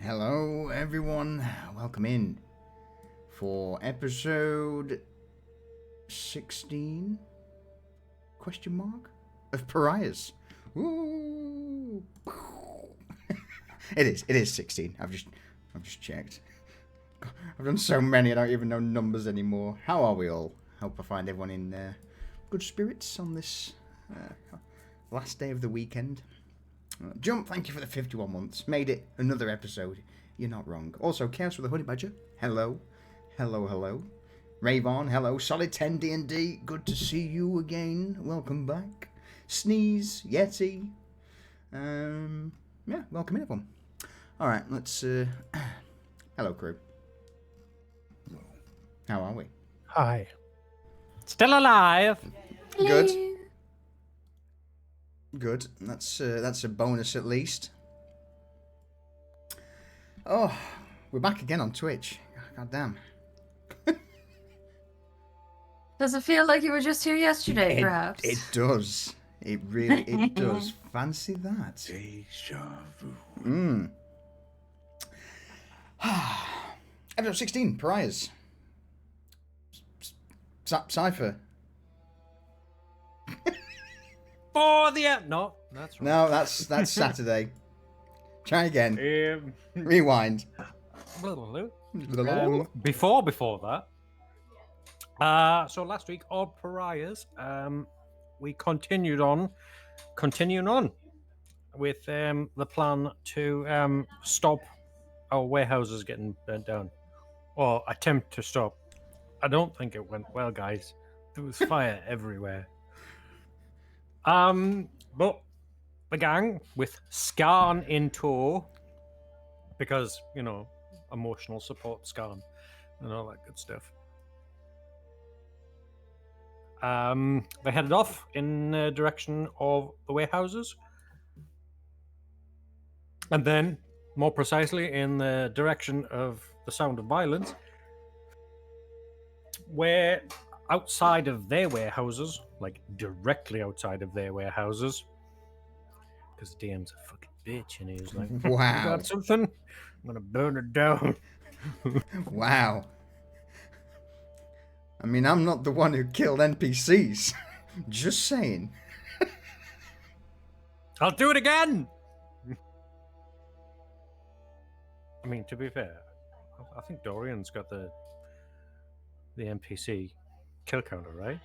Hello, everyone. Welcome in for episode 16? Question mark? Of Pariahs. Ooh. It is 16. I've just checked. I've done so many I don't even know numbers anymore. How are we all? Hope I find everyone in good spirits on this last day of the weekend. Jump, thank you for the 51 months. Made it another episode. You're not wrong. Also, Chaos with a Honey Badger. Hello. Hello, hello. Ravon, hello. Solid 10 D&D. Good to see you again. Welcome back. Sneeze, Yeti. Yeah, welcome in, everyone. Alright, let's... Hello, crew. How are we? Hi. Still alive. Good. Good. That's a bonus at least. Oh, we're back again on Twitch. God damn. Does it feel like you were just here yesterday, perhaps? It does. It really does. Fancy that. Deja vu. Episode 16, Pariahs. Cypher. For the no, that's right. No, that's Saturday. Try again. Rewind. Before that. So last week on Pariahs, we continuing on with the plan to stop our warehouses getting burnt down, or attempt to stop. I don't think it went well, guys. There was fire everywhere. But the gang with Skarn in tow, because, you know, emotional support Skarn and all that good stuff. They headed off in the direction of the warehouses. And then, more precisely, in the direction of the sound of violence, where outside of their warehouses, like directly outside of their warehouses, because DM's a fucking bitch, and he was like, Wow. You got something? I'm gonna burn it down. Wow. I mean, I'm not the one who killed NPCs. Just saying. I'll do it again! I mean, to be fair, I think Dorian's got the NPC kill counter, right?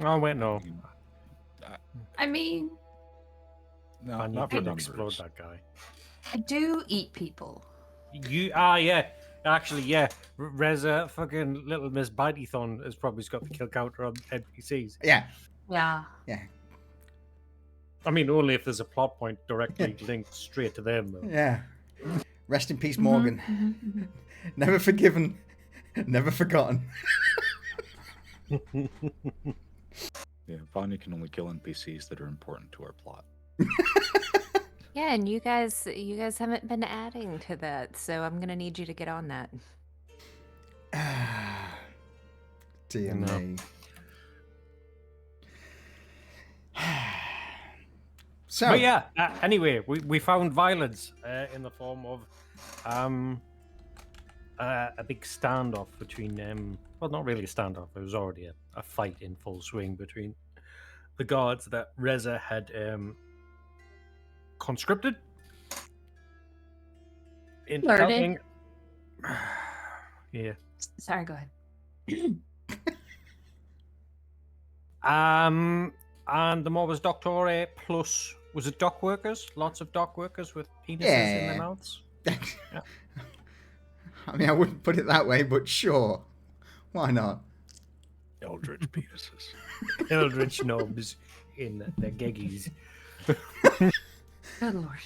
Oh, wait, no. I mean, No, I need not to for explode numbers. that guy. I do eat people. Yeah. Actually, yeah. Reza, fucking little Miss Biteython has probably got the kill counter on NPCs. Yeah. Yeah. Yeah. I mean, only if there's a plot point directly linked straight to them, though. Yeah. Rest in peace, Morgan. Mhm. Never forgiven. Never forgotten. Yeah, Vanya can only kill NPCs that are important to our plot. Yeah, and you guys haven't been adding to that, so I'm gonna need you to get on that. Dear No. me. So, But yeah, anyway, we found violence in the form of a big standoff between well, not really a standoff, it was already a fight in full swing between the guards that Reza had conscripted in Flirted. helping. Yeah. Sorry, go ahead. And the mob was Doctore plus, was it dock workers? Lots of dock workers with penises in Yeah. their mouths. I mean, I wouldn't put it that way, but sure. Why not? Eldritch penises. Eldritch knobs in their geggies. Good lord.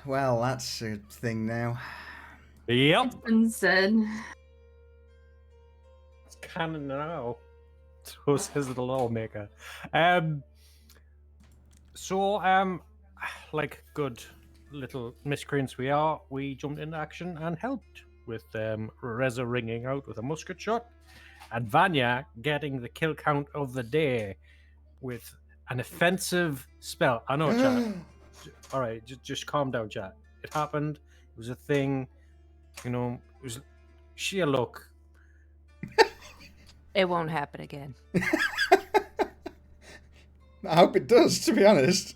Well, that's a thing now. Yep. It's been said. It's canon now. So says the lawmaker. Like good little miscreants we are, we jumped into action and helped with Reza ringing out with a musket shot and Vanya getting the kill count of the day with an offensive spell. I know, chat. all right, just calm down, chat. It happened. It was a thing. You know, it was sheer luck. It won't happen again. I hope it does, to be honest.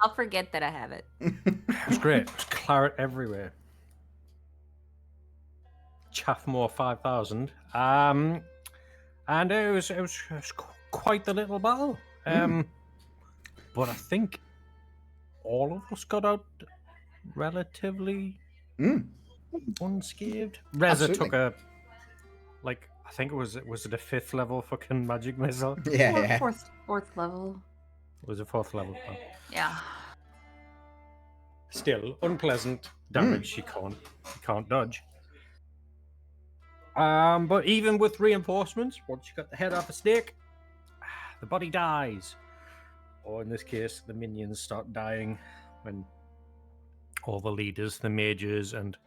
I'll forget that I have it. It was great. It was claret everywhere. Chaffmore 5000. And it was quite the little battle. But I think all of us got out relatively unscathed. Reza took a, like, I think it was a 5th level fucking magic missile. Yeah. Fourth level. It was a 4th level. Oh. Yeah. Still unpleasant damage. She can't dodge. But even with reinforcements, once you got the head off a stake, the body dies. Or in this case, the minions start dying when all the leaders, the mages, and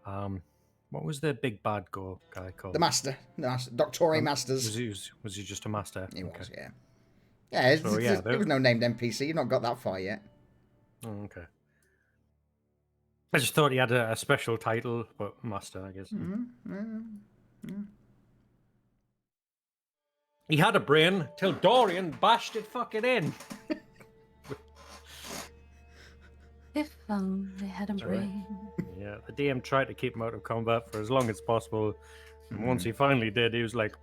what was the big bad guy called? The Master. Doctore Masters. Was he just a master? He was, yeah. Yeah, So, there was no named NPC. You've not got that far yet. Oh, okay. I just thought he had a special title, but master, I guess. He had a brain till Dorian bashed it fucking in. If they had a That's right. brain. Yeah, the DM tried to keep him out of combat for as long as possible. And once he finally did, he was like,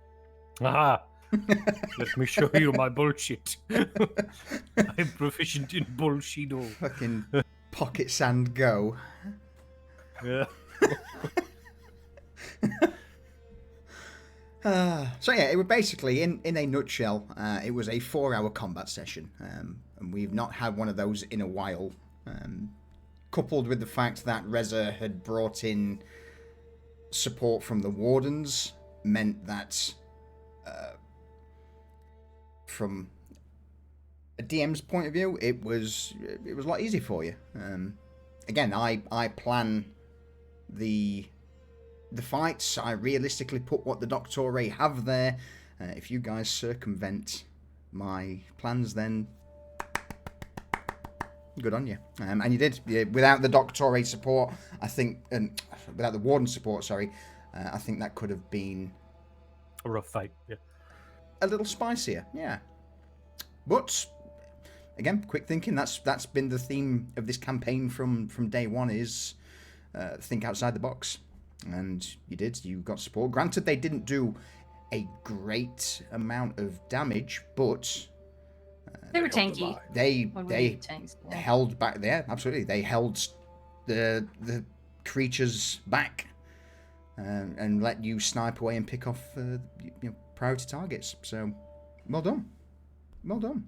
aha, let me show you my bullshit. I'm proficient in bullshit. Fucking pocket sand go. Yeah. So yeah, it was basically, in a nutshell, it was a 4-hour combat session. And we've not had one of those in a while. Coupled with the fact that Reza had brought in support from the Wardens, meant that from a DM's point of view, it was a lot easier for you. Again, I plan the fights. I realistically put what the Doctore have there. If you guys circumvent my plans, then good on you. And you did. Without the Doctore support, I think, and without the Warden support, sorry, I think that could have been A rough fight, yeah. a little spicier, yeah. But again, quick thinking. That's been the theme of this campaign from day one, is think outside the box. And you did. You got support. Granted, they didn't do a great amount of damage, but They were tanky. They held back there. Absolutely, they held the creatures back and let you snipe away and pick off priority targets. So, well done. Well done.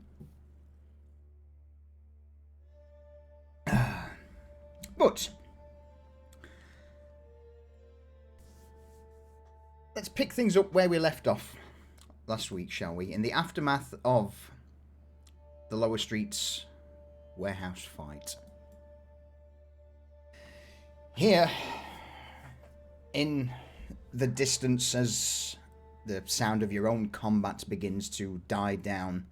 But let's pick things up where we left off last week, shall we? In the aftermath of the Lower Streets warehouse fight. Here, in the distance, as the sound of your own combat begins to die down,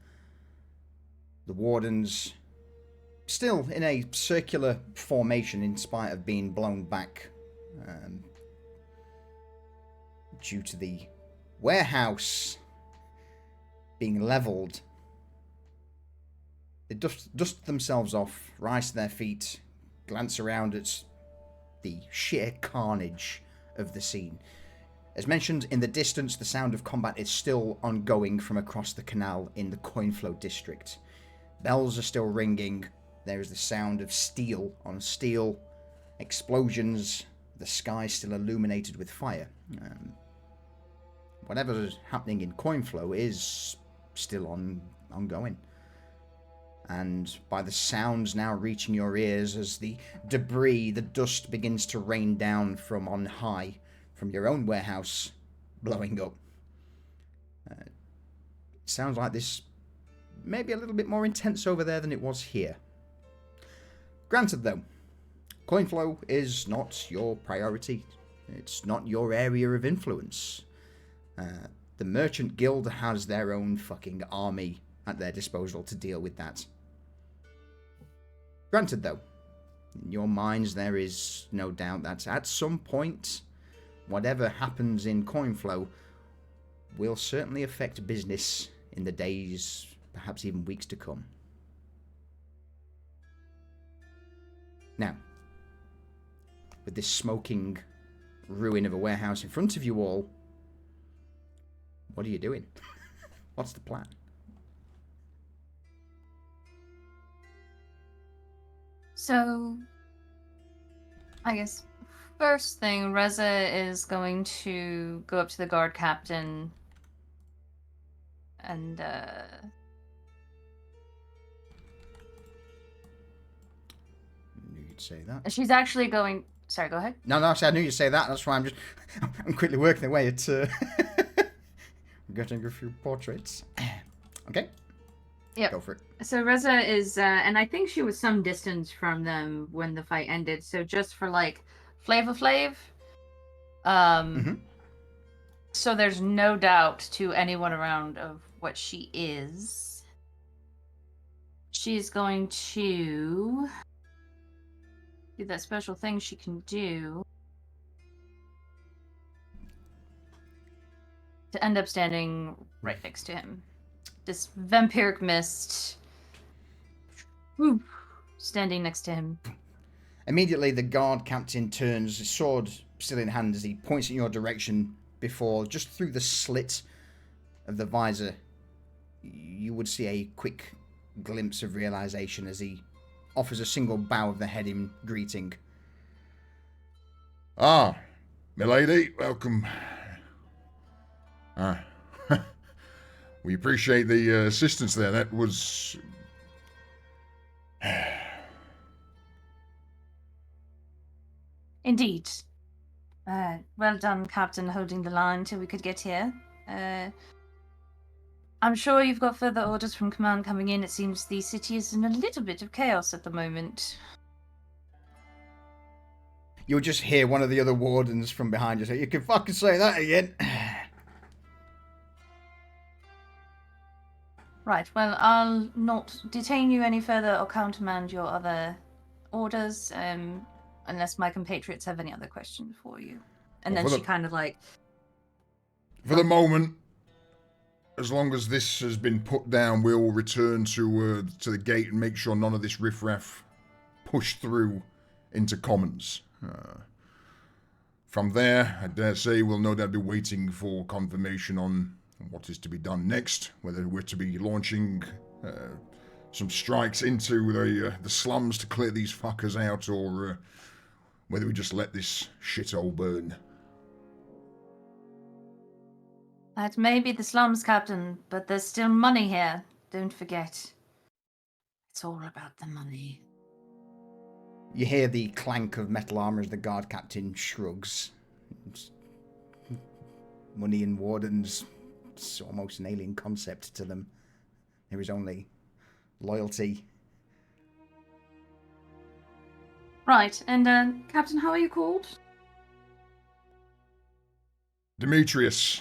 the Wardens, still in a circular formation in spite of being blown back due to the warehouse being leveled, they dust themselves off, rise to their feet, glance around at the sheer carnage of the scene. As mentioned, in the distance, the sound of combat is still ongoing from across the canal in the Coinflow district. Bells are still ringing. There is the sound of steel on steel, explosions, the sky still illuminated with fire. Whatever is happening in Coinflow is still ongoing. And by the sounds now reaching your ears as the debris, the dust begins to rain down from on high, from your own warehouse, blowing up. It sounds like this may be a little bit more intense over there than it was here. Granted though, Coinflow is not your priority. It's not your area of influence. The Merchant Guild has their own fucking army at their disposal to deal with that. Granted, though, in your minds there is no doubt that at some point, whatever happens in coin flow will certainly affect business in the days, perhaps even weeks to come. Now, with this smoking ruin of a warehouse in front of you all, what are you doing? What's the plan? So, I guess first thing, Reza is going to go up to the guard captain and knew you'd say that. she's actually going. Sorry, go ahead. No, I knew you'd say that. That's why I'm quickly working away at getting a few portraits. Okay. Yep. Go for it. So Reza is, and I think she was some distance from them when the fight ended. So just for like Flavor Flav, so there's no doubt to anyone around of what she is. She's going to do that special thing she can do to end up standing right next to him. This vampiric mist standing next to him. Immediately, the guard captain turns, his sword still in hand, as he points in your direction before, just through the slit of the visor, you would see a quick glimpse of realization as he offers a single bow of the head in greeting. Ah, milady, welcome. We appreciate the assistance there. That was... Indeed. Well done, Captain, holding the line till we could get here. I'm sure you've got further orders from command coming in. It seems the city is in a little bit of chaos at the moment. You'll just hear one of the other wardens from behind you say, "You can fucking say that again." Right, well, I'll not detain you any further or countermand your other orders, unless my compatriots have any other questions for you. And Well, then for she the- kind of like... For the moment, as long as this has been put down, we'll return to the gate and make sure none of this riffraff push through into commons. From there, I dare say we'll no doubt be waiting for confirmation on what is to be done next, whether we're to be launching some strikes into the slums to clear these fuckers out, or whether we just let this shithole burn. That may be the slums, Captain, but there's still money here. Don't forget. It's all about the money. You hear the clank of metal armor as the guard captain shrugs. Money and wardens, it's almost an alien concept to them. There is only loyalty. Right, and Captain, how are you called? Demetrius.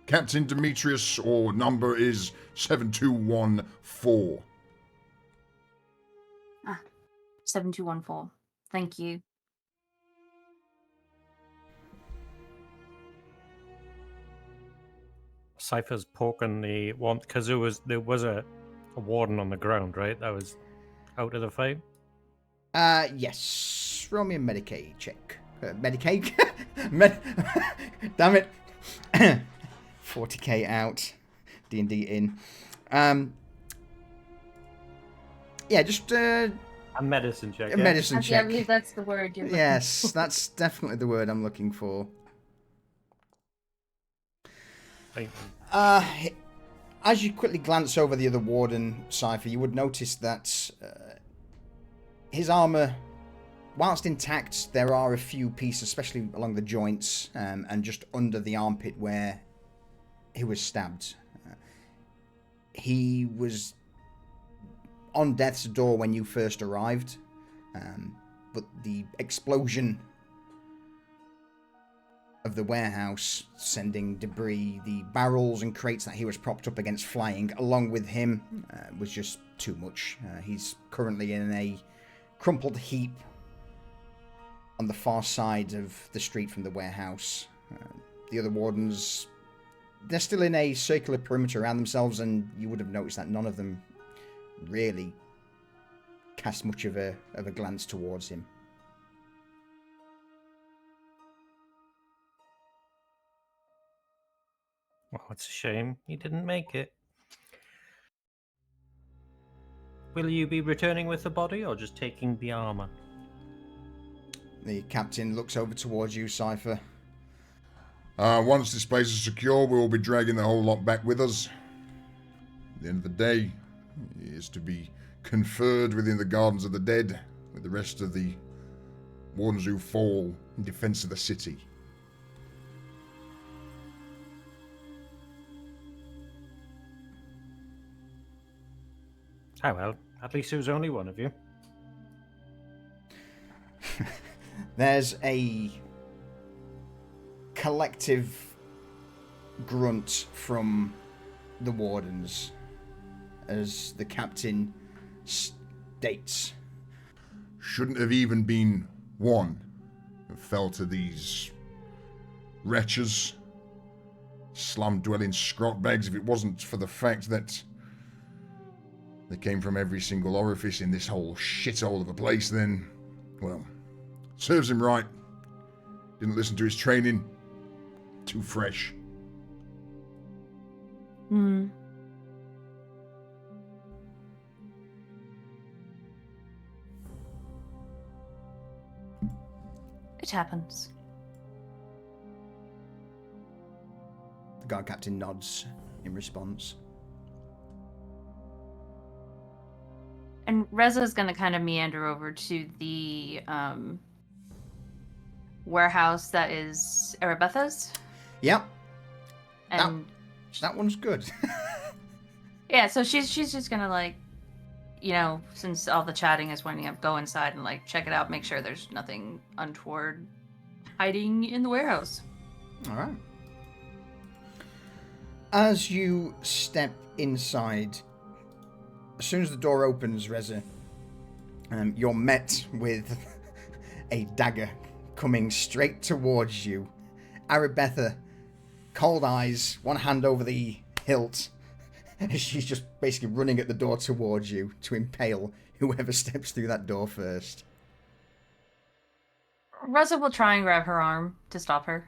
Captain Demetrius, or number is 7214. 7214. Thank you. Cypher's poking the one because there was a warden on the ground, right? That was out of the fight. Yes. Roll me a Medicaid check. Medicaid? Damn it. 40k out. D&D in. Yeah, just A medicine check. a Yeah? medicine I check. believe that's the word you're looking Yes, that's definitely the word I'm looking for. Thank As you quickly glance over the other warden, Cypher, you would notice that his armor, whilst intact, there are a few pieces, especially along the joints and just under the armpit where he was stabbed. He was on death's door when you first arrived, but the explosion of the warehouse, sending debris. The barrels and crates that he was propped up against flying along with him was just too much. He's currently in a crumpled heap on the far side of the street from the warehouse. The other wardens, they're still in a circular perimeter around themselves, and you would have noticed that none of them really cast much of a glance towards him. Well, it's a shame he didn't make it. Will you be returning with the body or just taking the armor? The captain looks over towards you, Cypher. Once this place is secure, we will be dragging the whole lot back with us. At the end of the day, he is to be conferred within the Gardens of the Dead with the rest of the wardens who fall in defense of the city. Oh well, at least it was only one of you. There's a collective grunt from the wardens as the captain states, Shouldn't have even been one who fell to these wretches, slum-dwelling scrotbags, if it wasn't for the fact that they came from every single orifice in this whole shithole of a place, then, well, serves him right. Didn't listen to his training. Too fresh. It happens. the guard captain nods in response. And Reza's gonna kind of meander over to the warehouse that is Arabetha's. Yep, And that one's good. yeah, so she's just gonna, like, you know, since all the chatting is winding up, go inside and, like, check it out, make sure there's nothing untoward hiding in the warehouse. All right. As you step inside, as soon as the door opens, Reza, you're met with a dagger coming straight towards you. Arabetha, cold eyes, one hand over the hilt. She's just basically running at the door towards you to impale whoever steps through that door first. Reza will try and grab her arm to stop her.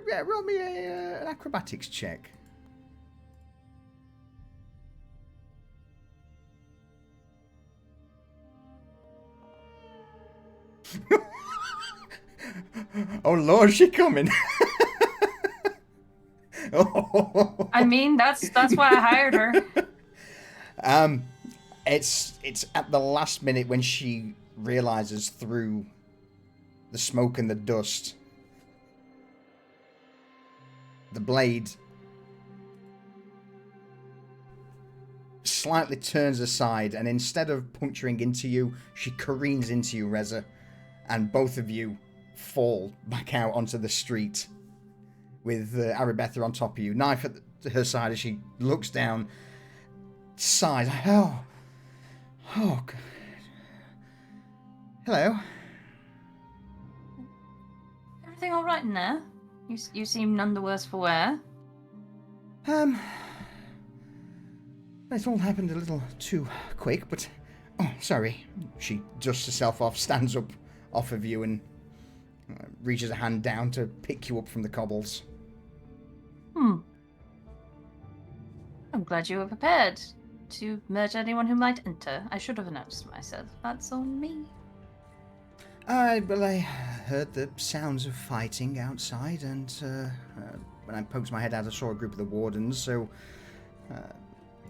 Yeah, roll me an acrobatics check. Oh Lord, she coming. Oh. I mean, that's why I hired her. It's at the last minute when she realizes through the smoke and the dust, the blade slightly turns aside, and instead of puncturing into you, she careens into you, Reza, and both of you fall back out onto the street with Arabetha on top of you, knife at her side as she looks down, sighs. Oh, God. Hello. Everything all right in there? You seem none the worse for wear. It all happened a little too quick, but... Oh, sorry. She dusts herself off, stands up off of you, and reaches a hand down to pick you up from the cobbles. I'm glad you were prepared to merge anyone who might enter. I should have announced myself. That's on me. Well, I heard the sounds of fighting outside, and when I poked my head out, I saw a group of the wardens, so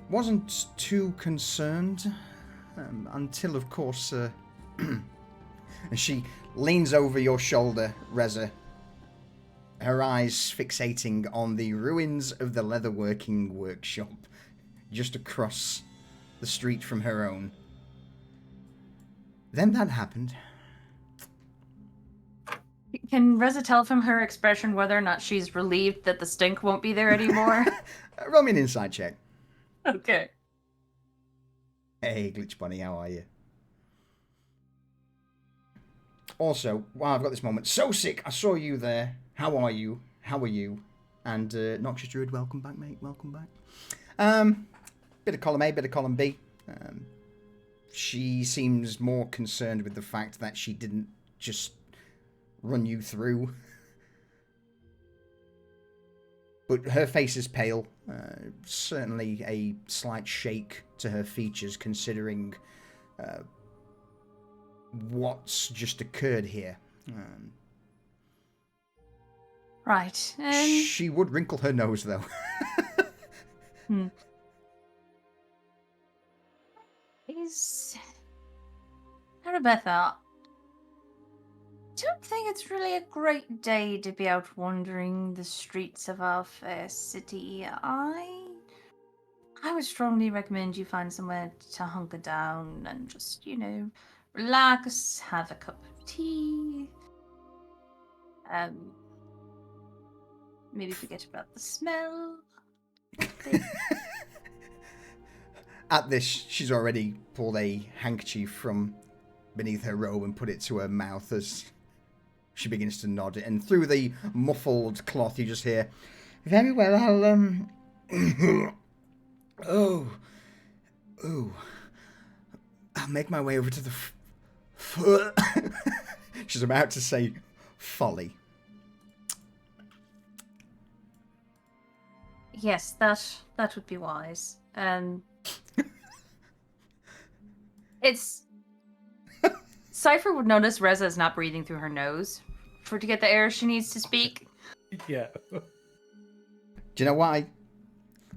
wasn't too concerned until, of course, and she leans over your shoulder, Reza, her eyes fixating on the ruins of the leatherworking workshop just across the street from her own. Then that happened. Can Reza tell from her expression whether or not she's relieved that the stink won't be there anymore? Roll me an insight check. Okay. Hey, Glitch Bunny, how are you? Also, while I've got this moment, so sick, I saw you there. How are you? How are you? And Noxious Druid, welcome back, mate. Welcome back. Bit of column A, bit of column B. She seems more concerned with the fact that she didn't just run you through. But her face is pale. Certainly a slight shake to her features, considering what's just occurred here. Right. She would wrinkle her nose, though. Is Arabetha, I don't think it's really a great day to be out wandering the streets of our fair city. I would strongly recommend you find somewhere to hunker down and just, relax, have a cup of tea. Maybe forget about the smell. At this, she's already pulled a handkerchief from beneath her robe and put it to her mouth as she begins to nod. And through the muffled cloth, you just hear, "Very well, I'll, I'll make my way over to the She's about to say folly. Yes, that would be wise. It's Cypher would notice Reza is not breathing through her nose to get the air she needs to speak. Yeah. Do you know why?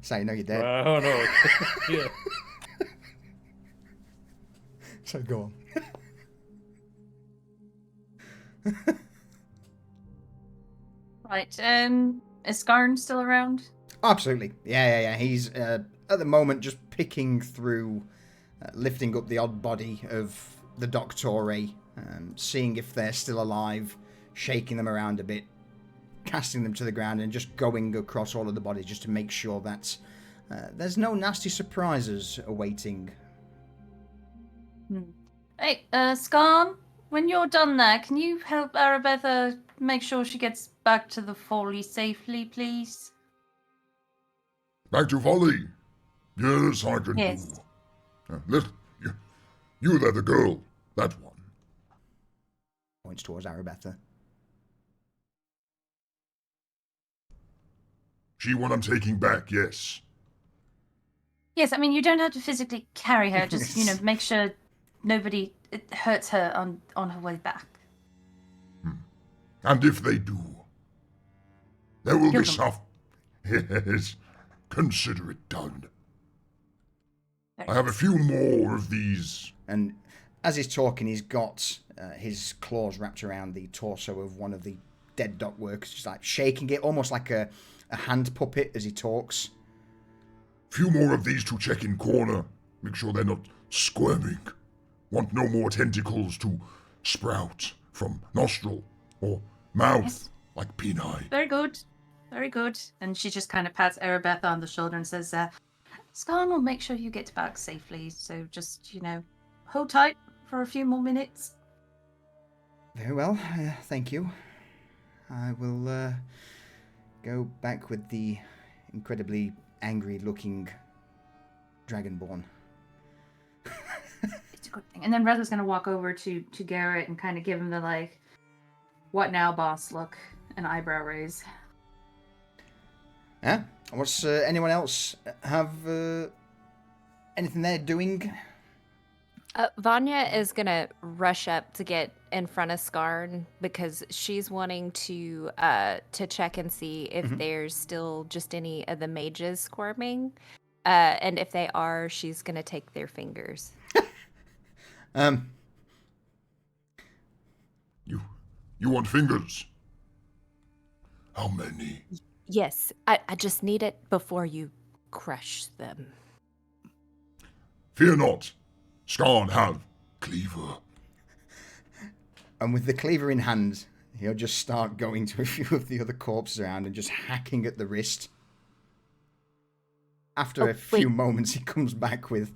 So you know you're dead. Oh no. Yeah. So go on. Right. Is Skarn still around? Absolutely. Yeah. He's at the moment just picking through, lifting up the odd body of the Doctore, seeing if they're still alive, shaking them around a bit, casting them to the ground, and just going across all of the bodies just to make sure that there's no nasty surprises awaiting. Hey, Skarn, when you're done there, can you help Arabetha make sure she gets back to the Folly safely, please? Back to Folly? Yes, I can Yes. do. You there, the girl. That one. Points towards Arabetha. She one I'm taking back, yes. Yes, I mean, you don't have to physically carry her, just, make sure it hurts her on her way back. And if they do, there will Kill be them. some. Yes, consider it done. Very I have a nice. few more of these. And as he's talking, he's got his claws wrapped around the torso of one of the dead dock workers, just like shaking it, almost like a hand puppet as he talks. Few more of these to check in corner. Make sure they're not squirming. Want no more tentacles to sprout from nostril or mouth Yes. like Peni. Very good. Very good. And she just kind of pats Arabetha on the shoulder and says, Skarn will make sure you get back safely, so just, hold tight for a few more minutes. Very well, thank you. I will go back with the incredibly angry-looking Dragonborn. It's a good thing. And then Reza's going to walk over to Garrett and kind of give him the, what now, boss look, an eyebrow raise. Yeah? What's anyone else have anything they're doing? Vanya is gonna rush up to get in front of Skarn because she's wanting to check and see if there's still just any of the mages squirming, and if they are, she's gonna take their fingers. You want fingers? How many? Yes, I just need it before you crush them. Fear not. Skarn have cleaver. And with the cleaver in hand, he'll just start going to a few of the other corpses around and just hacking at the wrist. After a few moments, he comes back with...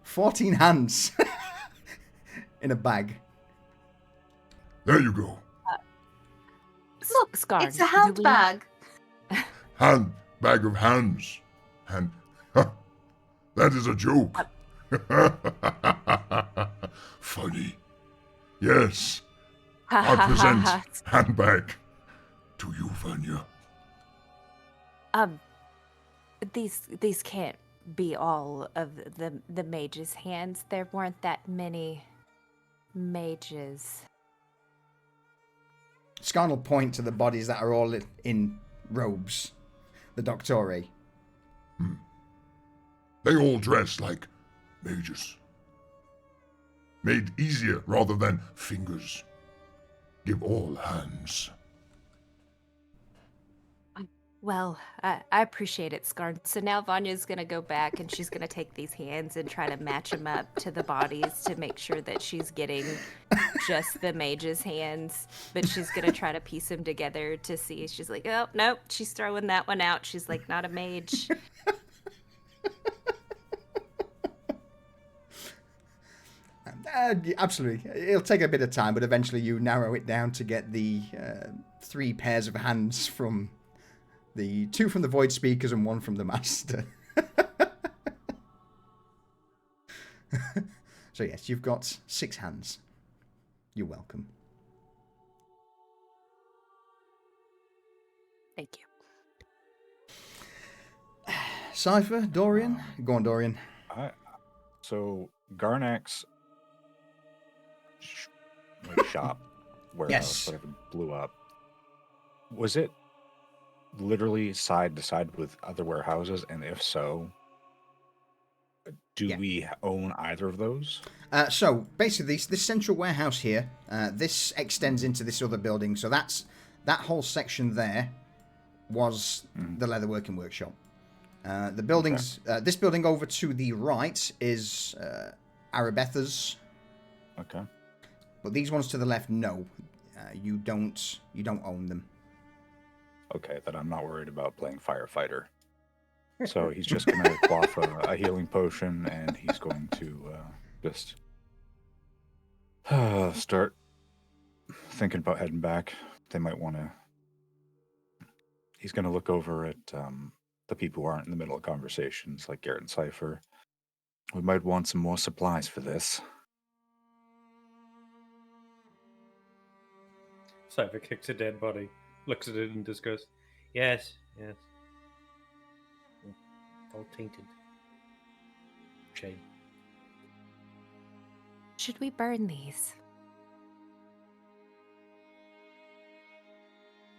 14 hands in a bag. There you go. Look, Scar. It's a handbag. Hand. Bag of hands. Hand. That is a joke. Funny. Yes. I present handbag to you, Vanya. These can't be all of the mages' hands. There weren't that many mages. Scarn will point to the bodies that are all in robes. The Doctore. They all dress like mages. Made easier rather than fingers. Give all hands. Well, I appreciate it, Scarn. So now Vanya's going to go back and she's going to take these hands and try to match them up to the bodies to make sure that she's getting just the mage's hands. But she's going to try to piece them together to see. She's like, oh, nope, she's throwing that one out. She's like, not a mage. Absolutely. It'll take a bit of time, but eventually you narrow it down to get the 3 pairs of hands from... The 2 from the Void Speakers and 1 from the Master. So yes, you've got 6 hands. You're welcome. Thank you. Cypher, Dorian? Go on, Dorian. So Garnack's shop, warehouse, whatever, blew up. Was it literally side to side with other warehouses? And if so, do we own either of those? So basically, this central warehouse here, this extends into this other building. So that whole section there was the leatherworking workshop. The buildings, this building over to the right is Arabetha's. Okay. But these ones to the left, no, you don't own them. Okay, then I'm not worried about playing firefighter. So he's just going to quaff a healing potion, and he's going to just start thinking about heading back. They might want to... He's going to look over at the people who aren't in the middle of conversations, like Garrett and Cypher. We might want some more supplies for this. Cypher kicks a dead body, looks at it in disgust. Yes. All tainted. Shame. Should we burn these?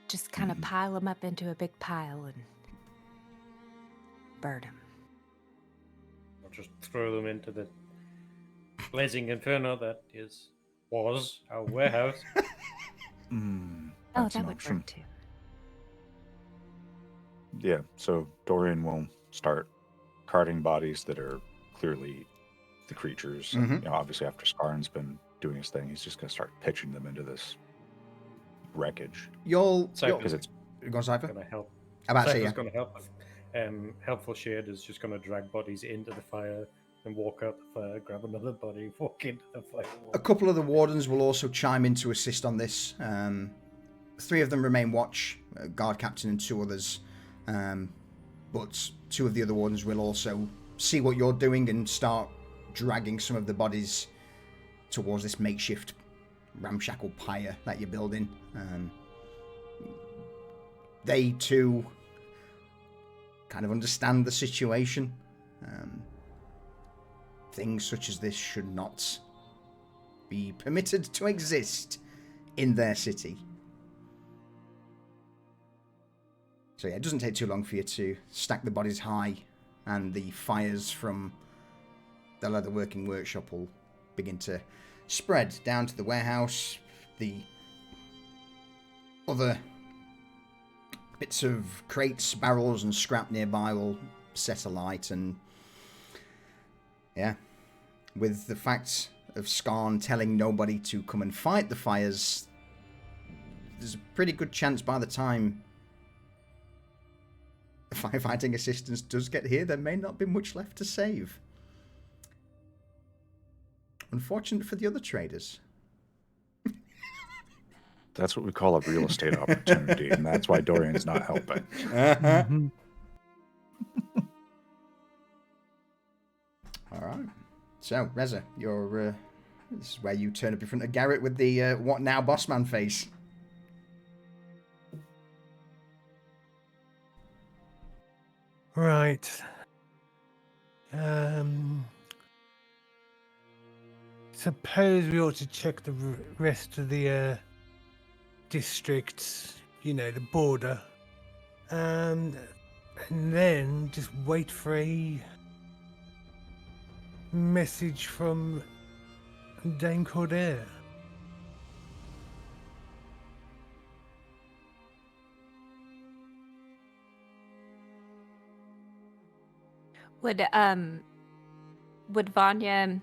Just kind of pile them up into a big pile and burn them. I'll just throw them into the blazing inferno that was our warehouse. Oh, that would work too. Yeah, so Dorian will start carting bodies that are clearly the creatures. You know, obviously after Scarn's been doing his thing, he's just going to start pitching them into this wreckage. Because it's go on, Cypher. Going to help. Cypher's going to help. Helpful Shade is just going to drag bodies into the fire and walk out the fire, grab another body, walk into the fire. A couple of the wardens will also chime in to assist on this. 3 of them remain watch, guard captain and 2 others. But 2 of the other wardens will also see what you're doing and start dragging some of the bodies towards this makeshift ramshackle pyre that you're building. They too kind of understand the situation. Things such as this should not be permitted to exist in their city. So yeah, it doesn't take too long for you to stack the bodies high, and the fires from the leatherworking workshop will begin to spread down to the warehouse. The other bits of crates, barrels and scrap nearby will set alight, and yeah, with the fact of Skarn telling nobody to come and fight the fires, there's a pretty good chance by the time firefighting assistance does get here, there may not be much left to save. Unfortunate for the other traders. That's what we call a real estate opportunity, and that's why Dorian's not helping. Mhm. All right. So, Reza, you're this is where you turn up in front of Garrett with the what now boss man face. Right. Suppose we ought to check the rest of the districts, you know, the border. And then just wait for a message from Dame Cordair. Would Vanya,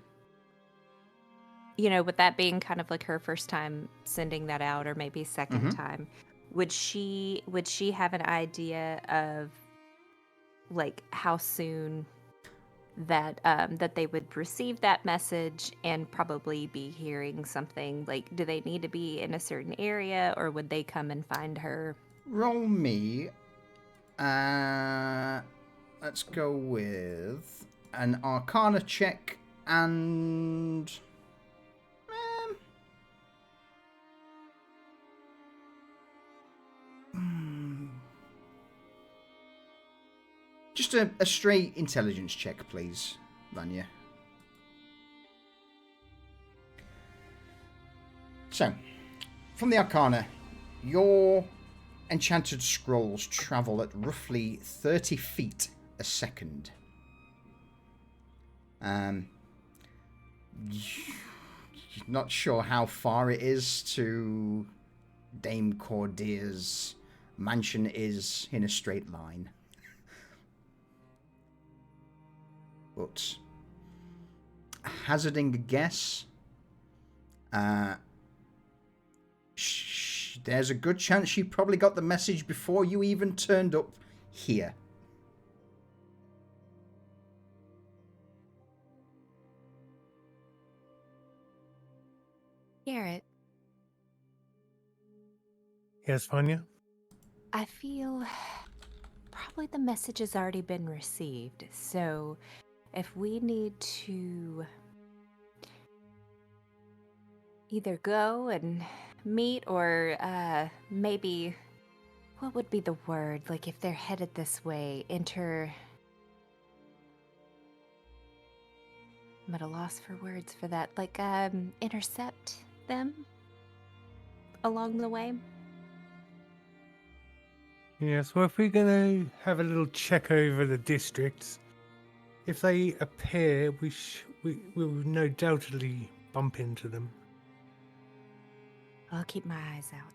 you know, with that being kind of like her first time sending that out, or maybe 2nd time, would she have an idea of like how soon that that they would receive that message and probably be hearing something? Like, do they need to be in a certain area, or would they come and find her? Roll me. Let's go with an Arcana check and just a straight intelligence check, please, Vanya. So, from the Arcana, your enchanted scrolls travel at roughly 30 feet a second. Not sure how far it is to Dame Cordair's mansion is in a straight line. But hazarding a guess, there's a good chance she probably got the message before you even turned up here. Garrett, Yes, Vanya? I feel probably the message has already been received. So if we need to either go and meet, or maybe, what would be the word? Like, if they're headed this way, I'm at a loss for words for that. Like, intercept them along the way. Yes, well, if we're going to have a little check over the districts, if they appear, we will no doubtedly bump into them. I'll keep my eyes out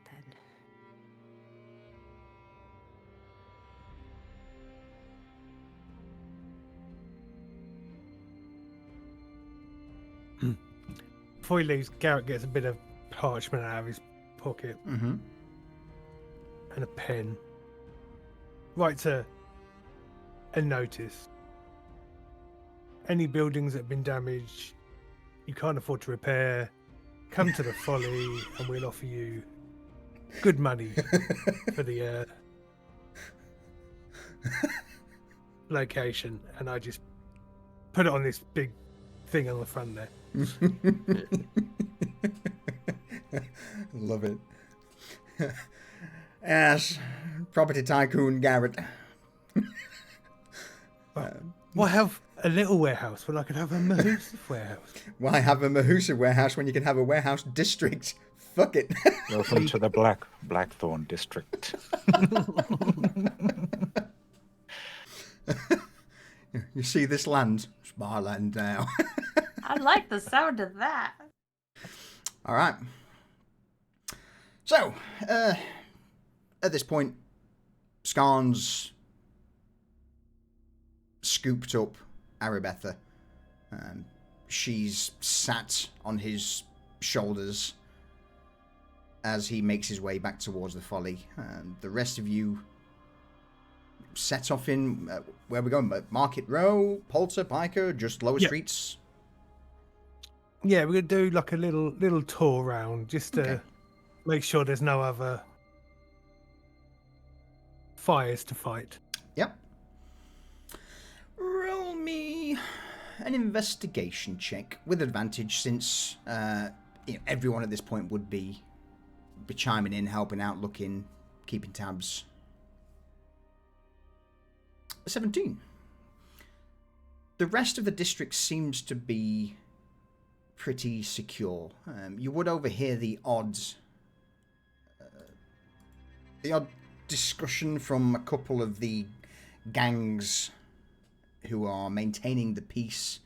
then. Before he leaves, Garrett gets a bit of parchment out of his pocket Mm-hmm. and a pen. Writes a notice. Any buildings that have been damaged, you can't afford to repair, come to the Folly and we'll offer you good money for the location. And I just put it on this big thing on the front there. Love it. Yes, property tycoon Garrett. Why have a little warehouse when I could have a massive warehouse? Why have a Mahusa warehouse when you can have a warehouse district? Fuck it. Welcome to the Blackthorn district. You see this land? It's my land now. I like the sound of that. All right. So, at this point, Skarn's scooped up Arabetha. She's sat on his shoulders as he makes his way back towards the folly. The rest of you set off in where we're going. Market Row, Polter, Piker, just lower streets. Yeah, we're gonna do like a little tour round just to make sure there's no other fires to fight. Yep. Roll me an investigation check with advantage, since everyone at this point would be chiming in, helping out, looking, keeping tabs. 17. The rest of the district seems to be pretty secure. You would overhear the odd discussion from a couple of the gangs who are maintaining the peace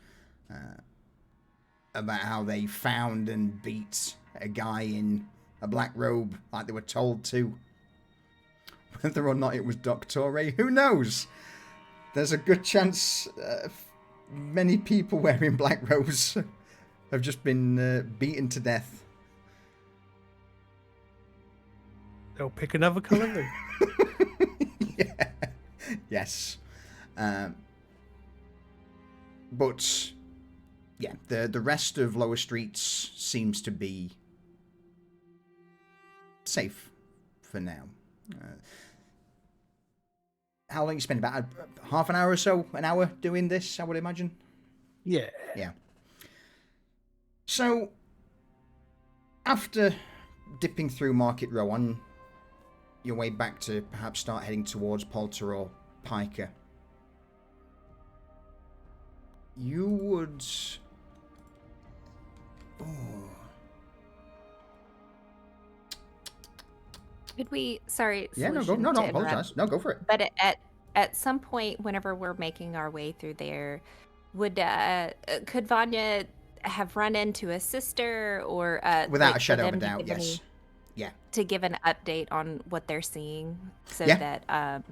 about how they found and beat a guy in a black robe like they were told to. Whether or not it was Doctore, who knows? There's a good chance many people wearing black robes have just been beaten to death. They'll pick another colour then. Yeah. Yes. But yeah, the rest of lower streets seems to be safe for now. How long you spend? About half an hour or so, an hour doing this, I would imagine. Yeah. Yeah. So, after dipping through Market Row on your way back to perhaps start heading towards Polter or Piker, you would... Oh. Could we? Sorry. Yeah, no, Solution no, to apologize. interrupt. No, go for it. But at some point, whenever we're making our way through there, could Vanya have run into a sister or Without like, a shadow for of a them to doubt, give yes. Yeah. to give an update on what they're seeing, so Yeah. that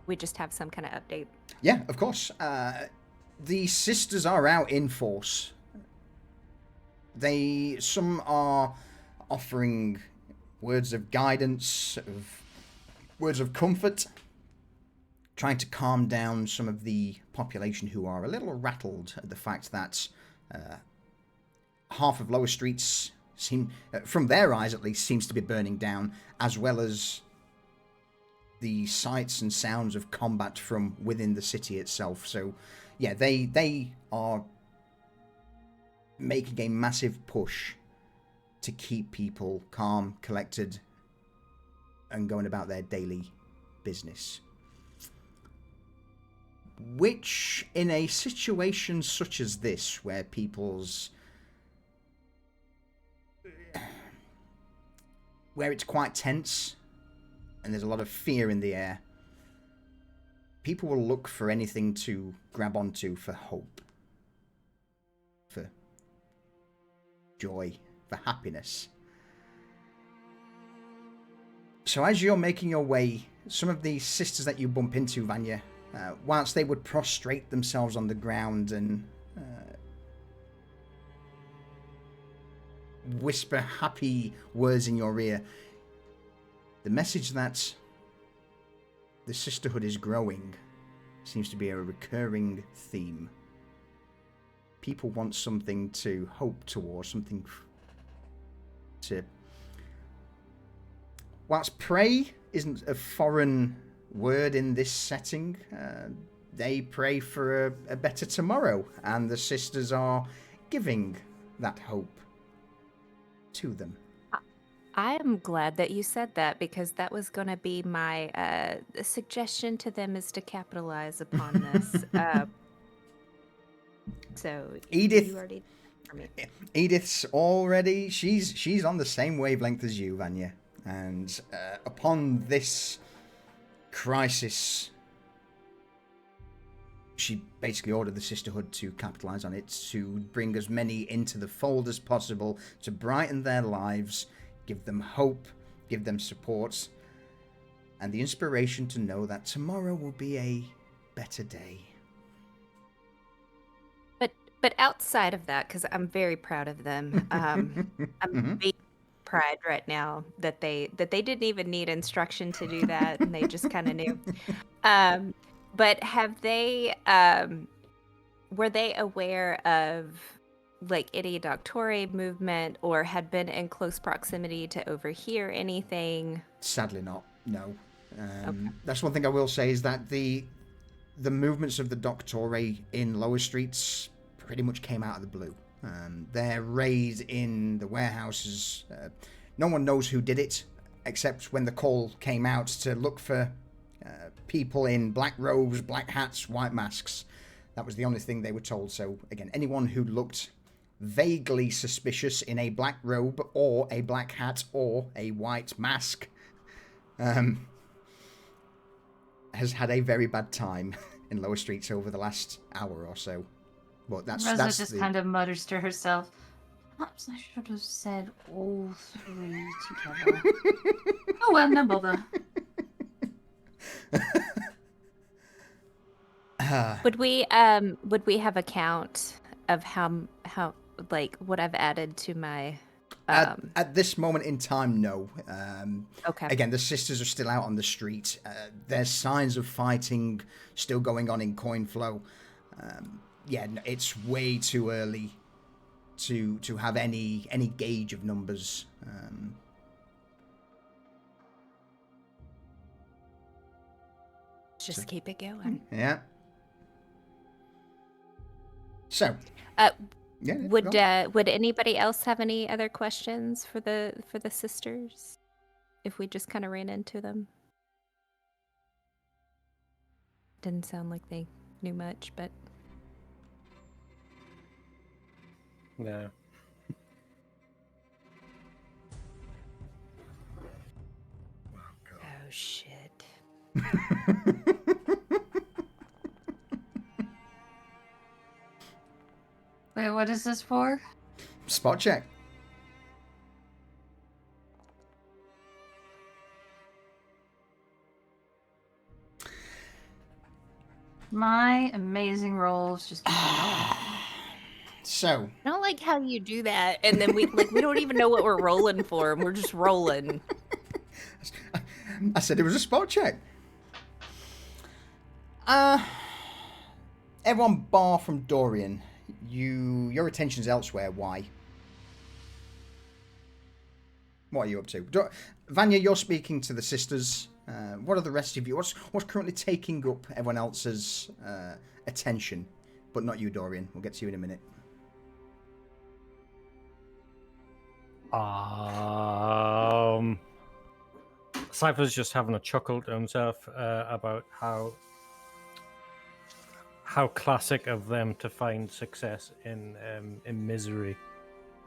we just have some kind of update. Yeah, of course. The sisters are out in force. Some are offering words of guidance, words of comfort, trying to calm down some of the population who are a little rattled at the fact that half of lower streets seem, from their eyes at least, seems to be burning down, as well as the sights and sounds of combat from within the city itself. So yeah, they are making a massive push to keep people calm, collected, and going about their daily business. Which, in a situation such as this, where where it's quite tense and there's a lot of fear in the air, people will look for anything to grab onto for hope, for joy, for happiness. So as you're making your way, some of the sisters that you bump into, Vanya, whilst they would prostrate themselves on the ground and whisper happy words in your ear, the message that the sisterhood is growing seems to be a recurring theme. People want something to hope towards, something to... Whilst pray isn't a foreign word in this setting, they pray for a better tomorrow, and the sisters are giving that hope to them. I am glad that you said that, because that was going to be my suggestion to them, is to capitalize upon this. So Edith, you already for me. Edith's already, she's on the same wavelength as you, Vanya, and upon this crisis, she basically ordered the sisterhood to capitalize on it, to bring as many into the fold as possible, to brighten their lives, give them hope, give them support, and the inspiration to know that tomorrow will be a better day. But outside of that, because I'm very proud of them, I'm big pride right now that they didn't even need instruction to do that, and they just kind of knew. But have they were they aware of like any Doctore movement, or had been in close proximity to overhear anything? Sadly not, no. Okay. That's one thing I will say, is that the movements of the Doctore in lower streets pretty much came out of the blue. Their raid in the warehouses, no one knows who did it, except when the call came out to look for people in black robes, black hats, white masks. That was the only thing they were told. So again, anyone who looked vaguely suspicious in a black robe or a black hat or a white mask has had a very bad time in lower streets over the last hour or so. But Reza that's just the... kind of mutters to herself, perhaps I should have said all three together. Oh well, no bother. Would we have a count of how like what I've added to my At this moment in time, no. Okay. Again, the sisters are still out on the street. There's signs of fighting still going on in Coinflow. Yeah, it's way too early to have any gauge of numbers. Just keep it going. Yeah. So. Yeah, Would anybody else have any other questions for the sisters? If we just kind of ran into them. Didn't sound like they knew much, but No. oh shit. Wait, what is this for? Spot check. My amazing rolls just keep on going. So. I don't like how you do that, and then we don't even know what we're rolling for, and we're just rolling. I said it was a spot check. Everyone bar from Dorian. Your attention's elsewhere. Why? What are you up to? Vanya, you're speaking to the sisters. What are the rest of you? What's currently taking up everyone else's attention? But not you, Dorian. We'll get to you in a minute. Cypher's just having a chuckle to himself about how classic of them to find success in misery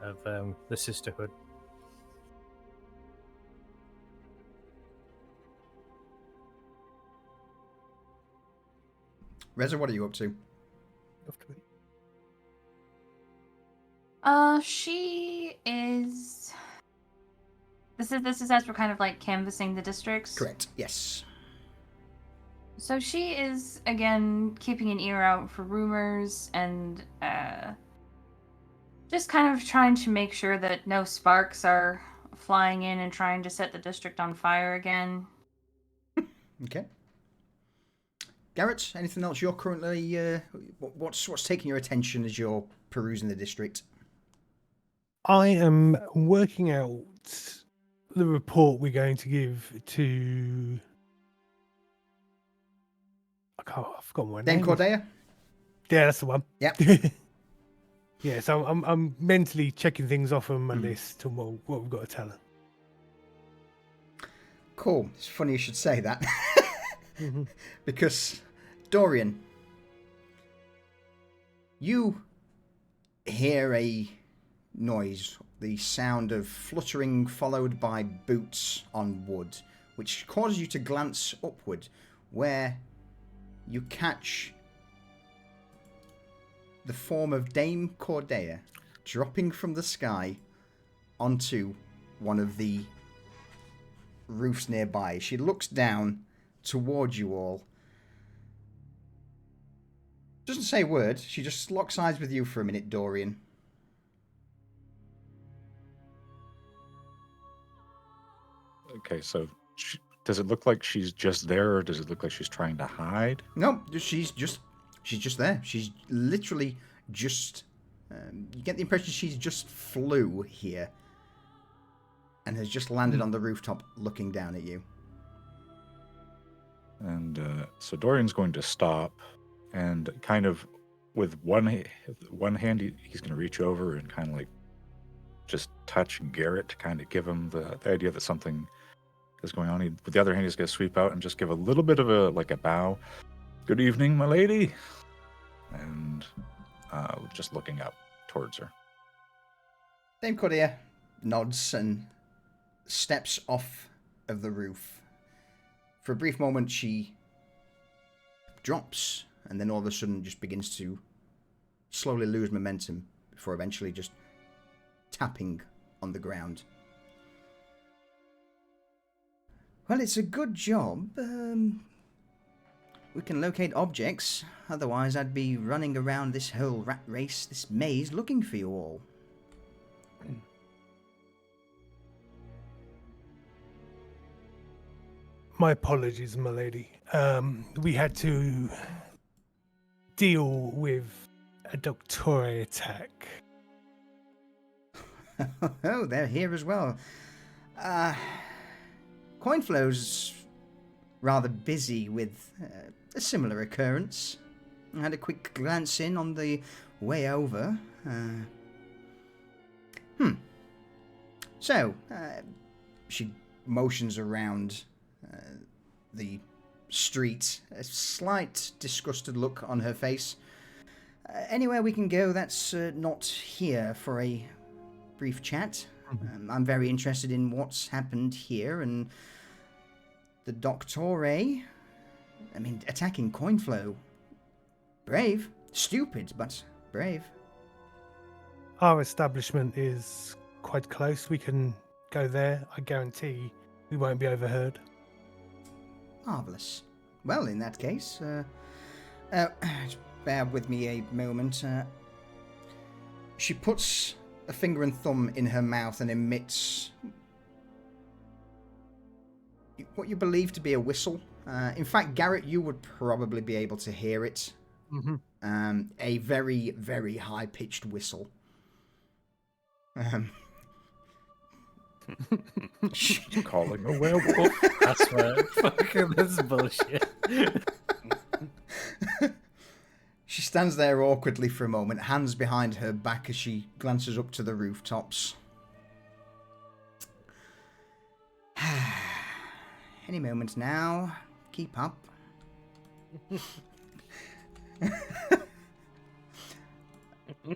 of the sisterhood. Reza, what are you up to? She is. This is as we're kind of like canvassing the districts. Correct. Yes. So she is again keeping an ear out for rumors and just kind of trying to make sure that no sparks are flying in and trying to set the district on fire again. Okay. Garrett, anything else you're currently what's taking your attention as you're perusing the district? I am working out the report we're going to give to. I've forgotten my Dame name. Cordeia? Yeah, that's the one. Yeah. Yeah, so I'm mentally checking things off on my list and what we've got to tell her. Cool. It's funny you should say that. Because, Dorian, you hear a noise, the sound of fluttering followed by boots on wood, which causes you to glance upward, where you catch the form of Dame Cordeia dropping from the sky onto one of the roofs nearby. She looks down towards you all, Doesn't say a word. She just locks eyes with you for a minute, Dorian. Okay, so does it look like she's just there, or does it look like she's trying to hide? No, she's just there. She's literally just. You get the impression she's just flew here, and has just landed on the rooftop, looking down at you. And so Dorian's going to stop, and kind of with one hand, he's going to reach over and kind of like just touch Garrett to kind of give him the idea that something is going on. With the other hand, he's going to sweep out and just give a little bit of a bow. Good evening, my lady. And just looking up towards her. Dame Cordelia nods and steps off of the roof. For a brief moment, she drops, and then all of a sudden just begins to slowly lose momentum before eventually just tapping on the ground. Well, it's a good job. We can locate objects. Otherwise, I'd be running around this whole rat race, this maze, looking for you all. My apologies, my lady. We had to deal with a Doctore attack. Oh, they're here as well. Coinflow's rather busy with a similar occurrence. I had a quick glance in on the way over. So, she motions around the street, a slight disgusted look on her face. Anywhere we can go that's not here for a brief chat. I'm very interested in what's happened here, and the Doctore, I mean, attacking Coinflow. Brave. Stupid, but brave. Our establishment is quite close. We can go there. I guarantee we won't be overheard. Marvellous. Well, in that case, bear with me a moment. She puts a finger and thumb in her mouth and emits what you believe to be a whistle. In fact, Garrett, you would probably be able to hear it. Mm-hmm. A very, very high-pitched whistle. She's calling a werewolf. I swear. Fucking this is bullshit. She stands there awkwardly for a moment, hands behind her back as she glances up to the rooftops. Any moment now. Keep up.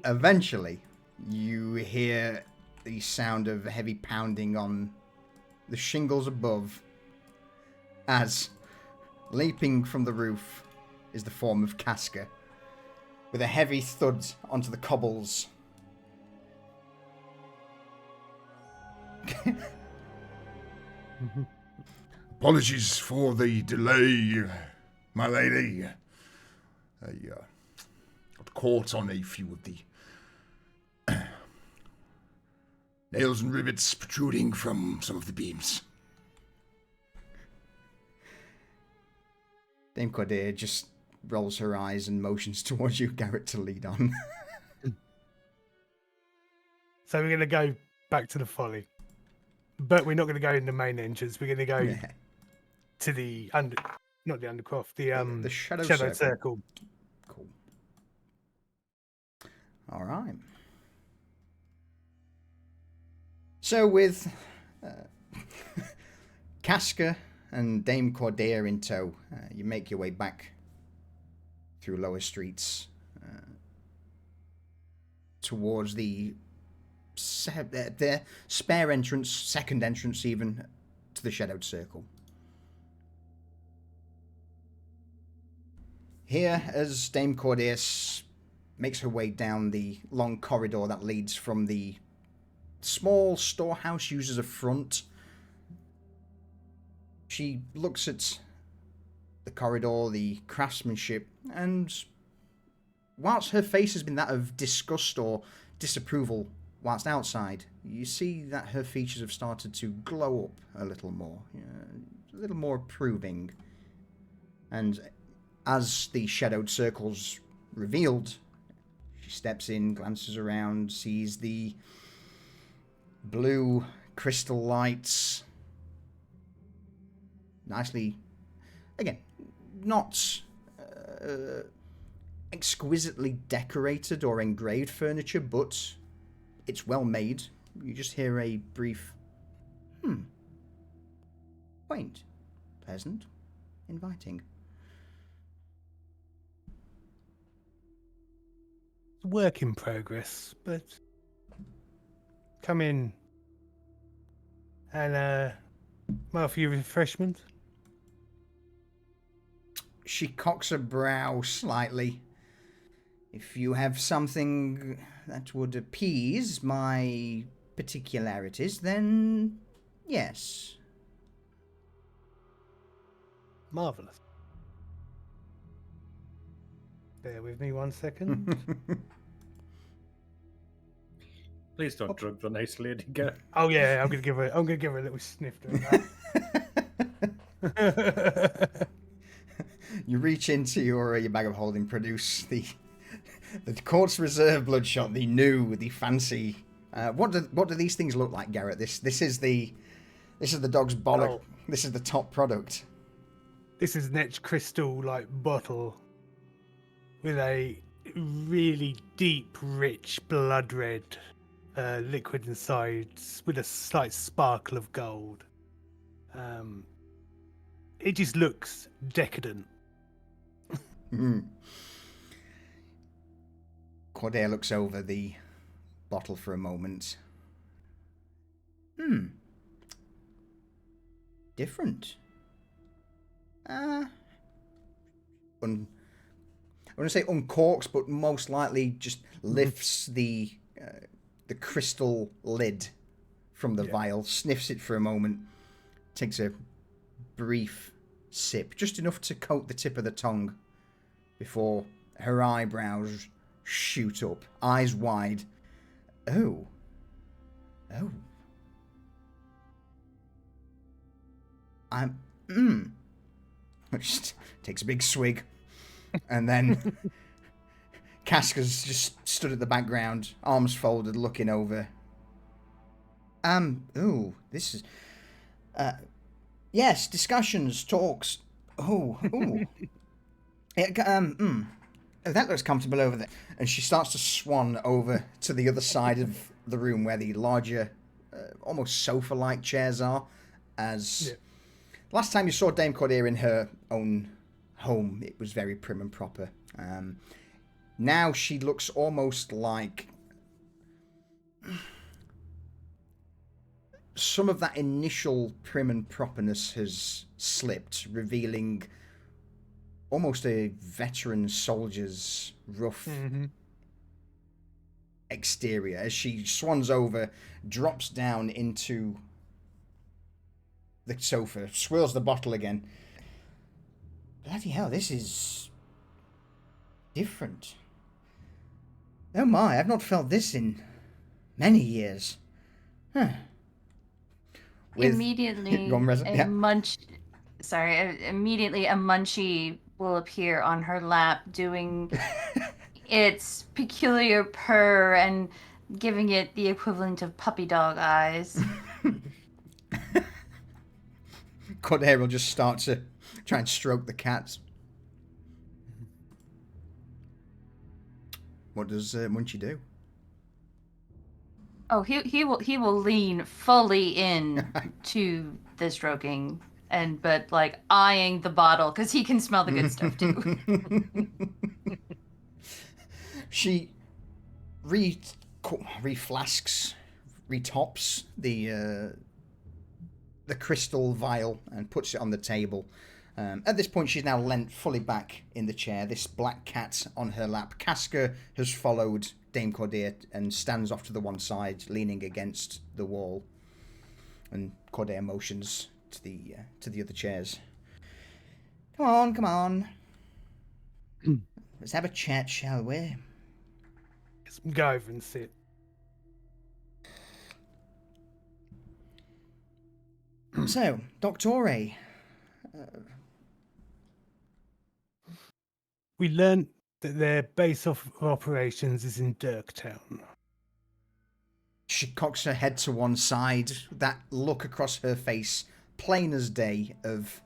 Eventually, you hear the sound of heavy pounding on the shingles above as, leaping from the roof, is the form of Casca, with a heavy thud onto the cobbles. Apologies for the delay, my lady. I got caught on a few of the nails and rivets protruding from some of the beams. Dame Cordelia just rolls her eyes and motions towards you, Garrett, to lead on. So we're going to go back to the folly. But we're not going to go in the main entrance. We're going to go to the not the undercroft, the Shadow Circle. Cool. All right. So with Casca and Dame Cordelia in tow, you make your way back through lower streets towards the spare entrance, second entrance even, to the Shadowed Circle. Here, as Dame Cordelia makes her way down the long corridor that leads from the small storehouse used as a front, she looks at the corridor, the craftsmanship, and whilst her face has been that of disgust or disapproval whilst outside, you see that her features have started to glow up a little more. A little more approving. And as the shadowed circles revealed, she steps in, glances around, sees the blue crystal lights. Nicely, again, not exquisitely decorated or engraved furniture, but it's well made. You just hear a brief, quaint, pleasant, inviting. Work in progress, but come in and offer you refreshment. She cocks her brow slightly. If you have something that would appease my particularities, then yes. Marvelous. Bear with me 1 second. Please don't drug the nice lady. Get Oh yeah, I'm gonna give her a little sniff doing that. You reach into your bag of holding, produce the Court's Reserve Bloodshot, the new, the fancy. What do these things look like, Garrett? This is the dog's bollock. Oh. This is the top product. This is an etched crystal like bottle with a really deep, rich blood red liquid inside with a slight sparkle of gold. It just looks decadent. Cordair looks over the bottle for a moment. Different. I wouldn't say uncorks, but most likely just lifts the crystal lid from the vial, sniffs it for a moment, takes a brief sip, just enough to coat the tip of the tongue, before her eyebrows shoot up, eyes wide. Oh. Just takes a big swig, and then Casca's just stood at the background, arms folded, looking over. This is, yes, discussions, talks. That looks comfortable over there. And she starts to swan over to the other side of the room where the larger, almost sofa-like chairs are. As last time you saw Dame Cordair in her own home, it was very prim and proper. Now she looks almost like some of that initial prim and properness has slipped, revealing almost a veteran soldier's rough exterior as she swans over, drops down into the sofa, swirls the bottle again. Bloody hell, this is different. Oh my, I've not felt this in many years. Immediately, immediately a munchie will appear on her lap, doing its peculiar purr and giving it the equivalent of puppy dog eyes. Cordair will just start to try and stroke the cats. What does Munchie do? Oh, he will lean fully in to the stroking, but like eyeing the bottle because he can smell the good stuff too. She reflasks, retops the crystal vial and puts it on the table. At this point, she's now leant fully back in the chair, this black cat on her lap. Casca has followed Dame Cordair and stands off to the one side, leaning against the wall. And Cordair motions to the other chairs. Come on. let's have a chat, shall we? Let's go over and sit. So, Doctore, We learned that their base of operations is in Dirktown. she cocks her head to one side, that look across her face, plain as day, of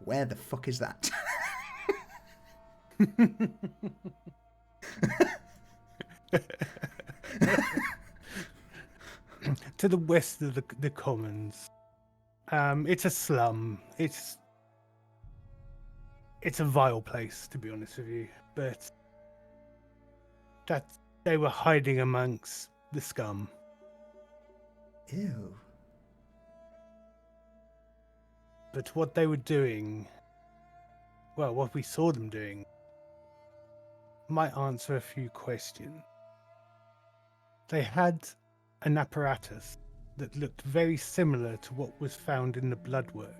where the fuck is that? To the west of the commons. It's a slum. It's a vile place, to be honest with you. But that they were hiding amongst the scum. Ew. But what they were doing, well, what we saw them doing, might answer a few questions. They had an apparatus that looked very similar to what was found in the bloodwork.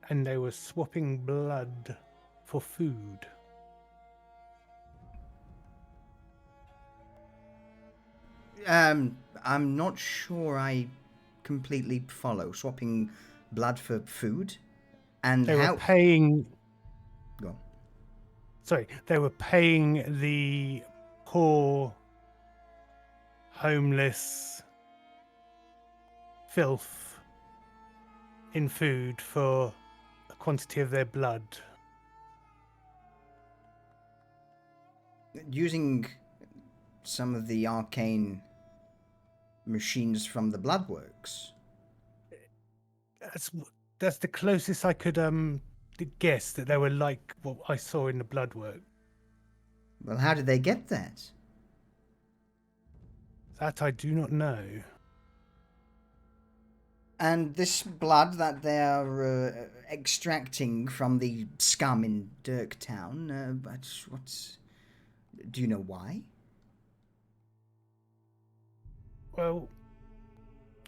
And they were swapping blood for food. I'm not sure I completely follow. Swapping blood for food? And They how... were paying... Go on. Sorry, they were paying the poor, homeless filth in food for a quantity of their blood. Using some of the arcane machines from the Bloodworks. That's the closest I could guess that they were like what I saw in the bloodwork. Well, how did they get that? That I do not know. And this blood that they are extracting from the scum in Dirktown, what's... Do you know why? Well,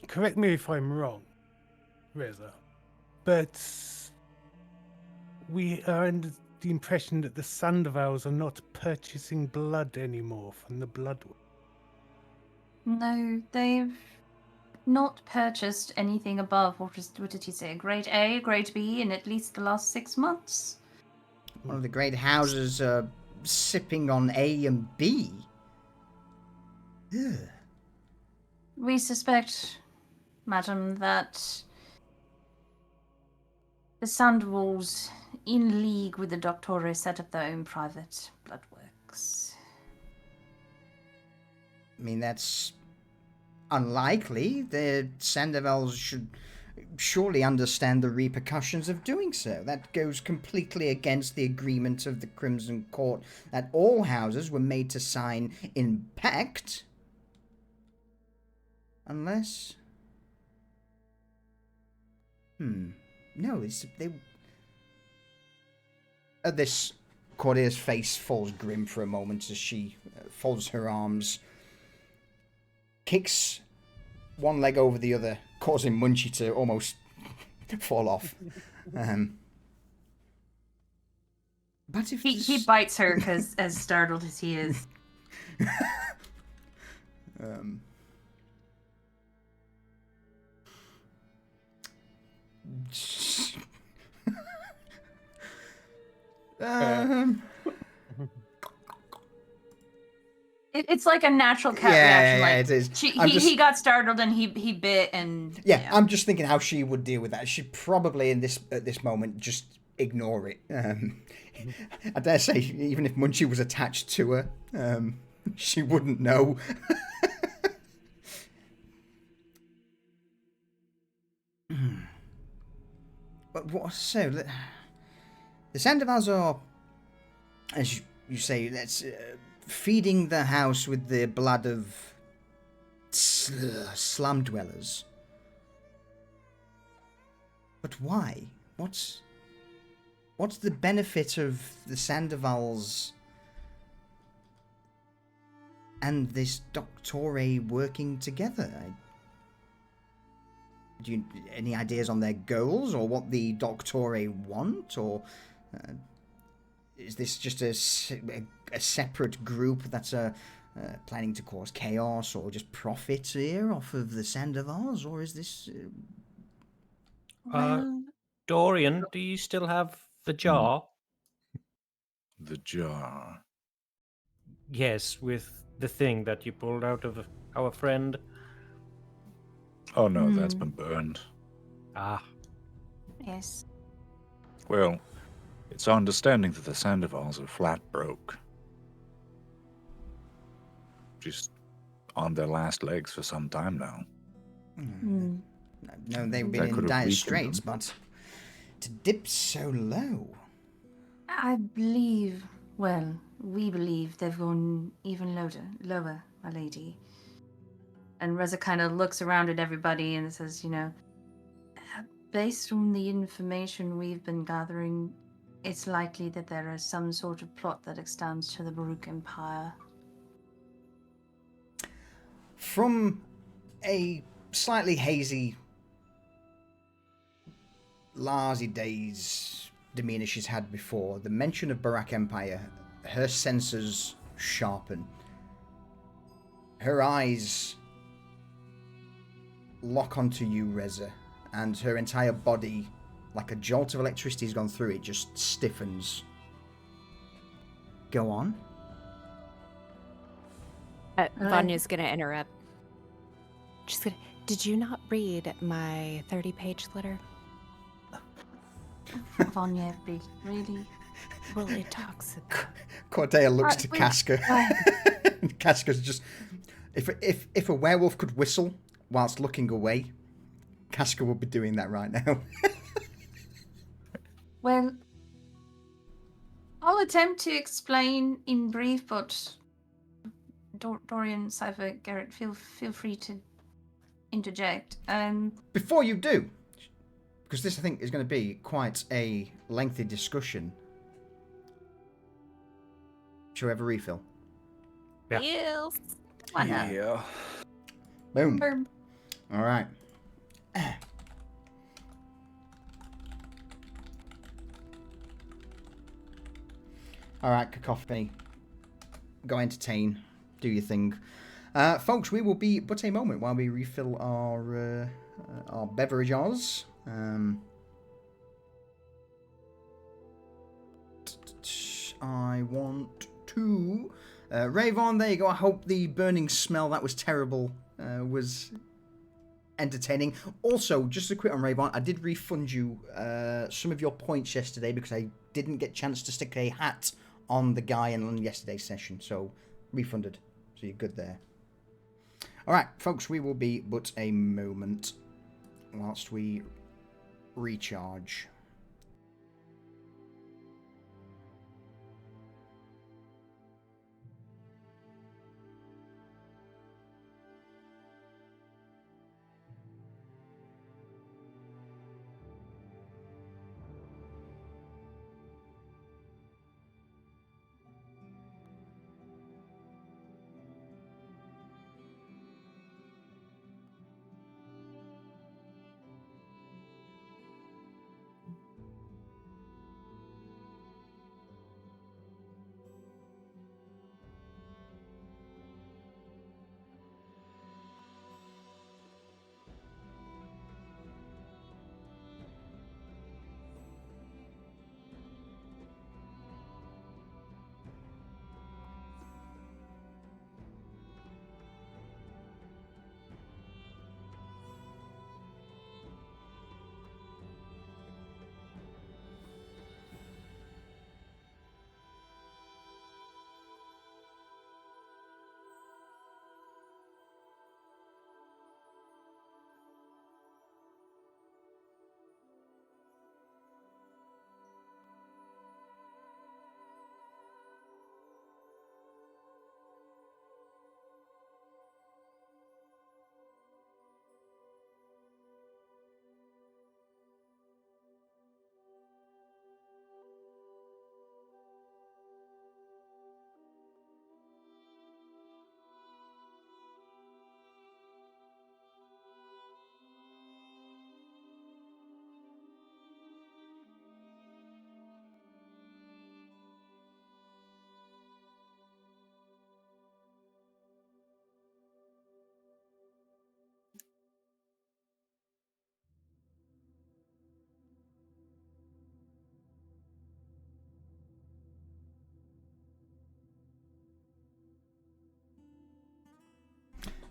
correct me if I'm wrong, Reza, but we are under the impression that the Sandoval's are not purchasing blood anymore from the bloodwork. No, they've not purchased anything above, what did he say, grade A, grade B in at least the last 6 months. One of the great houses sipping on A and B. Ugh. We suspect, madam, that the Sandwalls, in league with the Doctore, set up their own private bloodworks. I mean, that's unlikely. The Sandovals should surely understand the repercussions of doing so. That goes completely against the agreement of the Crimson Court that all houses were made to sign in pact. Unless... No, they... This Cordier's face falls grim for a moment as she folds her arms, kicks one leg over the other, causing Munchie to almost fall off. But if He bites her because, as startled as he is. It's like a natural cat reaction. Yeah, Like it is. He got startled and he bit and yeah, I'm just thinking how she would deal with that. She'd probably at this moment just ignore it. I dare say, even if Munchie was attached to her, she wouldn't know. But what? So the Sandovals are, as you say, that's feeding the house with the blood of slum dwellers. But why? What's the benefit of the Sandovals and this Doctore working together? Do you any ideas on their goals or what the Doctore want, or is this just a separate group that's planning to cause chaos or just profit here off of the Sandavars, or is this? Well, Dorian, do you still have the jar? The jar. Yes, with the thing that you pulled out of our friend. Oh no, that's been burned. Ah, yes. Well, it's our understanding that the Sandavals are flat broke. Just on their last legs for some time now. No, they've been That in could have dire weakened straits, them. but to dip so low. I believe, well, we believe they've gone even lower, my lady. And Reza kind of looks around at everybody and says, based on the information we've been gathering, it's likely that there is some sort of plot that extends to the Baruch Empire. From a slightly hazy Larsy days demeanor she's had before, the mention of Barak Empire, her senses sharpen. Her eyes lock onto you, Reza, and her entire body, like a jolt of electricity has gone through it, just stiffens. Go on. Vanya's gonna interrupt. She's gonna. Did you not read my 30-page letter? Vanya, really? Well, it talks about. Cordelia looks to Wait, Casca. Casca's just... If a werewolf could whistle whilst looking away, Casca would be doing that right now. Well, I'll attempt to explain in brief, but Dorian, Cypher, Garrett, feel free to interject. Before you do, because this I think is going to be quite a lengthy discussion, shall we have a refill? Yeah. Yes. Why not? Yeah. Boom. Boom. All right. All right, Cacophony. Go entertain. Do your thing. Folks, we will be but a moment while we refill our beverages. I want to... Rayvon, there you go. I hope the burning smell, that was terrible, was entertaining. Also, just a quick on Rayvon, I did refund you some of your points yesterday because I didn't get a chance to stick a hat on the guy in yesterday's session, so refunded. So you're good there. Alright, folks, we will be but a moment whilst we recharge.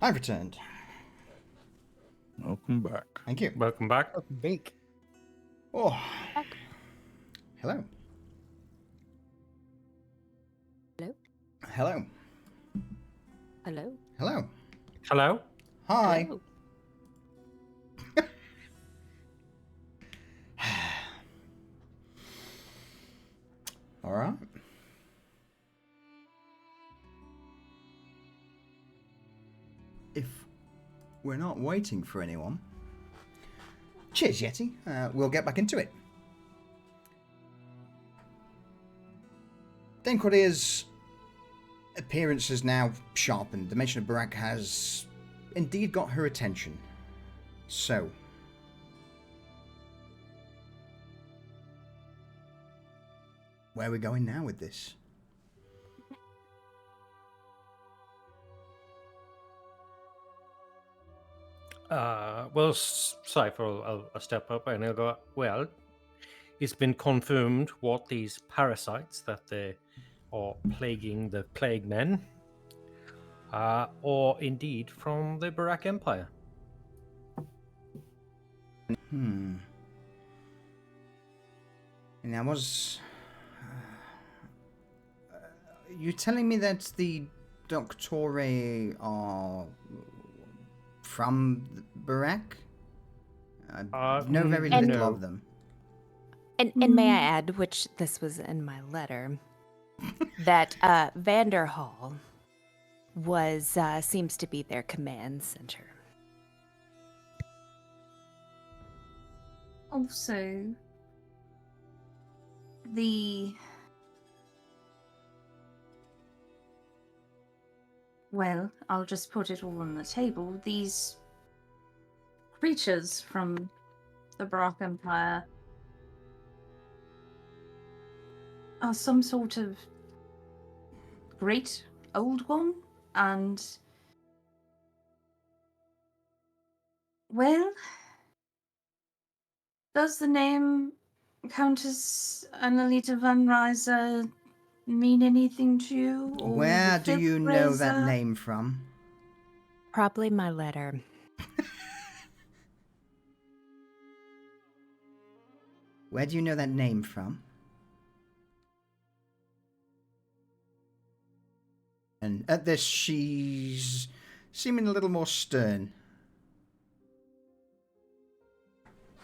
I've returned. Welcome back. Thank you. Welcome back. Bake. Oh. Hello. Hello? Hello. Hello? Hello. Hello? Hi. Hello? All right. If we're not waiting for anyone, cheers, Yeti. We'll get back into it. Dame Cordea's appearance has now sharpened. The mention of Barak has indeed got her attention. So, where are we going now with this? Well, Cypher will step up and he'll go, well, it's been confirmed what these parasites that they are plaguing the plague men are indeed from the Barak Empire. And I was... you telling me that the Doctore are from Barak? I know very little no. of them. And may I add, which this was in my letter, that Vanderhall was seems to be their command center. Also, well, I'll just put it all on the table. These creatures from the Barak Empire are some sort of great old one, and well, does the name Countess Annalita van Ryzer mean anything to you? Or Where the do you Fifth know that Razor? name from? Probably my letter. Where do you know that name from? And at this, she's seeming a little more stern.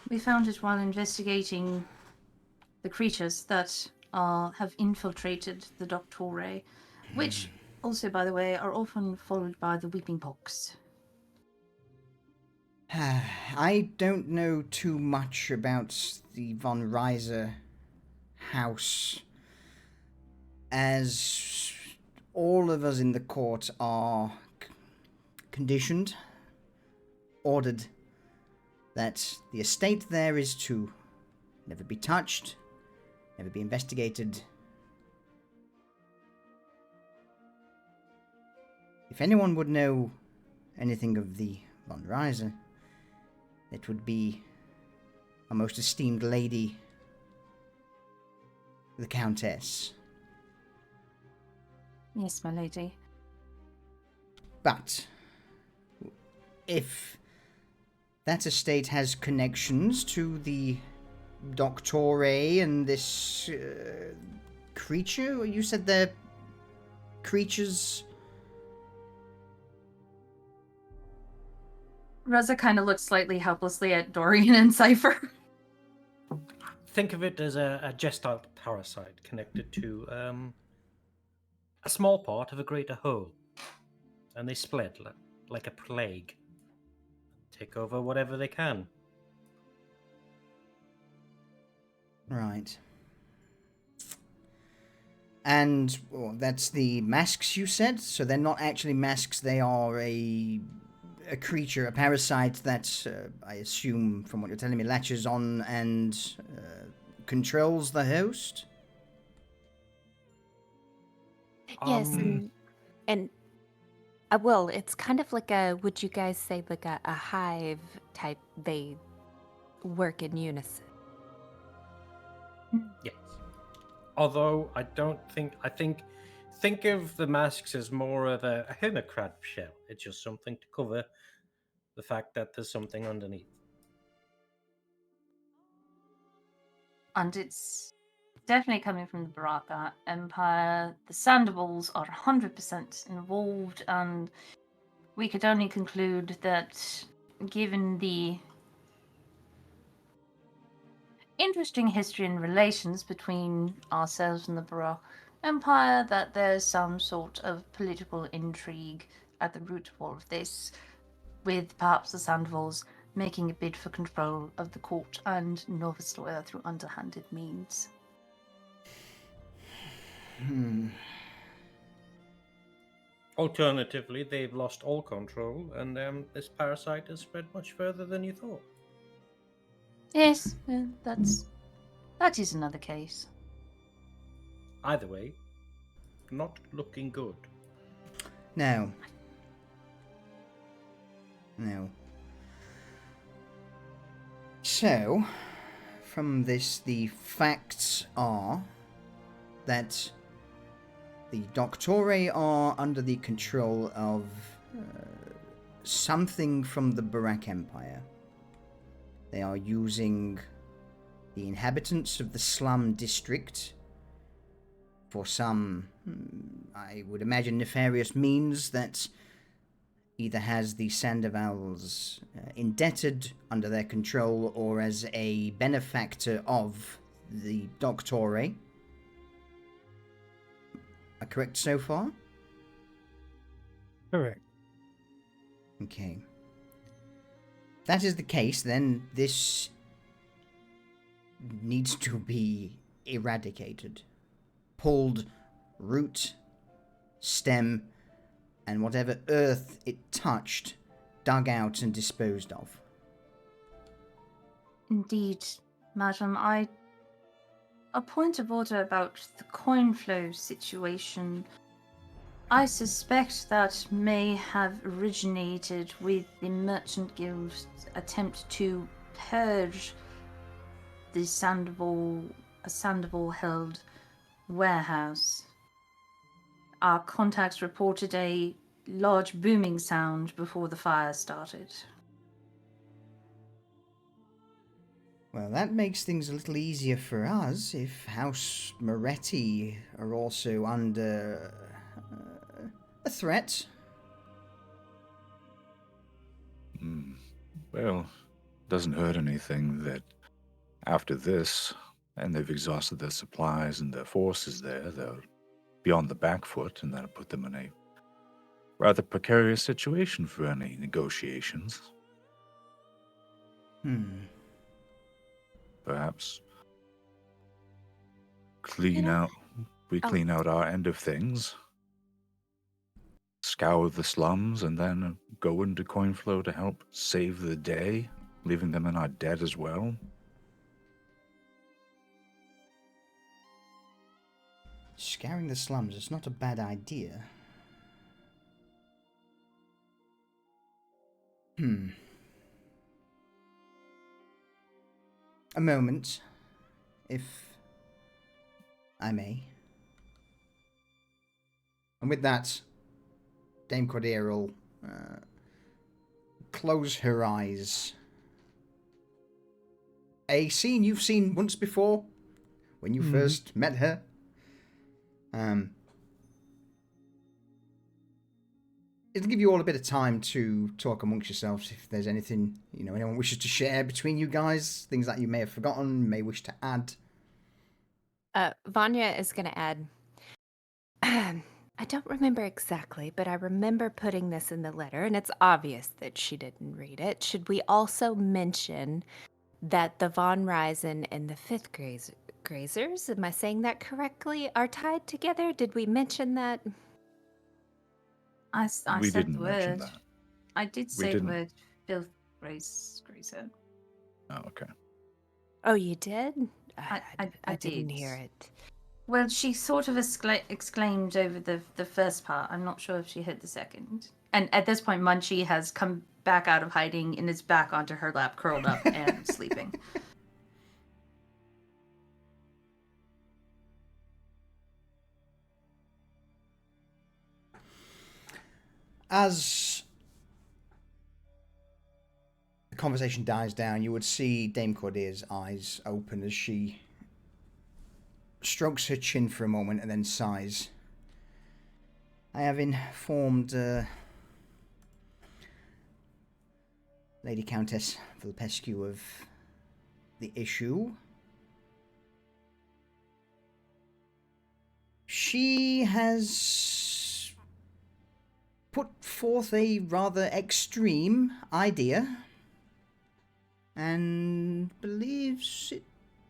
We found it while investigating the creatures that have infiltrated the Doctore, which also, by the way, are often followed by the Weeping Pox. I don't know too much about the von Reiser house, as all of us in the court are conditioned, ordered that the estate there is to never be touched, never be investigated. If anyone would know anything of the von Reiser, it would be our most esteemed lady, the Countess. Yes, my lady. But if that estate has connections to the Doctore and this creature, you said they're creatures. Reza kind of looks slightly helplessly at Dorian and Cypher. Think of it as a gestalt parasite connected to a small part of a greater whole. And they split like a plague. Take over whatever they can. Right. And that's the masks you said? So they're not actually masks, they are a creature, a parasite that, I assume, from what you're telling me, latches on and controls the host? Yes, and well, it's kind of like a, would you guys say like a hive type? They work in unison. Yes. Although I think think of the masks as more of a hermit crab shell. It's just something to cover the fact that there's something underneath. And it's definitely coming from the Baraka Empire. The Sandoval's are 100% involved, and we could only conclude that given the interesting history and relations between ourselves and the Baroque Empire, that there's some sort of political intrigue at the root of all of this, with perhaps the Sandvals making a bid for control of the court and Nova Stoya through underhanded means. Alternatively, they've lost all control, and this parasite has spread much further than you thought. Yes, that is another case. Either way, not looking good. No. So, from this, the facts are that the Doctore are under the control of something from the Barak Empire. They are using the inhabitants of the slum district for some, I would imagine, nefarious means that either has the Sandovals indebted under their control or as a benefactor of the Doctore. Am I correct so far? Correct. Okay. If that is the case, then this needs to be eradicated. Pulled root, stem, and whatever earth it touched, dug out and disposed of. Indeed, madam. A point of order about the coin flow situation. I suspect that may have originated with the Merchant Guild's attempt to purge the Sandoval-held warehouse. Our contacts reported a large booming sound before the fire started. Well, that makes things a little easier for us if House Moretti are also under a threat. Well, doesn't hurt anything that after this, and they've exhausted their supplies and their forces there, they're beyond the back foot, and that'll put them in a rather precarious situation for any negotiations. Perhaps clean out our end of things, scour the slums, and then go into Coinflow to help save the day, leaving them in our debt as well. Scouring the slums is not a bad idea. A moment, if I may. And with that, Dame Cordelia will close her eyes. A scene you've seen once before, when you first met her. It'll give you all a bit of time to talk amongst yourselves if there's anything, anyone wishes to share between you guys, things that you may have forgotten, may wish to add. Vanya is going to add, I don't remember exactly, but I remember putting this in the letter, and it's obvious that she didn't read it. Should we also mention that the Von Ryzen and the Fifth Grazers, am I saying that correctly, are tied together? Did we mention that? I We said didn't the mention word. that. I did We say didn't. the word filth grazer. Oh, okay. Oh, you did? I didn't did. hear it. Well, she sort of exclaimed over the first part. I'm not sure if she heard the second. And at this point, Munchie has come back out of hiding and is back onto her lap, curled up and sleeping. as the conversation dies down, you would see Dame Cordier's eyes open as she strokes her chin for a moment and then sighs. I have informed Lady Countess Vulpescu of the issue. She has put forth a rather extreme idea and believes it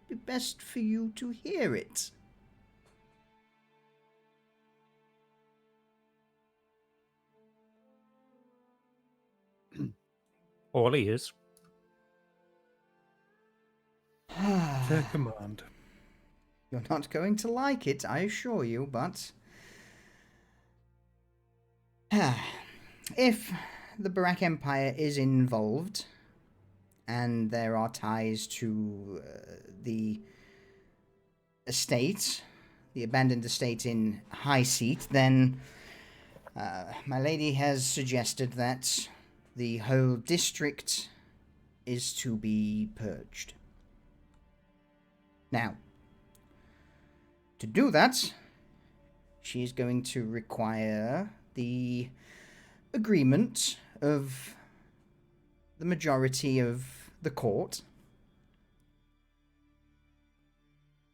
be best for you to hear it. All ears. Fair command. You're not going to like it, I assure you, but if the Barak Empire is involved and there are ties to the estate, the abandoned estate in High Seat, then my lady has suggested that the whole district is to be purged. Now, to do that, she is going to require the agreement of the majority of the court.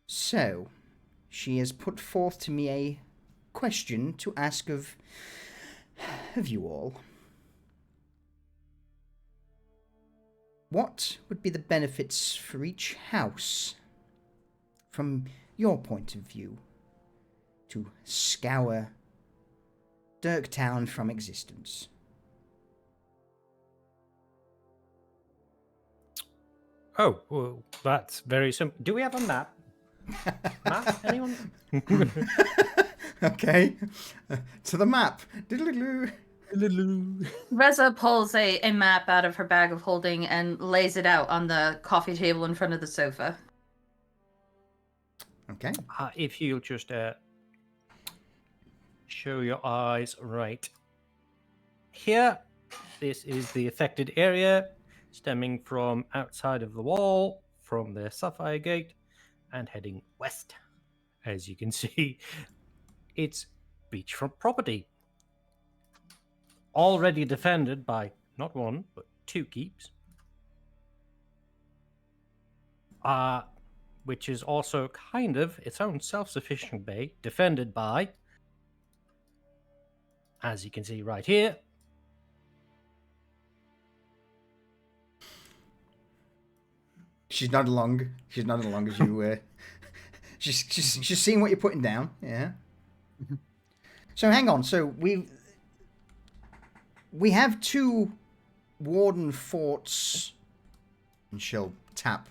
So, she has put forth to me a question to ask of you all. What would be the benefits for each house, from your point of view, to scour Dirktown from existence? Oh, well, that's very simple. Do we have a map? Map? Anyone? Okay. To the map. Diddle-doo. Reza pulls a map out of her bag of holding and lays it out on the coffee table in front of the sofa. Okay. If you'll just show your eyes right here, this is the affected area stemming from outside of the wall from the Sapphire Gate and heading west. As you can see, it's beachfront property. Already defended by not one, but 2 keeps. Which is also kind of its own self-sufficient bay, defended by, as you can see right here, She's not along. She's not along as you. She's seeing what you're putting down. Yeah. So hang on. So we have 2 warden forts, and she'll tap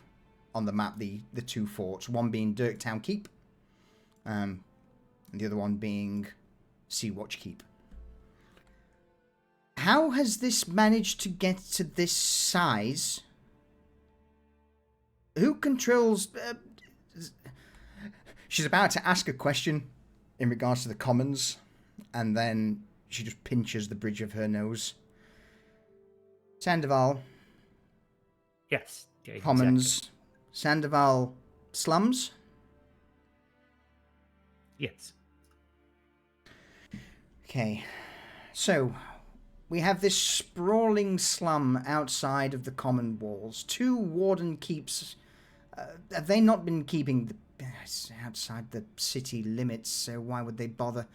on the map the 2 forts. One being Dirktown Keep, and the other one being Sea-Watch Keep. How has this managed to get to this size? Who controls... She's about to ask a question in regards to the commons, and then she just pinches the bridge of her nose. Sandoval. yes, yeah, Commons. exactly. Sandoval slums. Yes. Okay. So, we have this sprawling slum outside of the common walls. 2 warden keeps. Have they not been keeping outside the city limits, so why would they bother?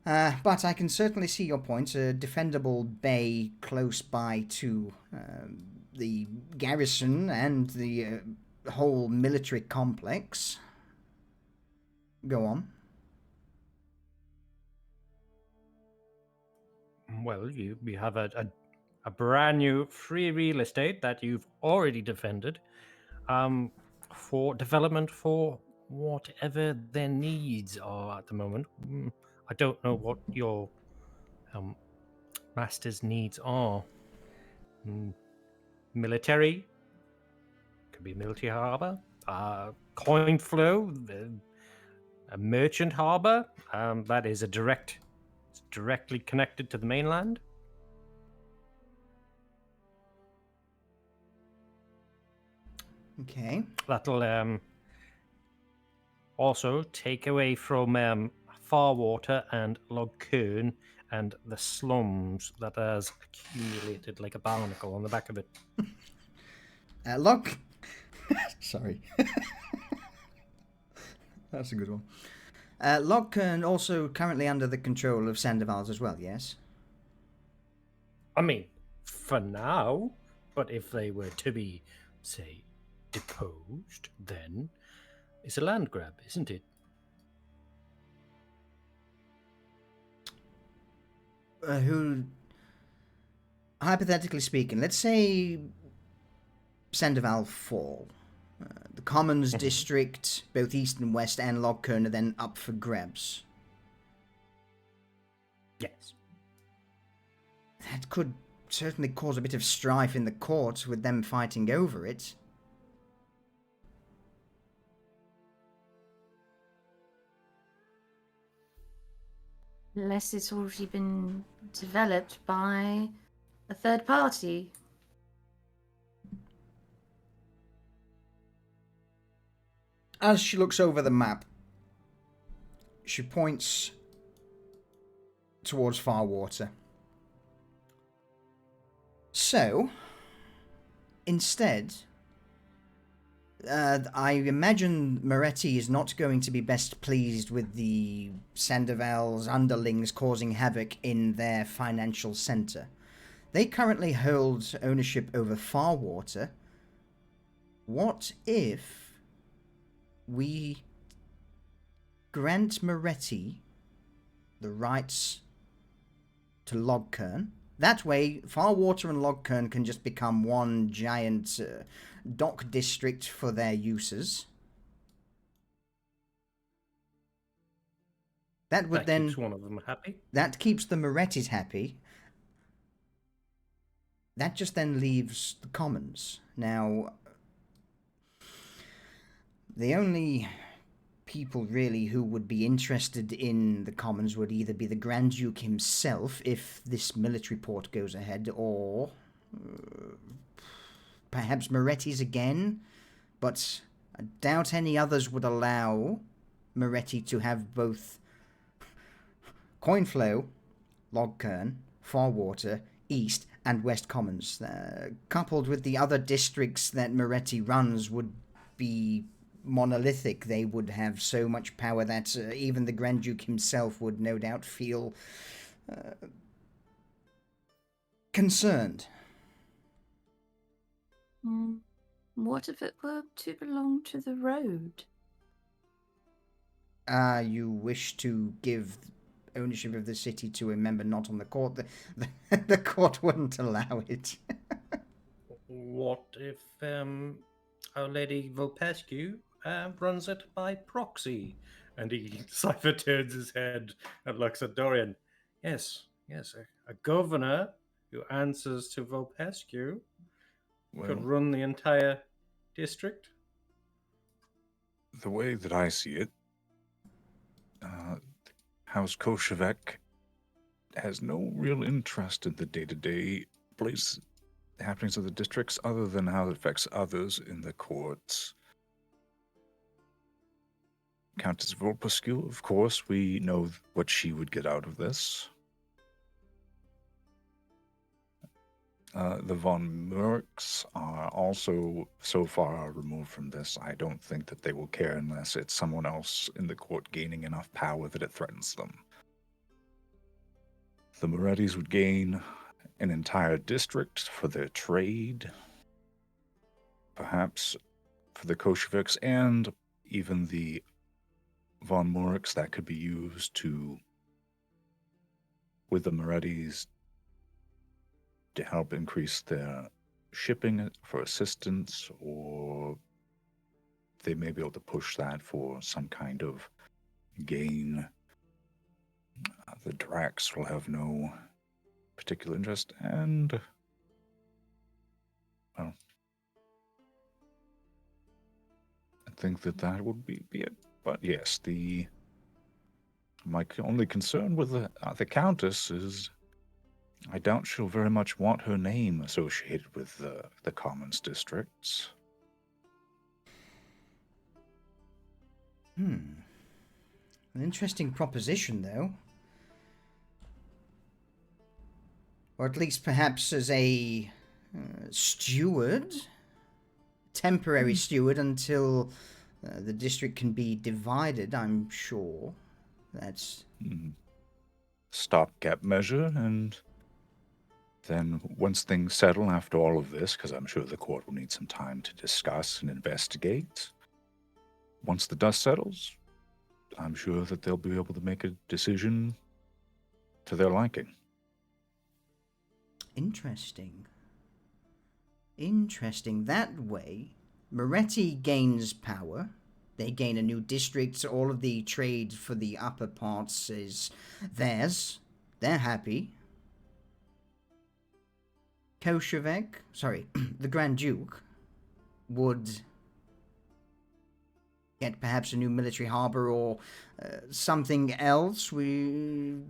But I can certainly see your point. A defendable bay close by to the garrison and the whole military complex. Go on. Well, you have a brand new free real estate that you've already defended for development for whatever their needs are at the moment. I don't know what your master's needs are. Military, could be military harbor, coin flow, a merchant harbor. That is a direct directly connected to the mainland. Okay. That'll also take away from Farwater and Logkern and the slums that has accumulated like a barnacle on the back of it. Log. Sorry. That's a good one. Logkern also currently under the control of Sandoval's as well, yes? I mean, for now, but if they were to be, say, deposed, then it's a land grab, isn't it? Who, hypothetically speaking, let's say Sandoval fall. The Commons District, both East and West, and Logkern are then up for grabs. Yes. That could certainly cause a bit of strife in the court with them fighting over it. Unless it's already been developed by a third party. As she looks over the map, she points towards Farwater. So, instead, I imagine Moretti is not going to be best pleased with the Sandoval's underlings causing havoc in their financial centre. They currently hold ownership over Farwater. What if we grant Moretti the rights to Logkern? That way, Farwater and Logkern can just become one giant dock district for their uses. That would then keeps one of them happy. That keeps the Morettis happy. That just then leaves the Commons. Now, the only people really who would be interested in the Commons would either be the Grand Duke himself, if this military port goes ahead, or perhaps Moretti's again, but I doubt any others would allow Moretti to have both Coinflow, Logkern, Farwater, East and West Commons. Coupled with the other districts that Moretti runs would be monolithic. They would have so much power that even the Grand Duke himself would no doubt feel concerned. What if it were to belong to the road? You wish to give ownership of the city to a member not on the court? The court wouldn't allow it. What if Our Lady Vopescu runs it by proxy? And Cypher turns his head and looks at Dorian. Yes, a governor who answers to Vopescu could run the entire district. The way that I see it, House Koshevek has no real interest in the day-to-day happenings of the districts other than how it affects others in the courts. Countess Vopescu, of course, we know what she would get out of this. The von Murks are also so far removed from this, I don't think that they will care unless it's someone else in the court gaining enough power that it threatens them. The Morettis would gain an entire district for their trade, perhaps for the Kosheviks, and even the von Murks that could be used to, with the Morettis, to help increase their shipping for assistance, or they may be able to push that for some kind of gain. The Drax will have no particular interest, and, well, I think that would be it. But yes, the My only concern with the Countess is I doubt she'll very much want her name associated with the Commons districts. An interesting proposition, though. Or at least perhaps as a steward, temporary steward until the district can be divided, I'm sure. That's... Stopgap measure, and then once things settle after all of this, because I'm sure the court will need some time to discuss and investigate, once the dust settles, I'm sure that they'll be able to make a decision to their liking. Interesting. That way, Moretti gains power. They gain a new district. All of the trade for the upper parts is theirs. They're happy. Koshevek, the Grand Duke, would get perhaps a new military harbor or something else. The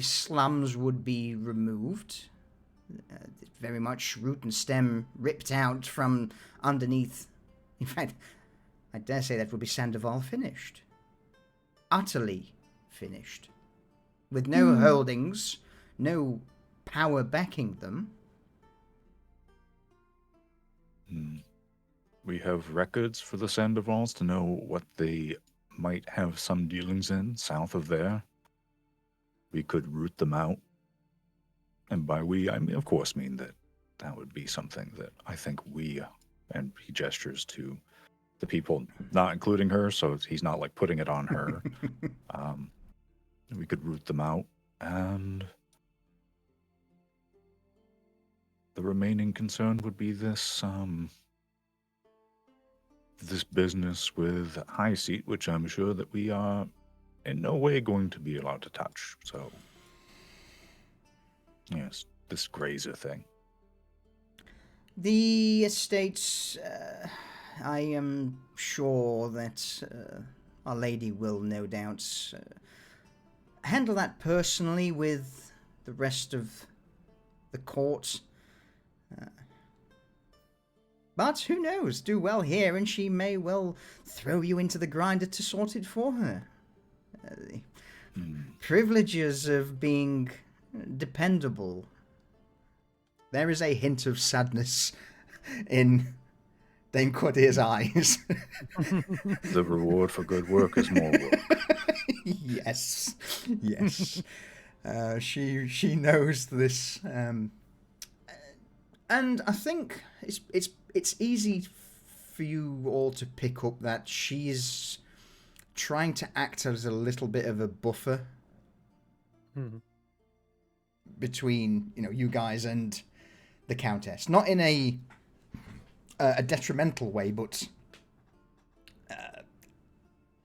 slums would be removed. Very much root and stem ripped out from underneath. In fact, I dare say that would be Sandoval finished. Utterly finished. With no holdings, no power backing them. We have records for the Sandovals to know what they might have some dealings in south of there. We could root them out. And by we, I mean, of course, mean that would be something that I think we, and he gestures to the people, not including her, so he's not like putting it on her. We could root them out, and the remaining concern would be this this business with High Seat, which I'm sure that we are in no way going to be allowed to touch. So, yes, this grazer thing. The estates, I am sure that Our Lady will no doubt handle that personally with the rest of the court. But who knows? Do well here, and she may well throw you into the grinder to sort it for her. The privileges of being dependable. There is a hint of sadness in Dame Cordier's eyes. The reward for good work is more work. Yes. She knows this, and I think it's easy for you all to pick up that she's trying to act as a little bit of a buffer between you guys and the Countess, not in a detrimental way, but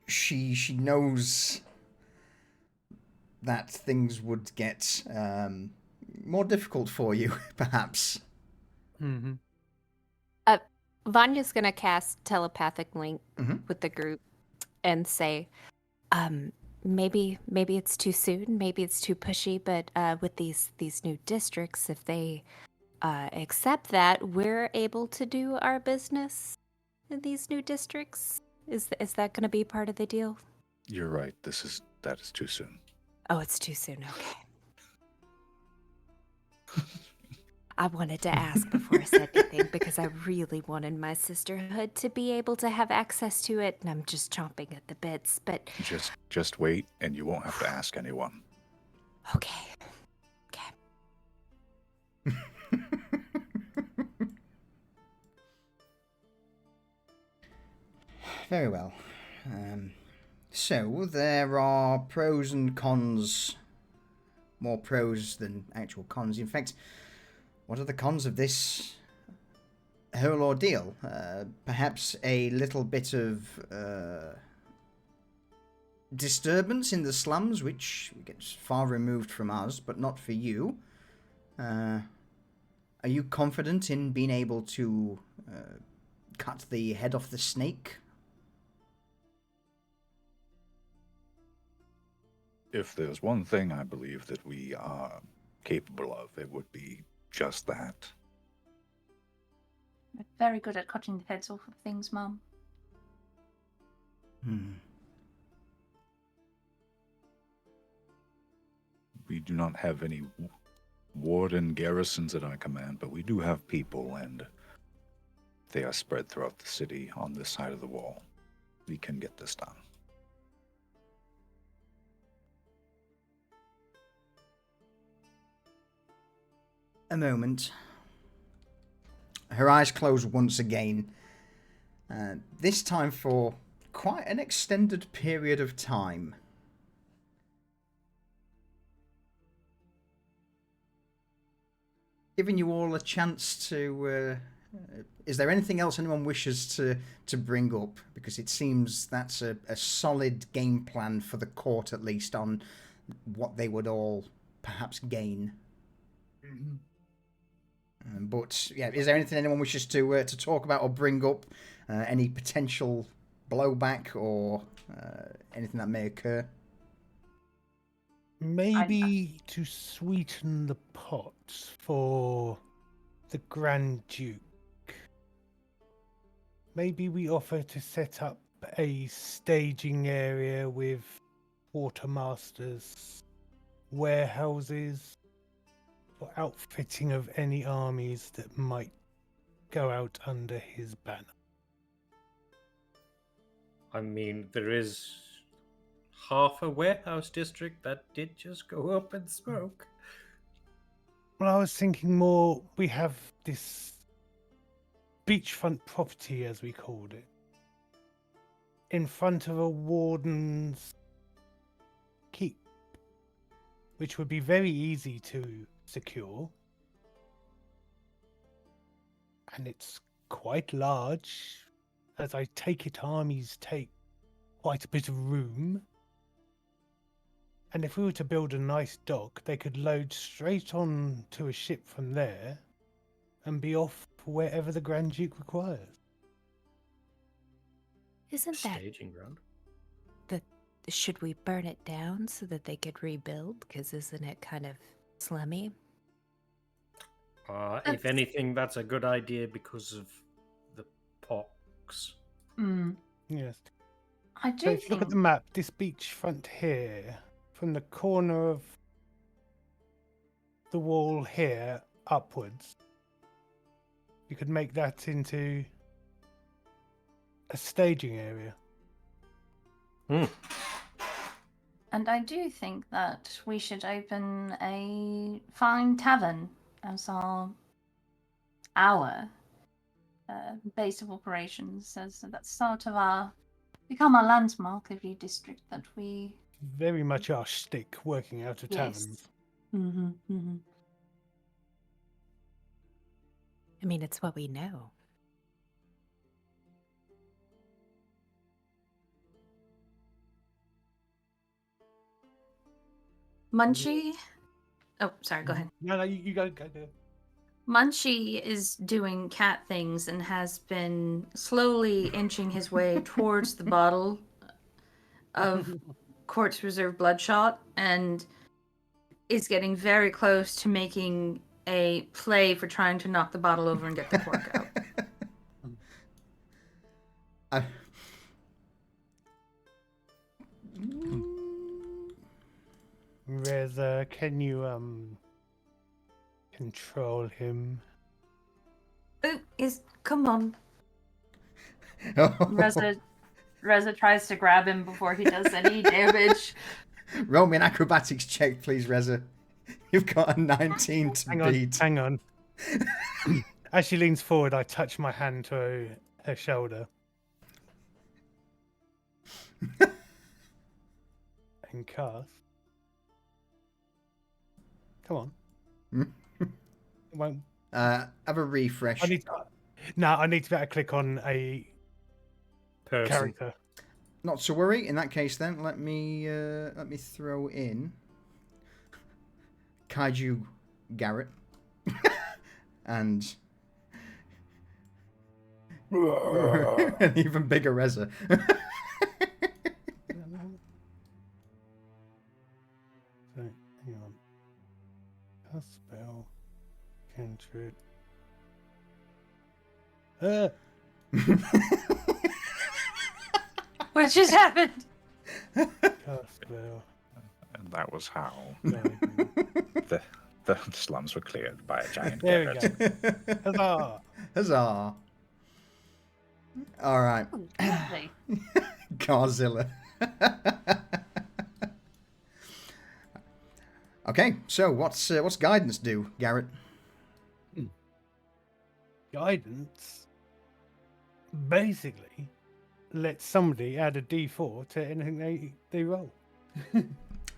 she knows that things would get more difficult for you, perhaps. Vanya's gonna cast telepathic link with the group and say, maybe it's too soon, maybe it's too pushy, but with these new districts, if they accept that, we're able to do our business in these new districts. Is that going to be part of the deal? You're right. That is too soon. Oh, it's too soon. Okay. I wanted to ask before I said anything because I really wanted my sisterhood to be able to have access to it, and I'm just chomping at the bits. But just wait, and you won't have to ask anyone. Okay. Very well. So, there are pros and cons. More pros than actual cons. In fact, what are the cons of this whole ordeal? Perhaps a little bit of disturbance in the slums, which gets far removed from us, but not for you. Are you confident in being able to cut the head off the snake? if there's one thing I believe that we are capable of, it would be just that. We're very good at cutting the heads off of things, Mum. We do not have any warden garrisons at our command, but we do have people, and they are spread throughout the city on this side of the wall. We can get this done. A moment. Her eyes close once again, this time for quite an extended period of time. Giving you all a chance to... is there anything else anyone wishes to bring up? Because it seems that's a solid game plan for the court, at least, on what they would all perhaps gain. Mhm. But yeah, is there anything anyone wishes to talk about or bring up? Any potential blowback or anything that may occur? Maybe to sweeten the pot for the Grand Duke. Maybe we offer to set up a staging area with quartermasters, warehouses, for outfitting of any armies that might go out under his banner. I mean, there is half a warehouse district that did just go up in smoke. Well, I was thinking more, we have this beachfront property, as we called it, in front of a warden's keep, which would be very easy to secure. And it's quite large. As I take it, armies take quite a bit of room. And if we were to build a nice dock, they could load straight on to a ship from there and be off wherever the Grand Duke requires. Isn't that Staging ground. should we burn it down so that they could rebuild? Because isn't it kind of slummy? If anything, that's a good idea because of the pox. Yes. I So do if you look at think the map, this beachfront here, from the corner of the wall here upwards, you could make that into a staging area. And I do think that we should open a fine tavern as our base of operations, as that's sort of become our landmark, every district that we. Very much our shtick, working out of Yes. taverns. Mm-hmm, mm-hmm. I mean, it's what we know. Munchie. Oh, sorry. Go ahead. No, you go do it. Munchie is doing cat things and has been slowly inching his way towards the bottle of Quartz Reserve Bloodshot and is getting very close to making a play for trying to knock the bottle over and get the cork out. Reza, can you control him? Ooh, come on. Reza tries to grab him before he does any damage. Roll me an acrobatics check, please, Reza. You've got a 19 to beat. Hang on. As she leans forward, I touch my hand to her shoulder. And cast. Come on. It won't. Have a refresh. I need to better click on a Person. character. Not to worry. In that case, then let me throw in Kaiju Garrett and an even bigger Reza. cantrip. What just happened? Cast spell. And that was how Guidance. the slums were cleared by a giant There we carrot. go. Huzzah! Huzzah! All right, Oh, lovely. Carzilla. Okay, so what's guidance do, Garrett? Guidance basically lets somebody add a D4 to anything they roll.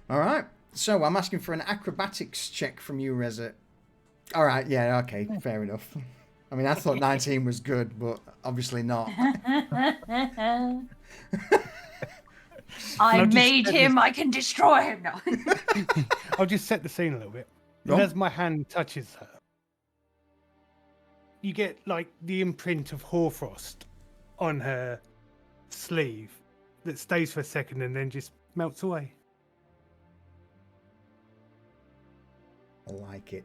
All right, so I'm asking for an acrobatics check from you, Reza. All right, yeah, okay, fair enough. I mean, I thought 19 was good, but obviously not. I just made said him. this- I can destroy him now. I'll just set the scene a little bit. Go And on. as my hand touches her, you get like the imprint of hoarfrost on her sleeve that stays for a second and then just melts away. I like it.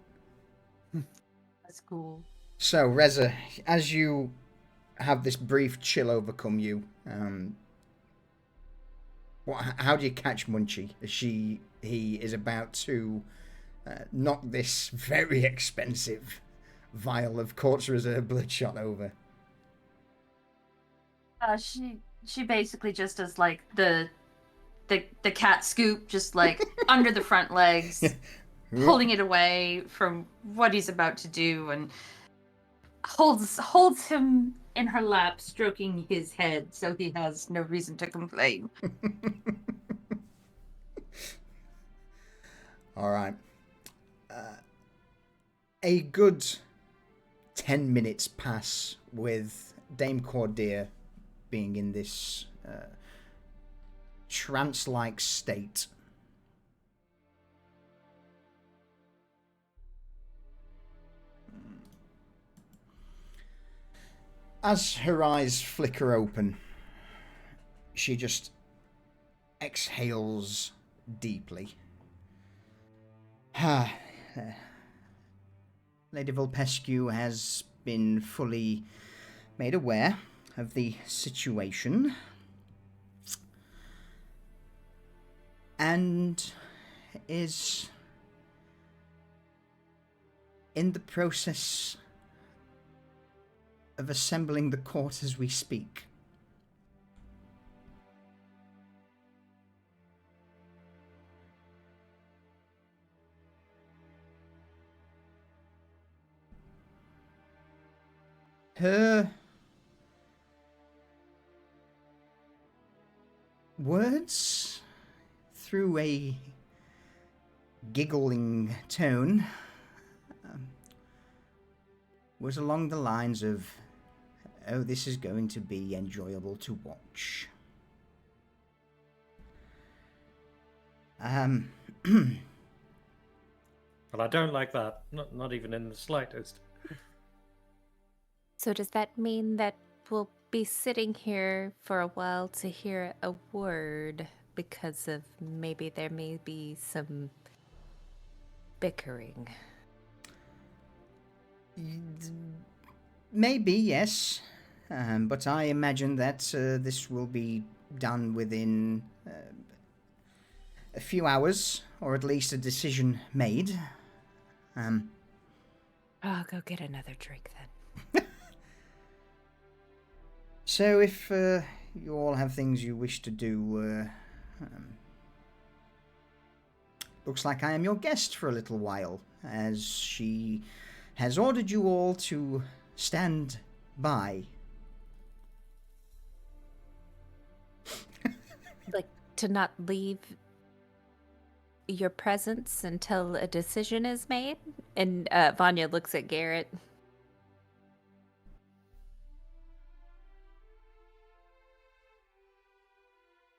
That's cool. So, Reza, as you have this brief chill overcome you, how do you catch Munchie as he is about to knock this very expensive vial of Court's Reserve Bloodshot over? She basically just does like the cat scoop, just like under the front legs, holding it away from what he's about to do, and holds him in her lap, stroking his head, so he has no reason to complain. All right. A good 10 minutes pass with Dame Cordeer being in this trance-like state. As her eyes flicker open, she just exhales deeply. Lady Vulpescu has been fully made aware of the situation and is in the process of assembling the court as we speak. Her words, through a giggling tone, was along the lines of, "Oh, this is going to be enjoyable to watch." Well, I don't like that. Not even in the slightest. So does that mean that we'll be sitting here for a while to hear a word because of maybe there may be some bickering? Maybe, yes. But I imagine that this will be done within a few hours, or at least a decision made. I'll go get another drink then. So if you all have things you wish to do, looks like I am your guest for a little while, as she has ordered you all to stand by. Like, to not leave your presence until a decision is made? And Vanya looks at Garrett.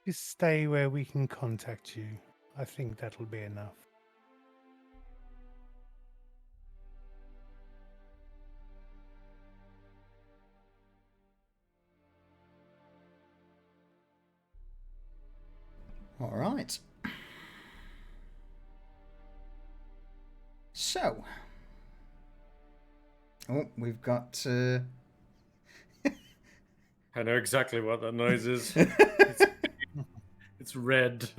Just stay where we can contact you. I think that'll be enough. All right. So, Oh, we've got. I know exactly what that noise is. It's red.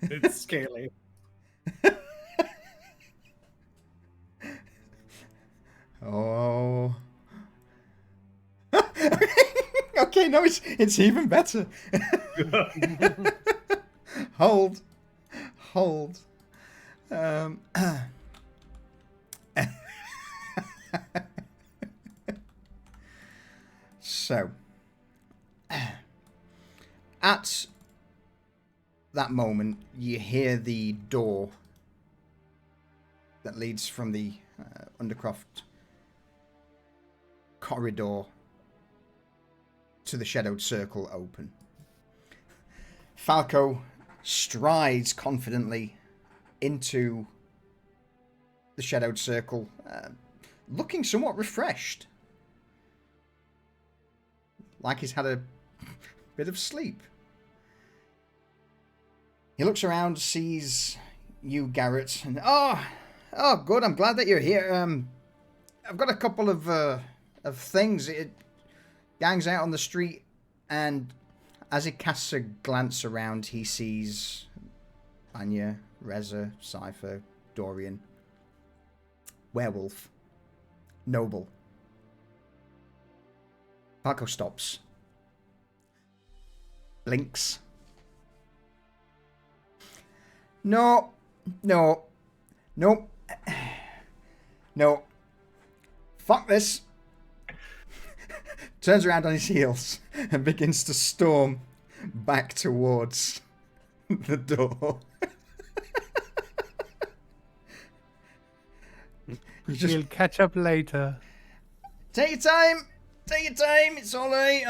It's scaly. Oh. Okay, no, it's even better. Hold. So, at that moment, you hear the door that leads from the Undercroft corridor to the Shadowed Circle open. Falco strides confidently into the Shadowed Circle, looking somewhat refreshed. Like he's had a bit of sleep. He looks around, sees you, Garrett, and oh, good. I'm glad that you're here. I've got a couple of things. It gangs out on the street, and as he casts a glance around, he sees Anya, Reza, Cypher, Dorian, Werewolf, Noble. Falco stops. Blinks. No. Fuck this. Turns around on his heels and begins to storm back towards the door. We'll catch up later. Take your time. It's all right.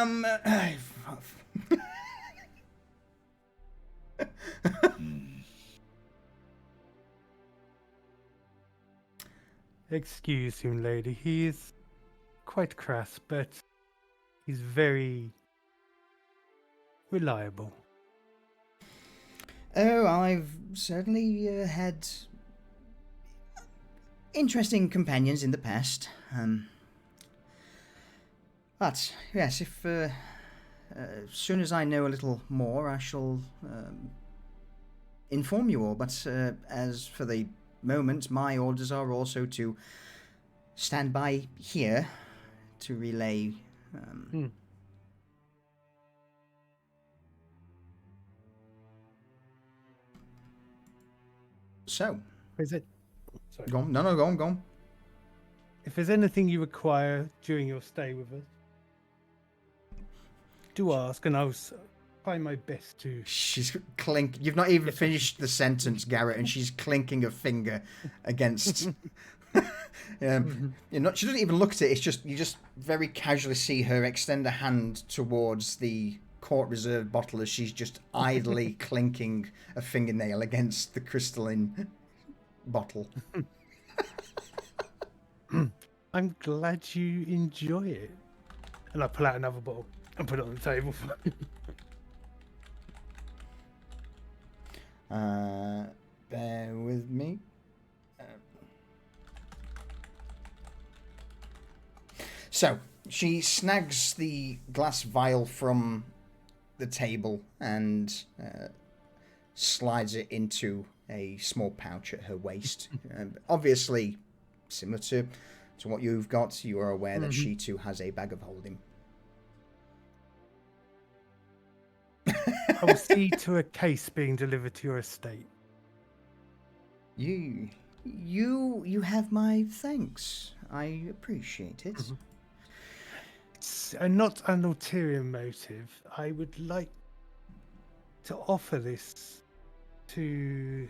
Excuse him, lady. He is quite crass, but he's very reliable. Oh, I've certainly had interesting companions in the past. But yes, if as soon as I know a little more, I shall inform you all. But as for the moment, my orders are also to stand by here to relay. So, Is it? Sorry. go on. No, go on. If there's anything you require during your stay with us, do ask, and I'll try my best to. She's clink. You've not even finished the sentence, Garrett, and she's clinking a finger against. You're not. She doesn't even look at it. It's just you just very casually see her extend a hand towards the court reserve bottle as she's just idly clinking a fingernail against the crystalline bottle. I'm glad you enjoy it. And I pull out another bottle and put it on the table. Bear with me. So, she snags the glass vial from the table and slides it into a small pouch at her waist. Obviously, similar to what you've got, you are aware that she too has a bag of holding. I will see to a case being delivered to your estate. You have my thanks. I appreciate it. It's not an ulterior motive. I would like to offer this to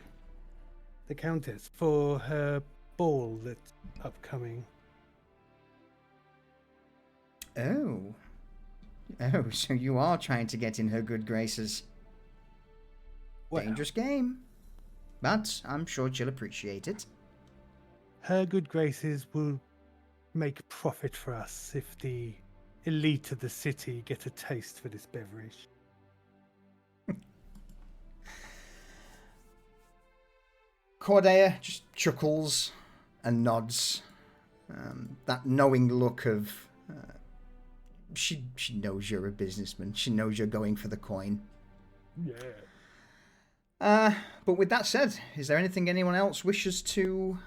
the Countess for her ball that's upcoming. Oh, so you are trying to get in her good graces. Well, Dangerous game. But I'm sure she'll appreciate it. her good graces will make profit for us if the elite of the city get a taste for this beverage. Cordelia just chuckles and nods that knowing look of she knows you're a businessman. She knows you're going for the coin. Yeah. But with that said, is there anything anyone else wishes to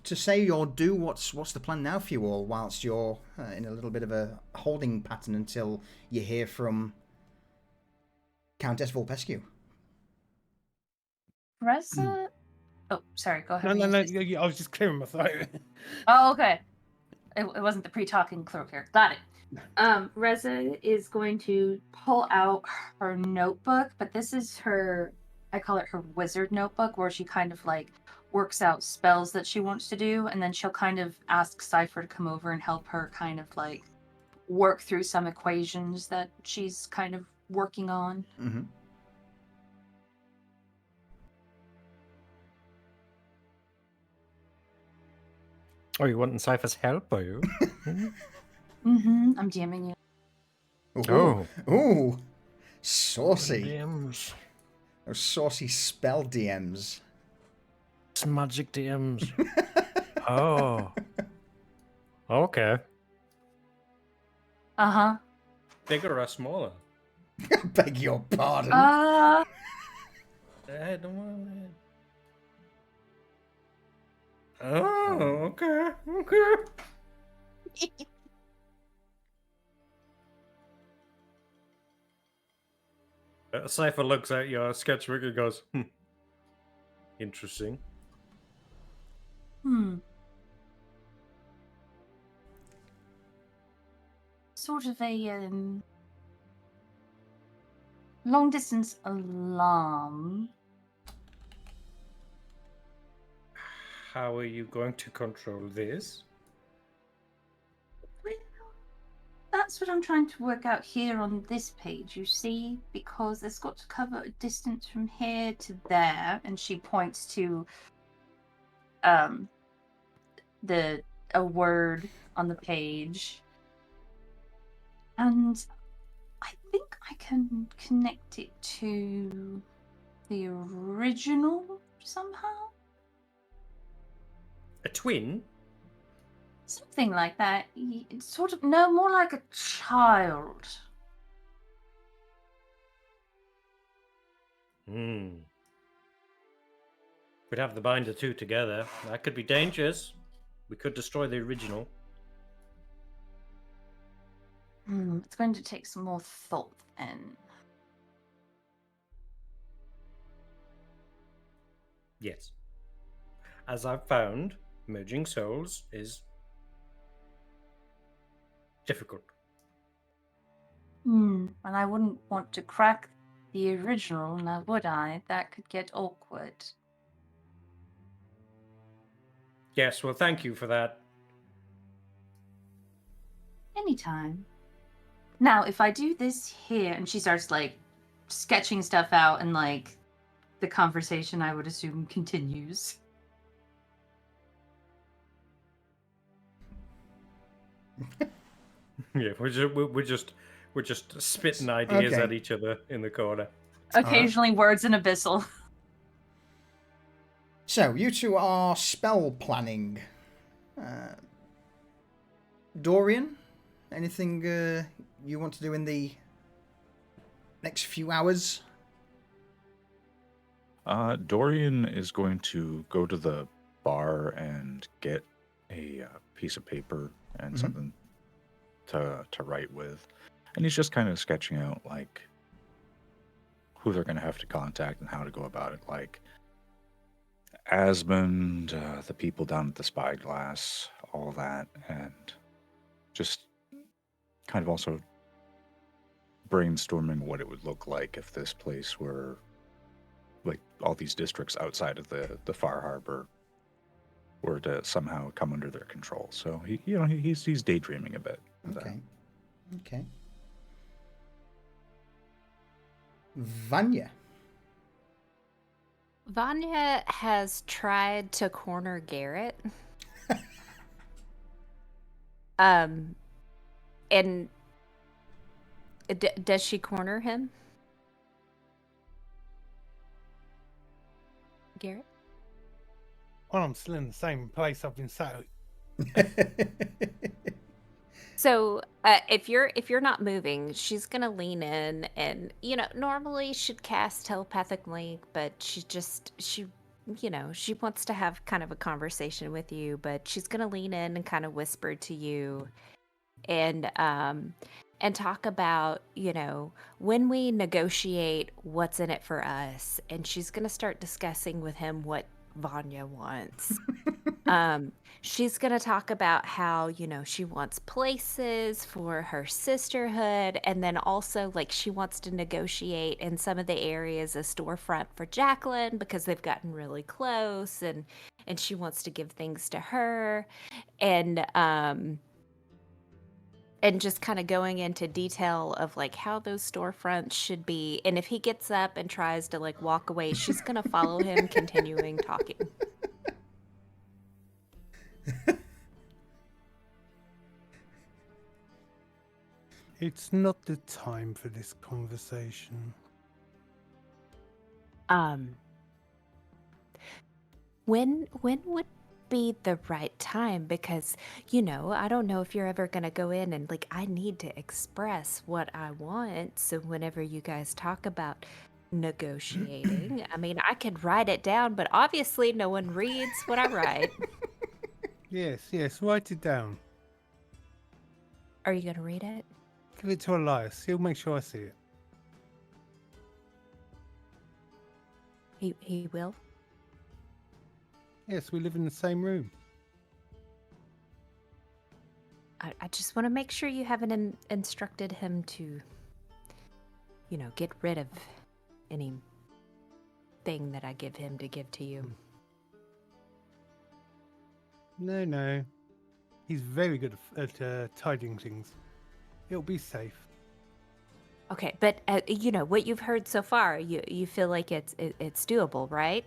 say or do? What's the plan now for you all? Whilst you're in a little bit of a holding pattern until you hear from Countess Vulpescu. Reza? Oh, sorry. Go ahead. No. Moses. I was just clearing my throat. Oh, okay. It wasn't the pre-talking clerk here. Got it. Reza is going to pull out her notebook, but this is her, I call it her wizard notebook, where she kind of like works out spells that she wants to do, and then she'll kind of ask Cypher to come over and help her kind of like work through some equations that she's kind of working on. Mm-hmm. Oh, you wanting Cypher's help, are you? I'm DMing you. Oh. Ooh. Saucy. DMs. Those saucy spell DMs. It's magic DMs. Oh. Okay. Uh-huh. Bigger or smaller? Beg your pardon. I don't want that. Oh, okay. Cypher looks at your sketchbook and goes, interesting. Sort of a long distance alarm. How are you going to control this? Well, that's what I'm trying to work out here on this page, you see, because it's got to cover a distance from here to there, and she points to a word on the page. And I think I can connect it to the original somehow. A twin? Something like that. It's sort of, no, more like a child. We'd have to bind the two together. That could be dangerous. We could destroy the original. It's going to take some more thought then. Yes. As I've found, merging souls is difficult. And I wouldn't want to crack the original, now would I? That could get awkward. Yes, well, thank you for that. Anytime. Now, if I do this here, and she starts, like, sketching stuff out, and, like, the conversation, I would assume, continues. Yeah, we're just spitting ideas Okay. at each other in the corner. Occasionally words in abyssal. So, you two are spell planning. Dorian, anything you want to do in the next few hours? Dorian is going to go to the bar and get a piece of paper and something to write with. And he's just kind of sketching out, like, who they're going to have to contact and how to go about it. Like, Asmund, the people down at the Spyglass, all that. And just kind of also brainstorming what it would look like if this place were, like, all these districts outside of the Far Harbor were to somehow come under their control. So he's daydreaming a bit. Okay. Vanya. Vanya has tried to corner Garrett. And does she corner him? Garrett? Well, I'm still in the same place I've been sat. So if you're not moving, she's gonna lean in, and normally she'd cast telepathic link, but she she wants to have kind of a conversation with you, but she's gonna lean in and kind of whisper to you, and talk about when we negotiate what's in it for us, and she's gonna start discussing with him what Vanya wants. She's gonna talk about how, she wants places for her sisterhood, and then also like she wants to negotiate in some of the areas a storefront for Jacqueline because they've gotten really close, and she wants to give things to her, and just kind of going into detail of like how those storefronts should be. And if he gets up and tries to like walk away, she's gonna follow him, continuing talking. It's not the time for this conversation. When would be the right time? Because I don't know if you're ever gonna go in, and like I need to express what I want. So whenever you guys talk about negotiating, I mean, I could write it down, but obviously no one reads what I write. Yes, write it down. Are you gonna read it? Give it to Elias. He'll make sure I see it. He will? Yes, we live in the same room. I just want to make sure you haven't instructed him to, get rid of anything that I give him to give to you. No. He's very good at tidying things. It'll be safe. Okay, but what you've heard so far, you feel like it's doable, right?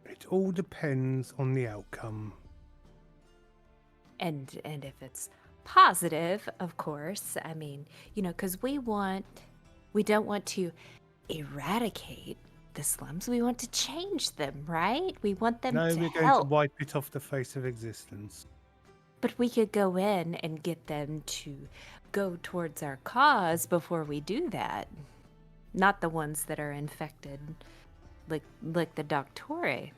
It all depends on the outcome. And if it's positive, of course. I mean, because we don't want to eradicate the slums. We want to change them, right? We want them to No, we're going help. to wipe it off the face of existence. But we could go in and get them to go towards our cause before we do that. Not the ones that are infected, like the Doctore.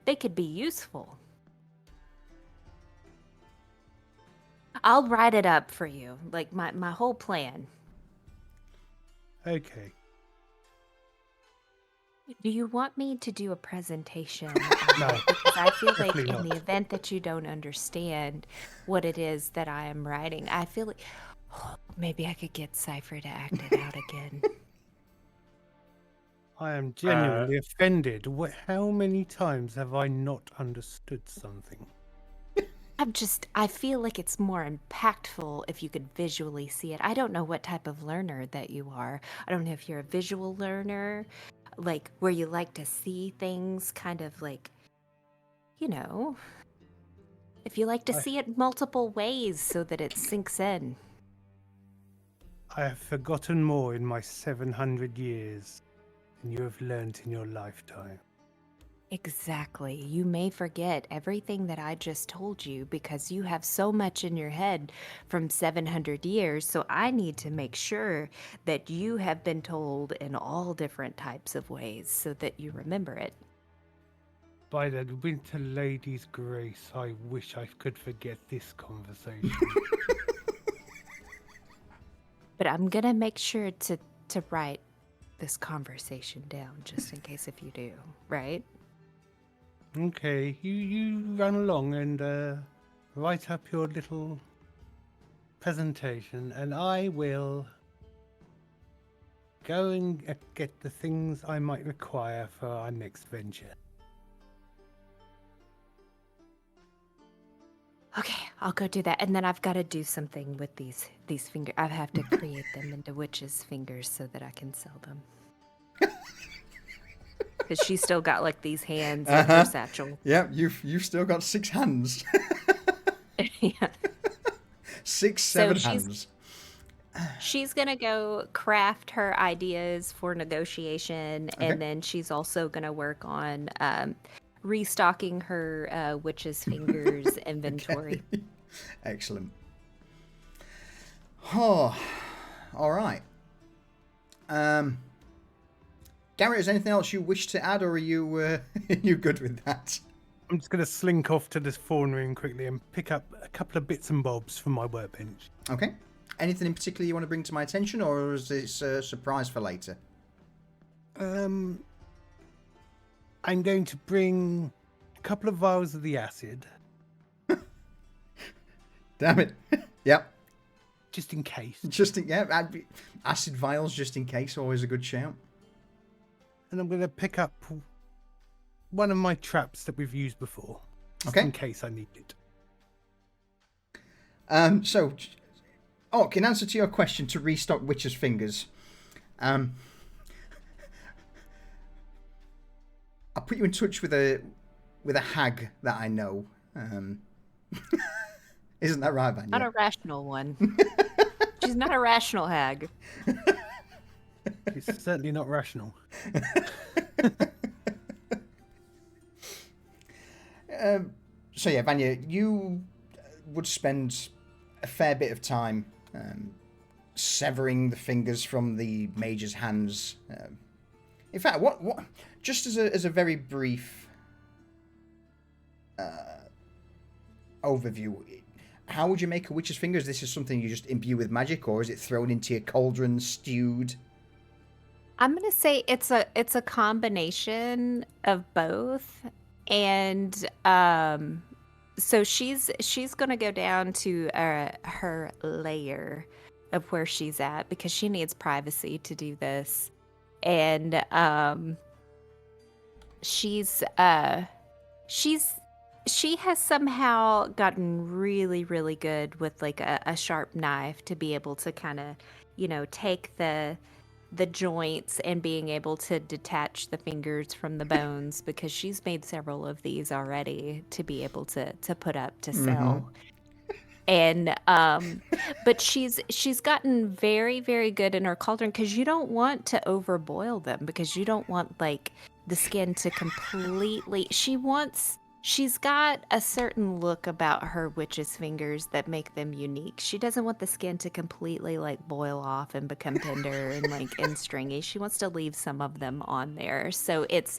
They could be useful. I'll write it up for you, like my whole plan. Okay. Do you want me to do a presentation? No, Because I feel like definitely in not. the event that you don't understand what it is that I am writing, I feel like maybe I could get Cypher to act it out again. I am genuinely offended. How many times have I not understood something? I feel like it's more impactful if you could visually see it. I don't know what type of learner that you are. I don't know if you're a visual learner, like where you like to see things kind of like, if you like to see it multiple ways so that it sinks in. I have forgotten more in my 700 years than you have learnt in your lifetime. Exactly. You may forget everything that I just told you because you have so much in your head from 700 years. So I need to make sure that you have been told in all different types of ways so that you remember it. By the Winter Lady's grace, I wish I could forget this conversation. But I'm going to make sure to write this conversation down just in case if you do, right? Okay, you run along and write up your little presentation, and I will go and get the things I might require for our next venture. Okay, I'll go do that. And then I've got to do something with these fingers. I have to create them into witches' fingers so that I can sell them. Because she's still got like these hands in her satchel. Yep, you've still got 6 hands. Yeah. 6, 7 So she's- hands. she's gonna go craft her ideas for negotiation, Okay. and then she's also gonna work on restocking her witch's fingers inventory. Okay. Excellent. Oh, all right. Garrett, is there anything else you wish to add, or are you you good with that? I'm just going to slink off to this phone room quickly and pick up a couple of bits and bobs from my workbench. Okay. Anything in particular you want to bring to my attention, or is this a surprise for later? I'm going to bring a couple of vials of the acid, Damn it. Yep. just in case. Acid vials just in case, always a good shout. And I'm going to pick up one of my traps that we've used before, just Okay. in case I need it. In answer to your question to restock Witcher's Fingers, I'll put you in touch with a hag that I know. Isn't that right, Vanya? Not a rational one. She's not a rational hag. It's certainly not rational. So yeah, Vanya, you would spend a fair bit of time severing the fingers from the mage's hands. In fact, what just as a very brief overview, how would you make a witch's fingers? This is something you just imbue with magic, or is it thrown into your cauldron, stewed? I'm gonna say it's a combination of both, and so she's gonna go down to her lair of where she's at because she needs privacy to do this, and she has somehow gotten really, really good with like a sharp knife to be able to kind of, take the joints and being able to detach the fingers from the bones because she's made several of these already to be able to put up to sell. And but she's gotten very, very good in her cauldron because you don't want to overboil them because you don't want like the skin to completely she's got a certain look about her witch's fingers that make them unique. She doesn't want the skin to completely like boil off and become tender and stringy. She wants to leave some of them on there. So it's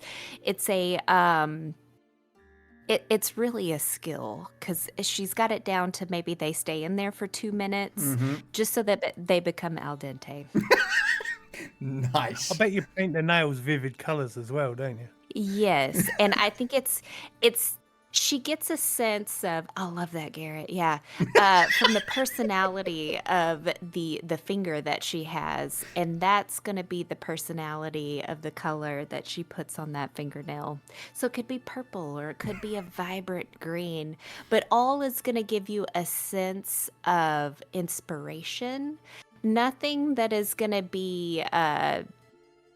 really a skill because she's got it down to maybe they stay in there for 2 minutes just so that they become al dente. Nice. I bet you paint the nails vivid colours as well, don't you? Yes, and I think it's she gets a sense of I love that, Garrett. Yeah, from the personality of the finger that she has, and that's going to be the personality of the color that she puts on that fingernail. So it could be purple or it could be a vibrant green, but all is going to give you a sense of inspiration. Nothing that is going to be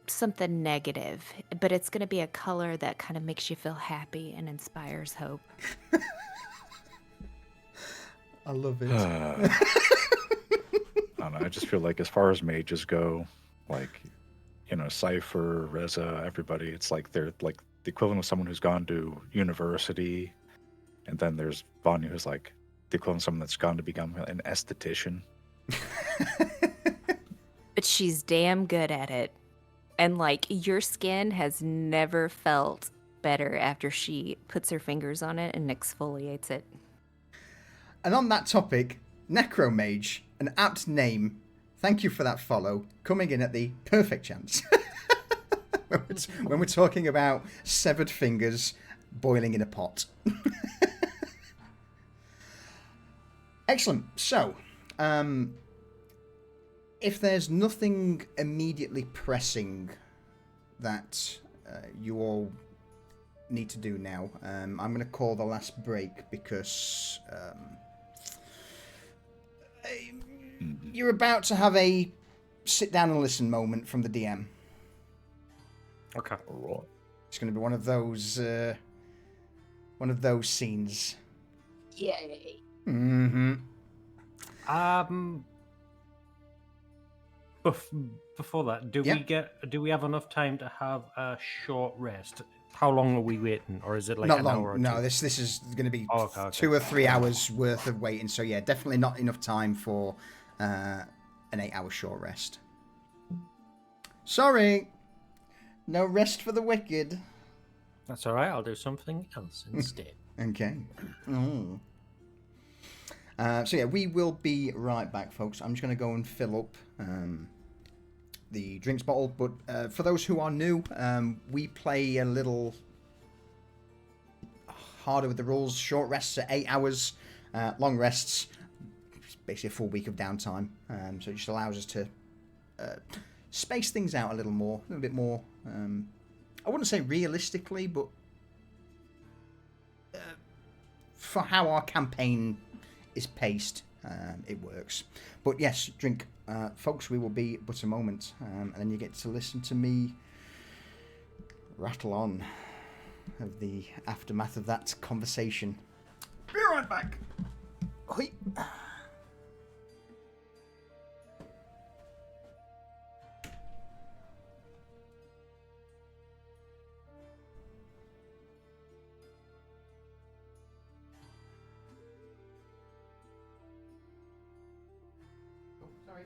something negative, but it's going to be a color that kind of makes you feel happy and inspires hope. I love it. I don't know. I just feel like as far as mages go, like, Cypher, Reza, everybody, it's like they're like the equivalent of someone who's gone to university. And then there's Vanya, who's like the equivalent of someone that's gone to become an esthetician. But she's damn good at it. And like your skin has never felt better after she puts her fingers on it and exfoliates it. And on that topic, Necromage, an apt name. Thank you for that follow. Coming in at the perfect chance. when we're talking about severed fingers boiling in a pot. Excellent. So, if there's nothing immediately pressing that you all need to do now, I'm going to call the last break because you're about to have a sit down and listen moment from the DM. Okay. It's going to be one of those scenes. Yay. Mm-hmm. Before that, Yeah. do we have enough time to have a short rest? How long are we waiting, or is it like not an long. hour or No, two? this is going to be Oh, okay. 2 or 3 hours worth of waiting. So yeah, definitely not enough time for an 8-hour short rest. Sorry, no rest for the wicked. That's all right. I'll do something else instead. Okay. Oh. So yeah, we will be right back, folks. I'm just going to go and fill up the drinks bottle. But for those who are new, we play a little harder with the rules. Short rests are 8 hours. Long rests, basically a full week of downtime. So it just allows us to space things out a little bit more. I wouldn't say realistically, but for how our campaign is paced, it works. But yes, drink, folks. We will be but a moment, and then you get to listen to me rattle on of the aftermath of that conversation. Be right back. Hoi. Sorry.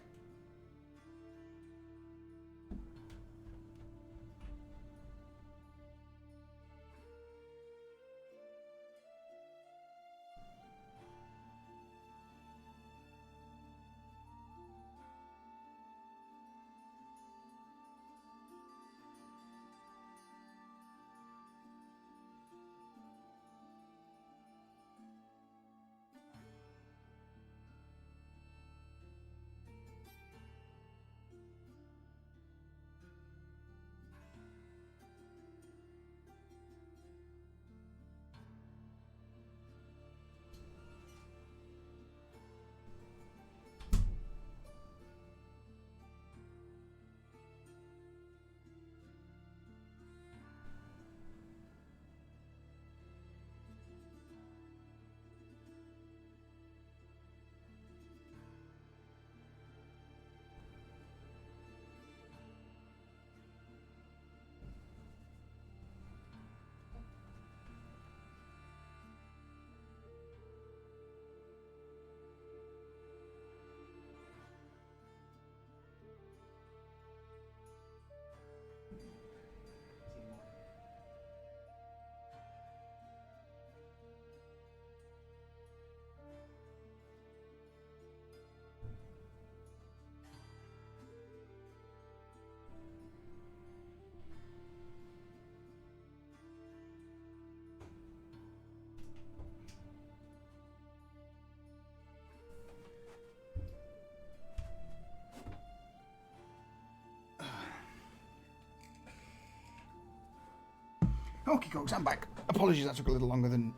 Okay, folks, I'm back. Apologies, that took a little longer than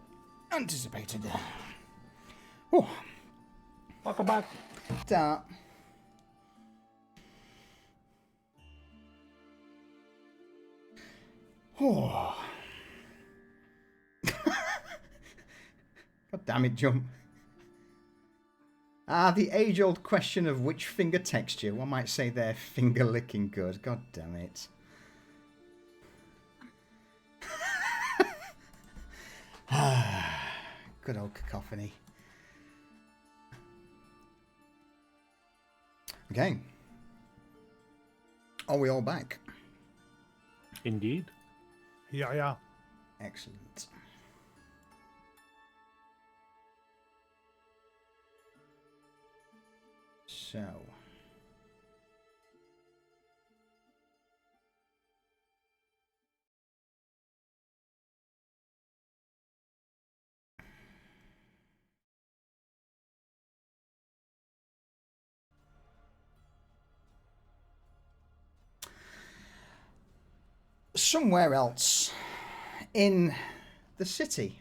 anticipated. Oh, Welcome back. that. Oh. God damn it, Jump. The age-old question of which finger texture. One might say they're finger-licking good. God damn it. Good old cacophony. Okay. Are we all back? Indeed. Yeah. Excellent. So. Somewhere else in the city.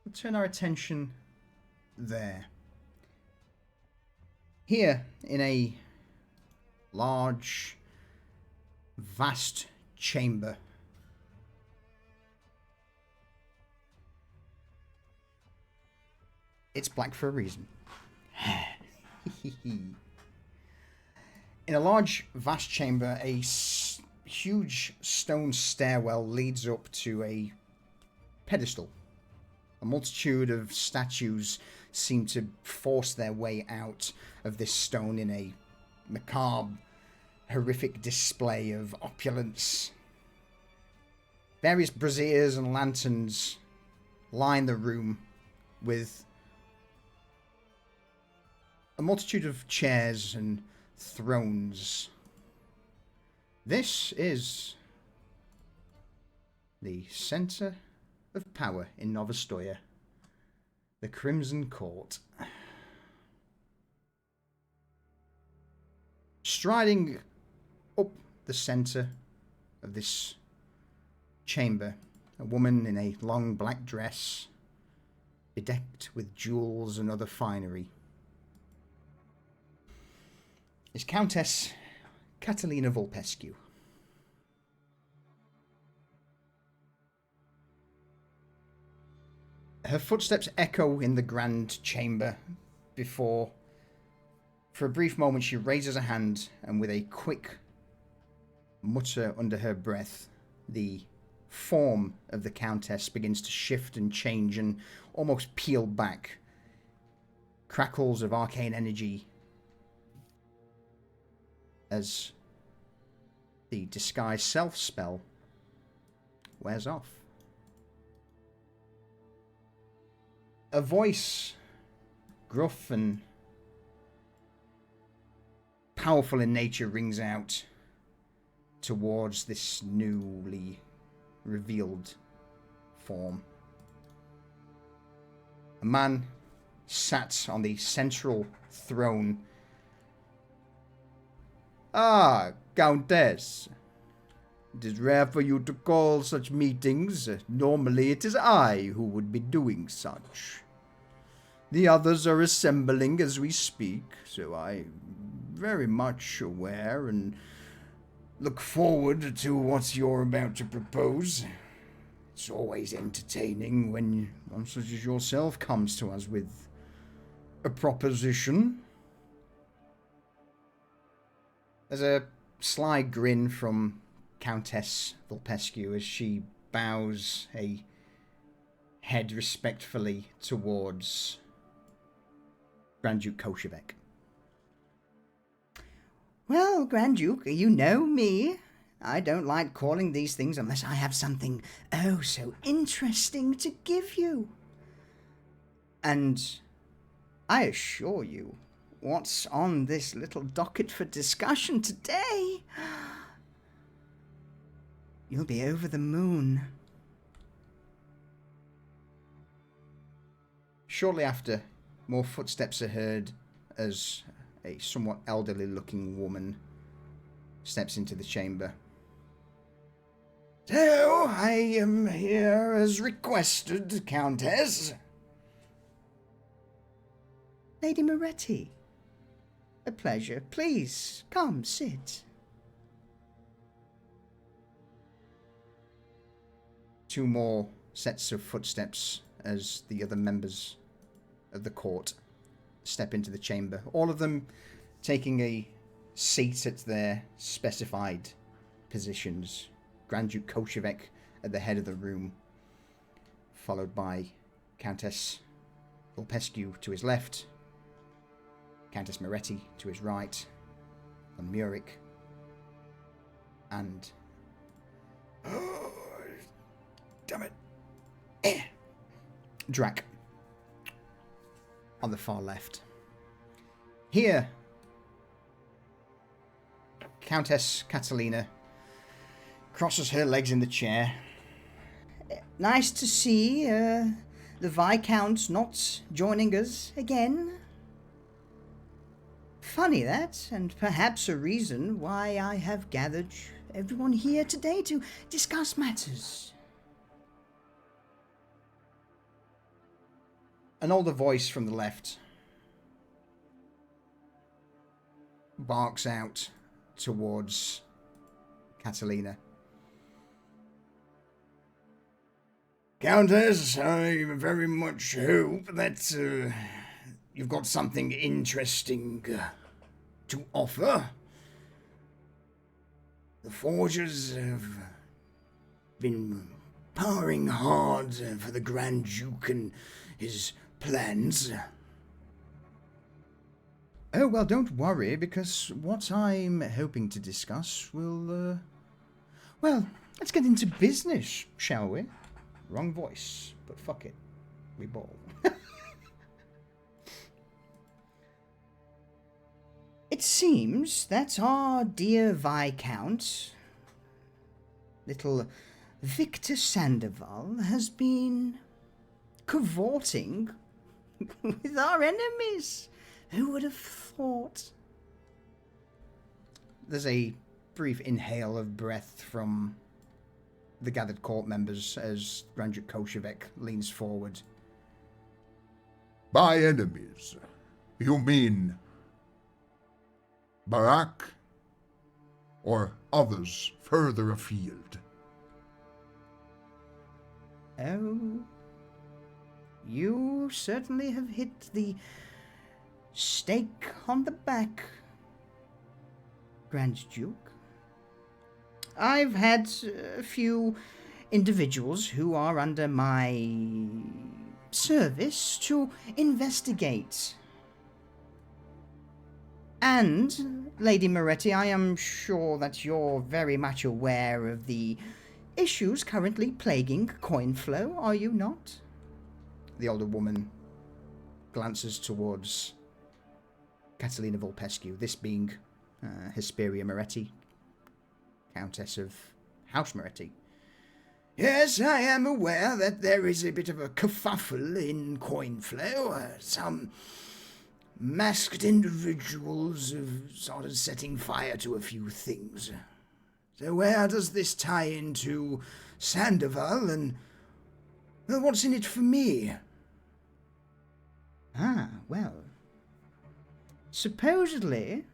We'll turn our attention there. Here in a large, vast chamber. It's black for a reason. In a large, vast chamber, a huge stone stairwell leads up to a pedestal. A multitude of statues seem to force their way out of this stone in a macabre, horrific display of opulence. Various braziers and lanterns line the room with a multitude of chairs and thrones. This is the center of power in Novostoya, the Crimson Court. Striding up the center of this chamber, a woman in a long black dress, bedecked with jewels and other finery, is Countess Catalina Vulpescu. Her footsteps echo in the grand chamber before, for a brief moment, she raises a hand and with a quick mutter under her breath, the form of the Countess begins to shift and change and almost peel back. Crackles of arcane energy as the disguise self spell wears off. A voice, gruff and powerful in nature, rings out towards this newly revealed form. A man sat on the central throne. "Ah, Countess. It is rare for you to call such meetings. Normally it is I who would be doing such. The others are assembling as we speak, so I'm very much aware and look forward to what you're about to propose. It's always entertaining when one such as yourself comes to us with a proposition." There's a sly grin from Countess Vulpescu as she bows a head respectfully towards Grand Duke Koshevek. "Well, Grand Duke, you know me. I don't like calling these things unless I have something oh so interesting to give you. And I assure you, what's on this little docket for discussion today, you'll be over the moon." Shortly after, more footsteps are heard as a somewhat elderly-looking woman steps into the chamber. "So, I am here as requested, Countess." "Lady Moretti, a pleasure. Please, come, sit." Two more sets of footsteps as the other members of the court step into the chamber, all of them taking a seat at their specified positions. Grand Duke Koshevek at the head of the room, followed by Countess Vulpescu to his left, Countess Moretti to his right, and Murik, and... oh, damn it! Drac on the far left. Here, Countess Catalina crosses her legs in the chair. "Nice to see the Viscount not joining us again. Funny that, and perhaps a reason why I have gathered everyone here today to discuss matters." An older voice from the left barks out towards Catalina. "Countess, I very much hope that you've got something interesting to offer. The forgers have been powering hard for the Grand Duke and his plans. Oh, well, don't worry, because what I'm hoping to discuss will, well, let's get into business, shall we? Wrong voice, but fuck it. We ball. It seems that our dear Viscount, little Victor Sandoval, has been cavorting with our enemies. Who would have thought? There's a brief inhale of breath from the gathered court members as Grand Duke Koshevek leans forward. By enemies, you mean Barak or others further afield? Oh, you certainly have hit the stake on the back, Grand Duke. I've had a few individuals who are under my service to investigate. And, Lady Moretti, I am sure that you're very much aware of the issues currently plaguing coin flow, are you not? The older woman glances towards Catalina Vulpescu, this being Hesperia Moretti, Countess of House Moretti. Yes, I am aware that there is a bit of a kerfuffle in coin flow. Some masked individuals have started setting fire to a few things. So where does this tie into Sandoval and, well, what's in it for me? Ah, well, supposedly,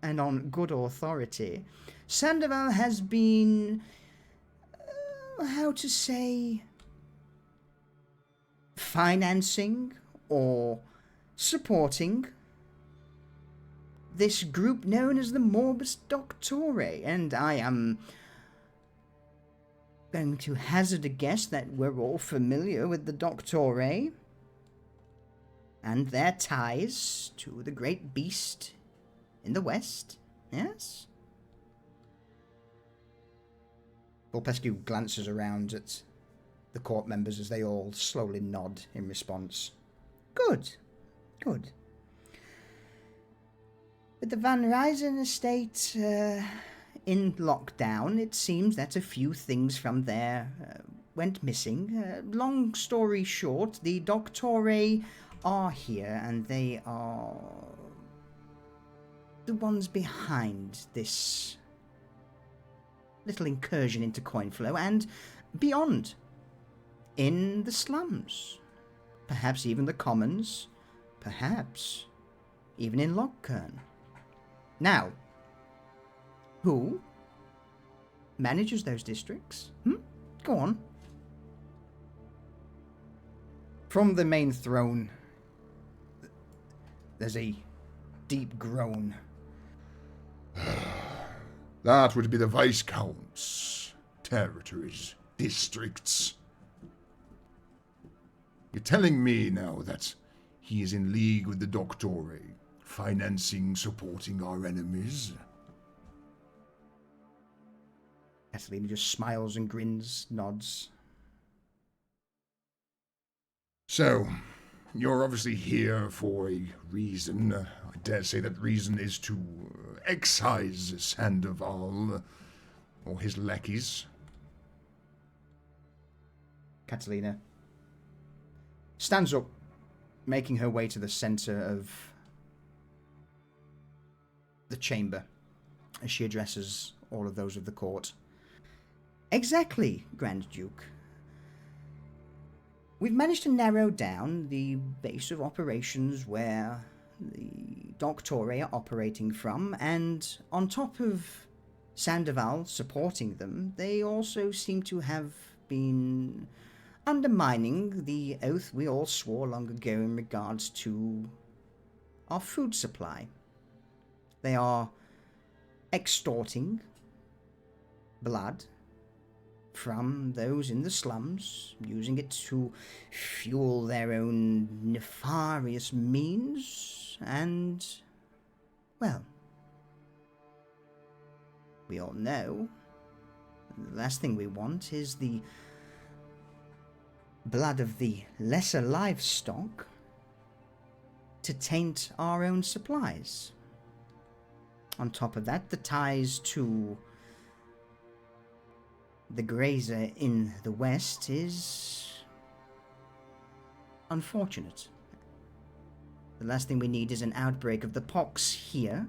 and on good authority, Sandoval has been, how to say, financing or supporting this group known as the Morbus Doctore, and I am going to hazard a guess that we're all familiar with the Doctore and their ties to the great beast in the west, yes? Vulpescu glances around at the court members as they all slowly nod in response. Good, good. With the Van Ryzen estate in lockdown, it seems that a few things from there went missing. Long story short, the Doctore are here, and they are the ones behind this little incursion into coin flow and beyond. In the slums, perhaps even the commons, perhaps even in Lochkern. Now, who manages those districts? Go on. From the main throne, there's a deep groan. That would be the Viscount's territories, districts. You're telling me now that he is in league with the Doctore, financing, supporting our enemies? Catalina just smiles and grins, nods. So, you're obviously here for a reason. I dare say that reason is to excise Sandoval or his lackeys. Catalina stands up, making her way to the center of the chamber as she addresses all of those of the court. Exactly, Grand Duke. We've managed to narrow down the base of operations where the Doctore are operating from, and on top of Sandoval supporting them, they also seem to have been undermining the oath we all swore long ago in regards to our food supply. They are extorting blood from those in the slums, using it to fuel their own nefarious means, and, well, we all know the last thing we want is the blood of the lesser livestock to taint our own supplies. On top of that, the ties to the grazer in the west is unfortunate. The last thing we need is an outbreak of the pox here.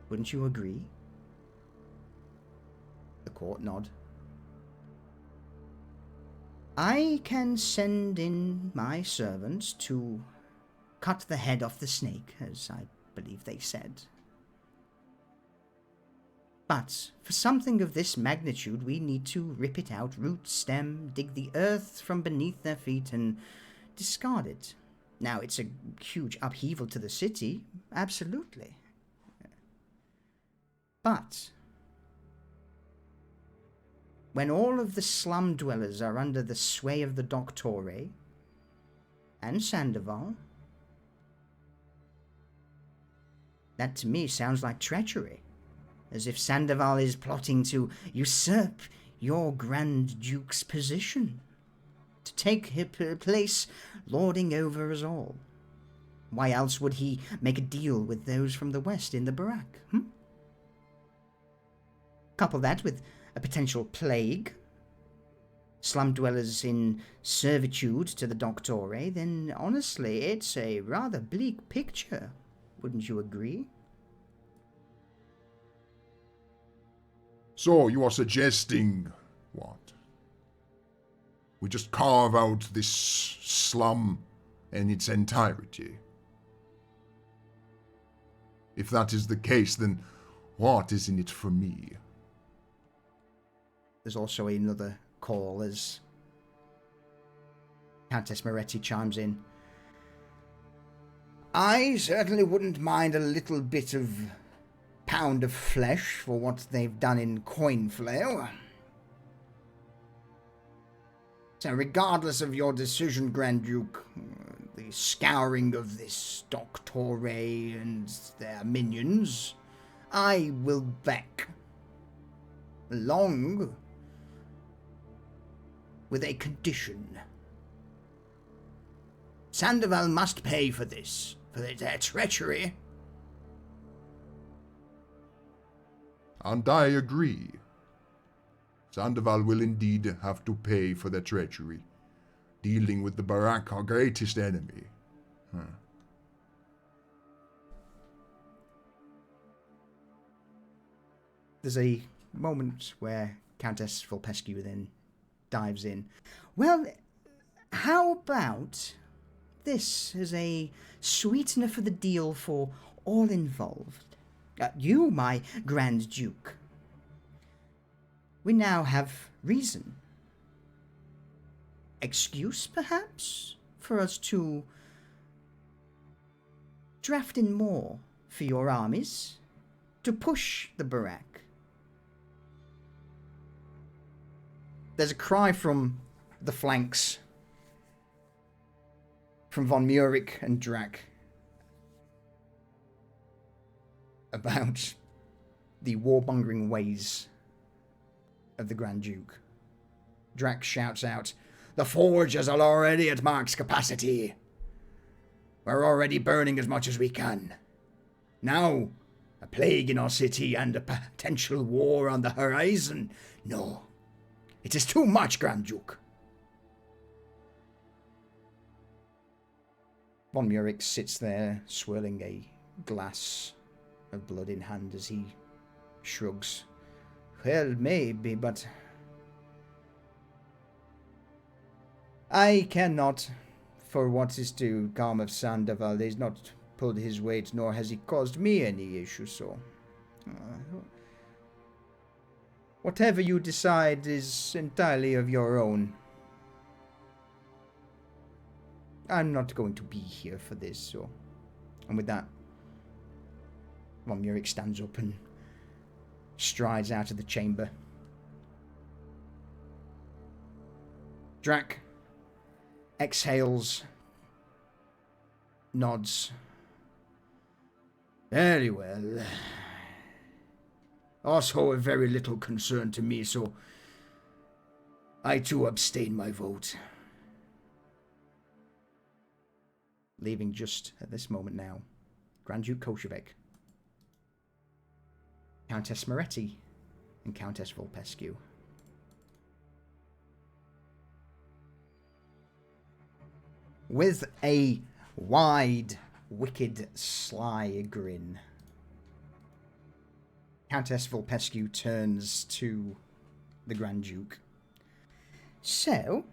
Wouldn't you agree? The court nod. I can send in my servants to cut the head off the snake, as I believe they said. But for something of this magnitude, we need to rip it out, root, stem, dig the earth from beneath their feet, and discard it. Now, it's a huge upheaval to the city, absolutely. But when all of the slum dwellers are under the sway of the Doctore and Sandoval, that to me sounds like treachery. As if Sandoval is plotting to usurp your Grand Duke's position, to take his place lording over us all. Why else would he make a deal with those from the west in the Barak? Couple that with a potential plague, slum dwellers in servitude to the Doctore, then honestly, it's a rather bleak picture. Wouldn't you agree? So, you are suggesting what? We just carve out this slum in its entirety? If that is the case, then what is in it for me? There's also another call as Countess Moretti chimes in. I certainly wouldn't mind a little bit of pound of flesh for what they've done in Coinflail. So regardless of your decision, Grand Duke, the scouring of this Doctore and their minions, I will back, along with a condition. Sandoval must pay for this, for their treachery. And I agree. Sandoval will indeed have to pay for their treachery, dealing with the Barak, our greatest enemy. There's a moment where Countess Volpescu then dives in. Well, how about this as a sweetener for the deal for all involved? You, my Grand Duke. We now have reason, excuse perhaps, for us to draft in more for your armies, to push the Barak. There's a cry from the flanks, from Von Murik and Drac, about the warmongering ways of the Grand Duke. Drac shouts out, "The forges are already at max capacity. We're already burning as much as we can. Now, a plague in our city and a potential war on the horizon? No. It is too much, Grand Duke." Von Murik sits there, swirling a glass of blood in hand as he shrugs. Well, maybe, but I cannot, for what is to come of Sandoval. He's not pulled his weight, nor has he caused me any issue, so whatever you decide is entirely of your own. I'm not going to be here for this, so... And with that, Von Murik stands up and strides out of the chamber. Drac exhales, nods. Very well. Also of very little concern to me, so I too abstain my vote. Leaving just at this moment now, Grand Duke Kolchevek, Countess Moretti, and Countess Volpescu. With a wide, wicked, sly grin, Countess Volpescu turns to the Grand Duke. So,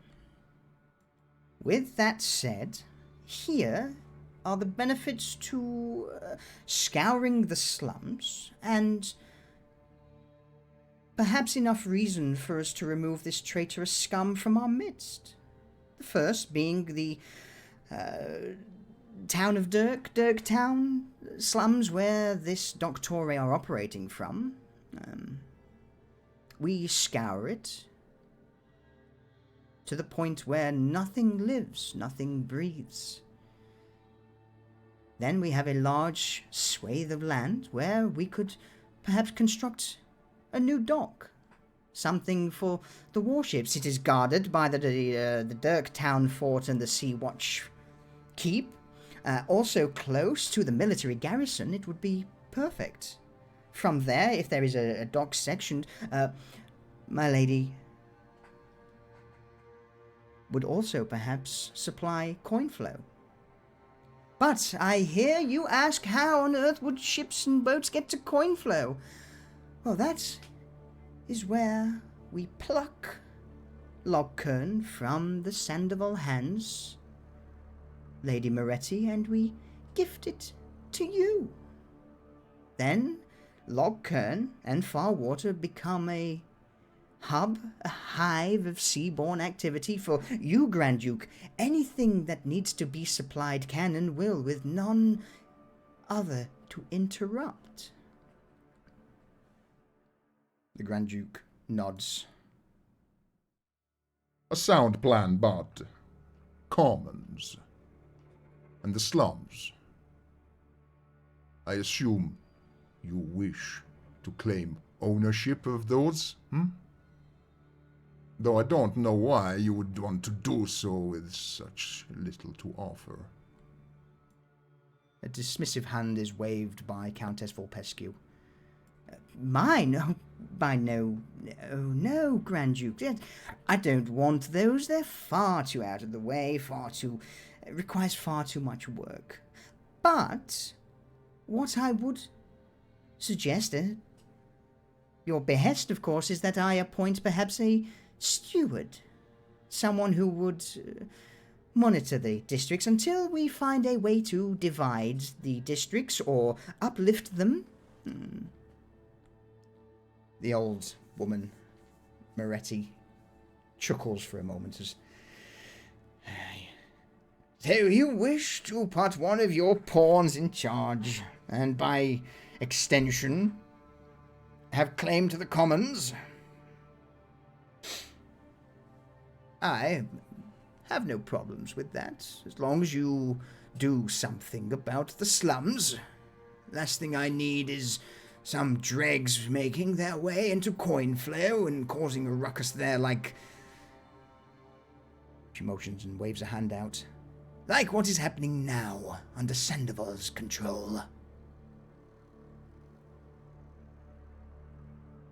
with that said, here are the benefits to scouring the slums, and perhaps enough reason for us to remove this traitorous scum from our midst. The first being the town of Dirk Town, slums where this Doctore are operating from. We scour it to the point where nothing lives, nothing breathes. Then we have a large swathe of land where we could perhaps construct a new dock. Something for the warships. It is guarded by the Dirk Town Fort and the Sea Watch Keep. Also close to the military garrison, it would be perfect. From there, if there is a dock sectioned, my lady would also perhaps supply coin flow. But I hear you ask, how on earth would ships and boats get to coin flow? Well, that is where we pluck Logkern from the Sandoval hands, Lady Moretti, and we gift it to you. Then Logkern and Farwater become a hub, a hive of seaborne activity for you, Grand Duke. Anything that needs to be supplied can and will, with none other to interrupt. The Grand Duke nods. A sound plan, but commons and the slums. I assume you wish to claim ownership of those, Though I don't know why you would want to do so with such little to offer. A dismissive hand is waved by Countess Volpescu. Mine? Oh, by no, Grand Duke. I don't want those. They're far too out of the way, it requires far too much work. But what I would suggest, your behest, of course, is that I appoint perhaps a steward, someone who would monitor the districts until we find a way to divide the districts or uplift them. The old woman, Moretti, chuckles for a moment as... So you wish to put one of your pawns in charge, and by extension, have claim to the commons? I have no problems with that, as long as you do something about the slums. Last thing I need is some dregs making their way into coin flow and causing a ruckus there like... She motions and waves a hand out. Like what is happening now, under Sandoval's control.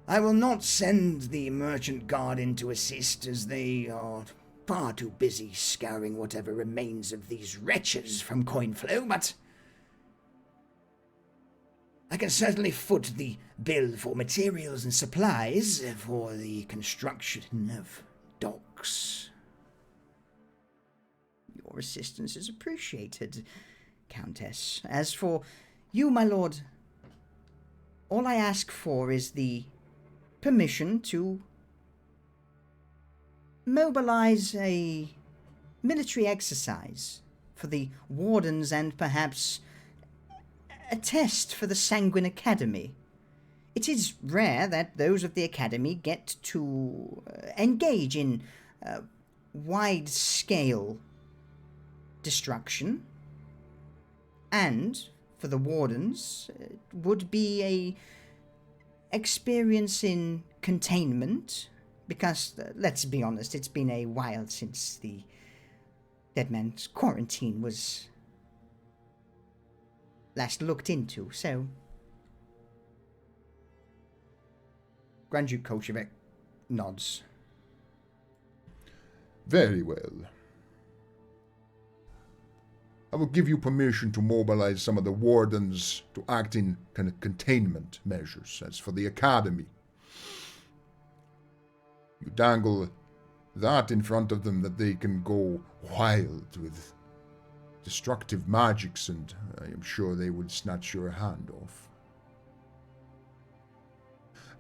I will not send the merchant guard in to assist, as they are far too busy scouring whatever remains of these wretches from coin flow, but I can certainly foot the bill for materials and supplies for the construction of docks. Your assistance is appreciated, Countess. As for you, my lord, all I ask for is the permission to mobilize a military exercise for the wardens and perhaps a test for the Sanguine Academy. it is rare that those of the Academy get to engage in wide-scale destruction. And for the Wardens, it would be a experience in containment, because, let's be honest, it's been a while since the Dead Man's quarantine was last looked into, so... Grand Duke Kolchevek nods. Very well. I will give you permission to mobilize some of the wardens to act in kind of containment measures. As for the Academy, you dangle that in front of them that they can go wild with destructive magics, and I am sure they would snatch your hand off.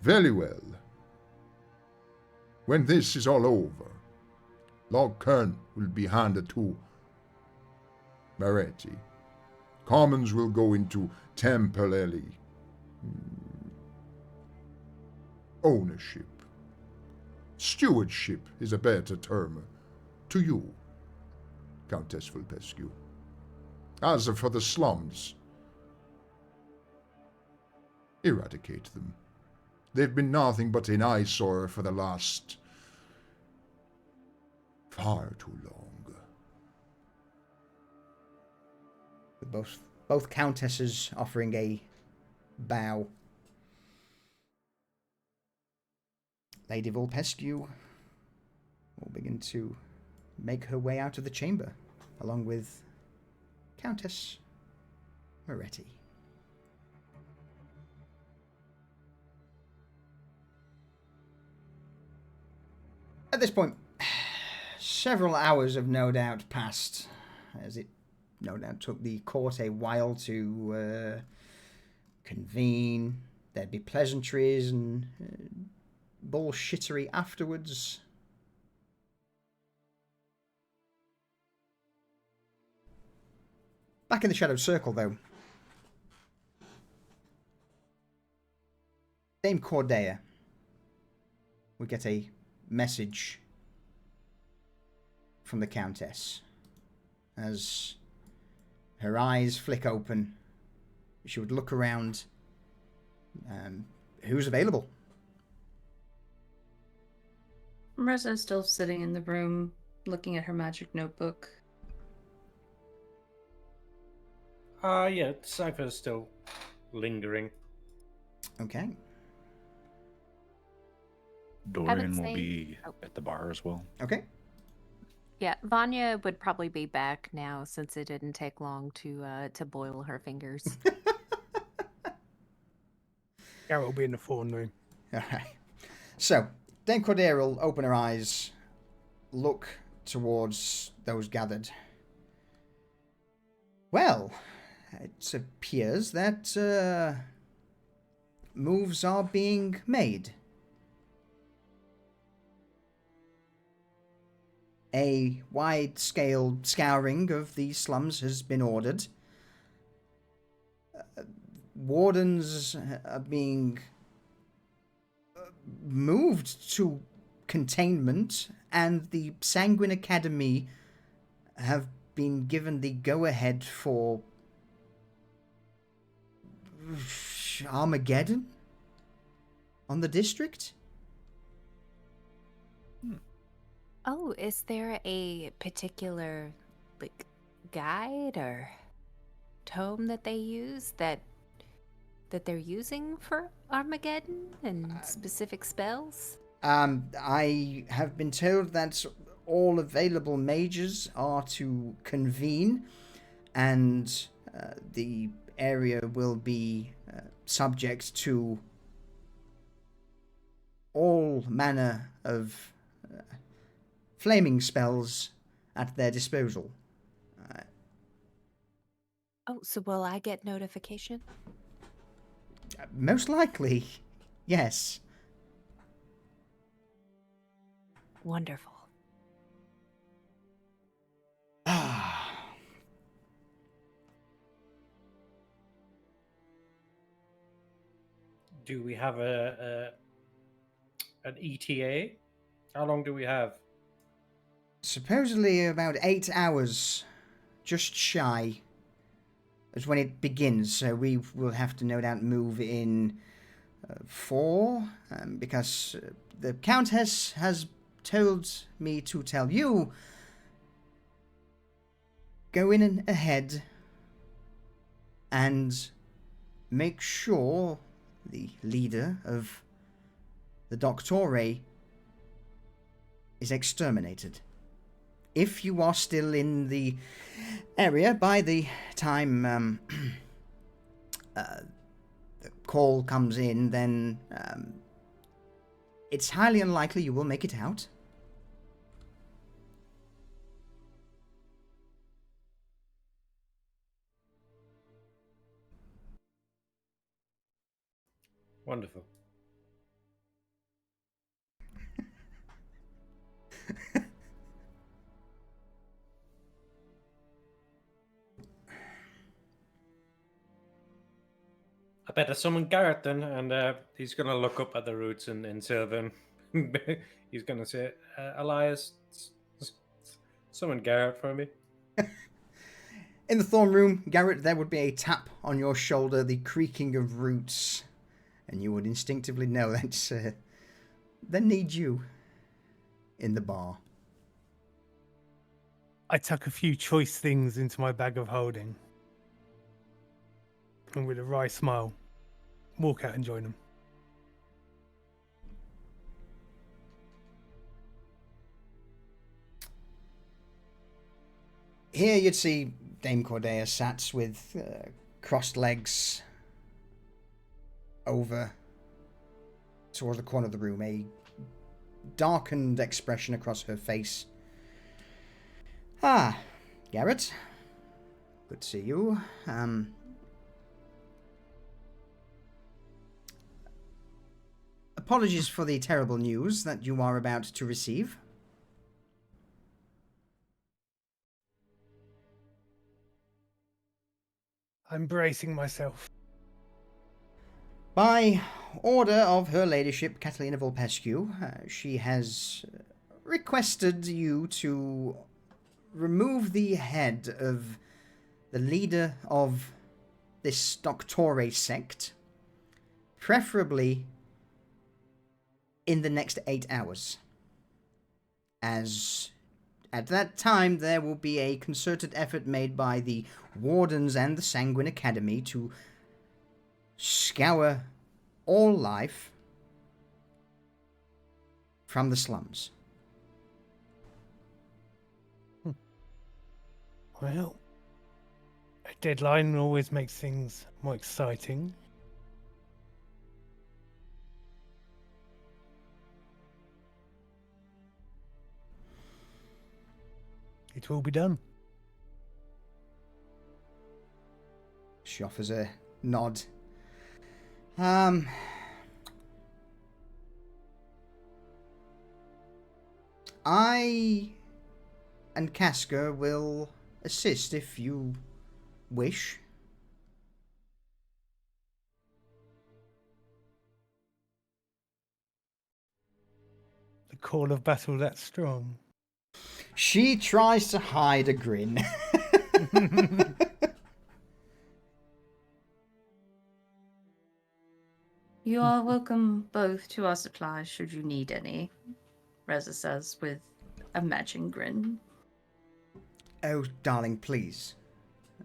Very well. When this is all over, Log Kern will be handed to Moretti. Commons will go into temporary ownership. Stewardship is a better term to you, Countess Vulpescu. As for the slums, eradicate them. They've been nothing but an eyesore for the last far too long. Both countesses offering a bow. Lady Vulpescu will begin to make her way out of the chamber, along with Countess Moretti. At this point, several hours have no doubt passed, as it no doubt took the court a while to convene. There'd be pleasantries and bullshittery afterwards. Back in the Shadow Circle, though. Dame Cordea. We get a message from the Countess. As her eyes flick open, she would look around. Who's available? Marissa is still sitting in the room, looking at her magic notebook. Yeah, Cypher's still lingering. Okay. Dorian will say- be oh. at the bar as well. Okay. Yeah, Vanya would probably be back now since it didn't take long to boil her fingers. Garrett will be in the phone room. Alright. So, Dame Cordea will open her eyes, look towards those gathered. Well, it appears that moves are being made. A wide-scale scouring of the slums has been ordered. Wardens are being moved to containment, and the Sanguine Academy have been given the go-ahead for Armageddon on the district. Oh, is there a particular guide or tome that they use that they're using for Armageddon and specific spells? I have been told that all available mages are to convene, and the area will be subject to all manner of flaming spells at their disposal. Oh, so will I get notification? Most likely, yes. Wonderful. Do we have an ETA? How long do we have? Supposedly about 8 hours, just shy, is when it begins. So we will have to no doubt move in 4, because the Countess has told me to tell you, go in and ahead and make sure the leader of the Doctore is exterminated. If you are still in the area by the time the call comes in, then it's highly unlikely you will make it out. Wonderful. I better summon Garrett then, and he's going to look up at the roots in Sylvan. He's going to say, Elias, summon Garrett for me. In the Thorn Room, Garrett, there would be a tap on your shoulder, the creaking of roots, and you would instinctively know that they need you in the bar. I tuck a few choice things into my bag of holding. And with a wry smile, walk out and join them. Here you'd see Dame Cordeia sat with crossed legs over towards the corner of the room, a darkened expression across her face. Ah, Garrett. Good to see you. Apologies for the terrible news that you are about to receive. I'm bracing myself. By order of Her Ladyship Catalina Vulpescu, she has requested you to remove the head of the leader of this Doctore sect, preferably in the next 8 hours, as at that time there will be a concerted effort made by the Wardens and the Sanguine Academy to scour all life from the slums. Well, a deadline always makes things more exciting. It will be done. She offers a nod. I and Casca will assist if you wish. The call of battle that strong. She tries to hide a grin. You are welcome both to our supplies should you need any, Reza says with a matching grin. Oh, darling, please.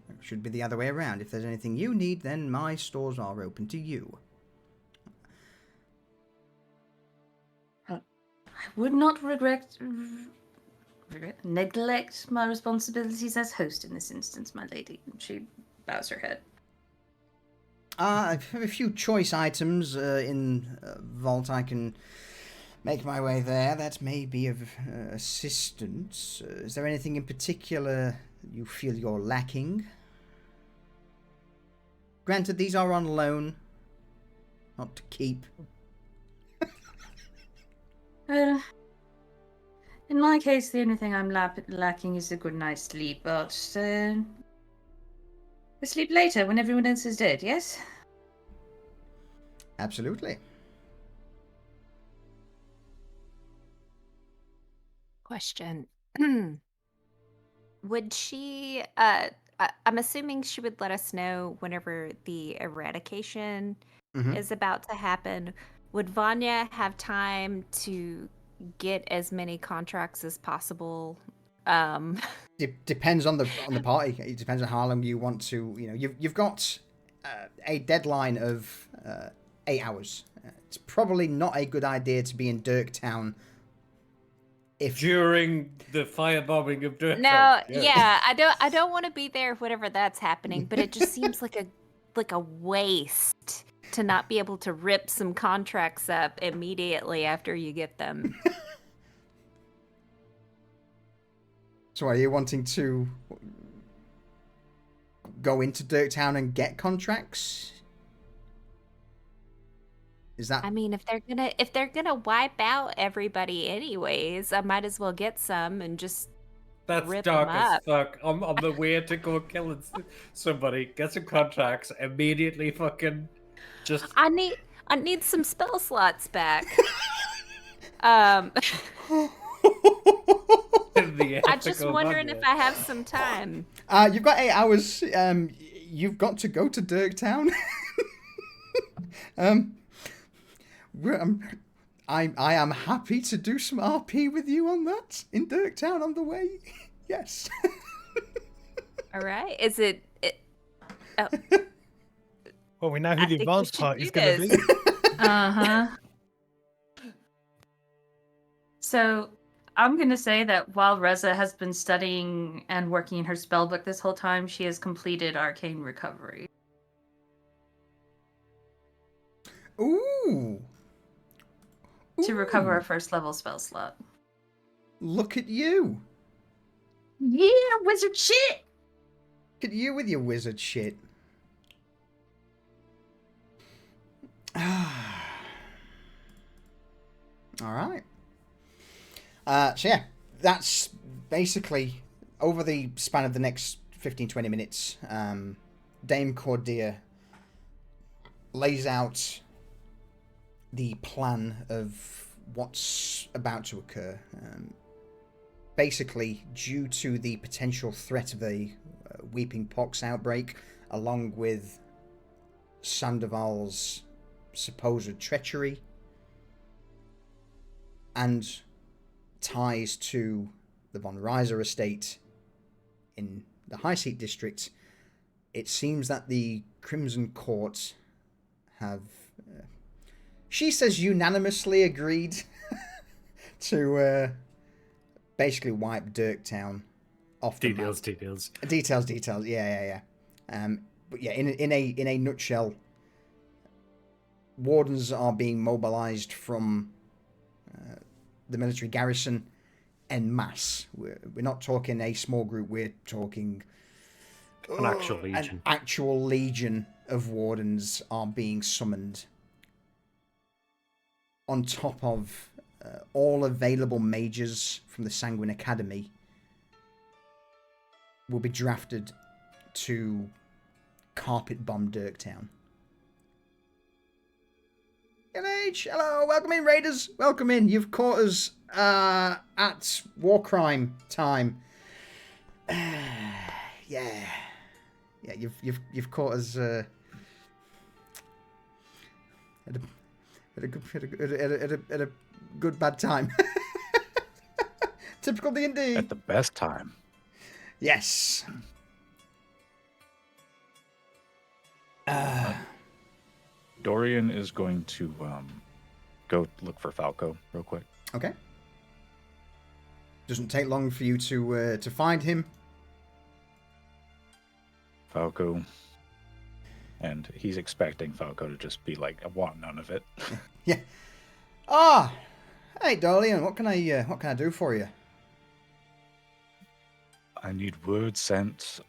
It should be the other way around. If there's anything you need, then my stores are open to you. I would not neglect my responsibilities as host in this instance, my lady. She bows her head. I have a few choice items in Vault. I can make my way there. That may be of assistance. Is there anything in particular you feel you're lacking? Granted, these are on loan, not to keep. In my case, the only thing I'm lacking is a good night's sleep, but we'll sleep later when everyone else is dead, yes? Absolutely. Question. Would she I'm assuming she would let us know whenever the eradication Mhm. is about to happen. Would Vanya have time to get as many contracts as possible? Depends on the party. It depends on how long you want to. You've got a deadline of 8 hours. It's probably not a good idea to be in Dirktown if During the firebombing of Dirk. No, yeah, I don't want to be there whenever that's happening, but it just seems like a waste to not be able to rip some contracts up immediately after you get them. So are you wanting to go into Dirktown and get contracts? Is that? I mean, if they're gonna wipe out everybody anyways, I might as well get some and just That's rip dark them as up. fuck. I'm on the way to go kill somebody, get some contracts, immediately fucking just... I need some spell slots back. I'm just wondering if I have some time. You've got 8 hours. You've got to go to Dirktown. I am happy to do some RP with you on that in Dirktown on the way. Yes. All right. Is it? Oh, Well, we know who I the think we advanced should party is do going to this. be. Uh-huh. So I'm going to say that while Reza has been studying and working in her spellbook this whole time, she has completed Arcane Recovery. Ooh. To recover Ooh. a first level spell slot. Look at you. Yeah, wizard shit! Look at you with your wizard shit. Alright. So yeah, that's basically over the span of the next 15-20 minutes. Dame Cordia lays out the plan of what's about to occur. Basically, due to the potential threat of a Weeping Pox outbreak, along with Sandoval's supposed treachery and ties to the Von Reiser estate in the High Seat district, it seems that the Crimson Court have, she says, unanimously agreed to basically wipe Dirktown off the map. Details. Yeah. But yeah, in a nutshell, wardens are being mobilized from the military garrison en masse. We're not talking a small group. We're talking An actual legion. An actual legion of wardens are being summoned. On top of all available mages from the Sanguine Academy will be drafted to carpet bomb Dirktown. NH, hello, welcome in, Raiders. Welcome in. You've caught us at war crime time. Yeah, you've caught us at a good bad time. Typical D&D. At the best time. Yes. Dorian is going to go look for Falco real quick. Okay. Doesn't take long for you to find him. Falco. And he's expecting Falco to just be like, I want none of it. Yeah. Hey Dorian, what can I do for you? I need word sent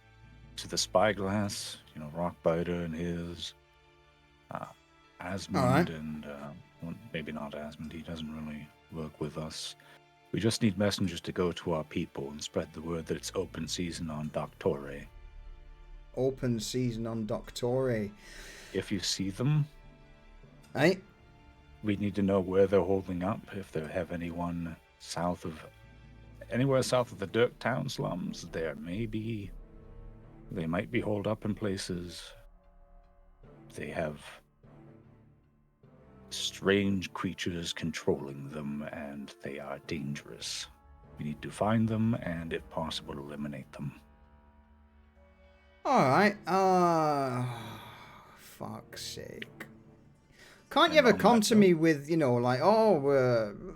to the Spyglass, Rockbiter and his, Asmund, right. and well, maybe not Asmund, he doesn't really work with us. We just need messengers to go to our people and spread the word that it's open season on Doctore. Open season on Doctore. If you see them, Right? We need to know where they're holding up, if they have anyone anywhere south of the Dirktown slums. They might be holed up in places. They have strange creatures controlling them, and they are dangerous. We need to find them and, if possible, eliminate them. Alright. Fuck's sake. Can't you And ever on come that to me with, like,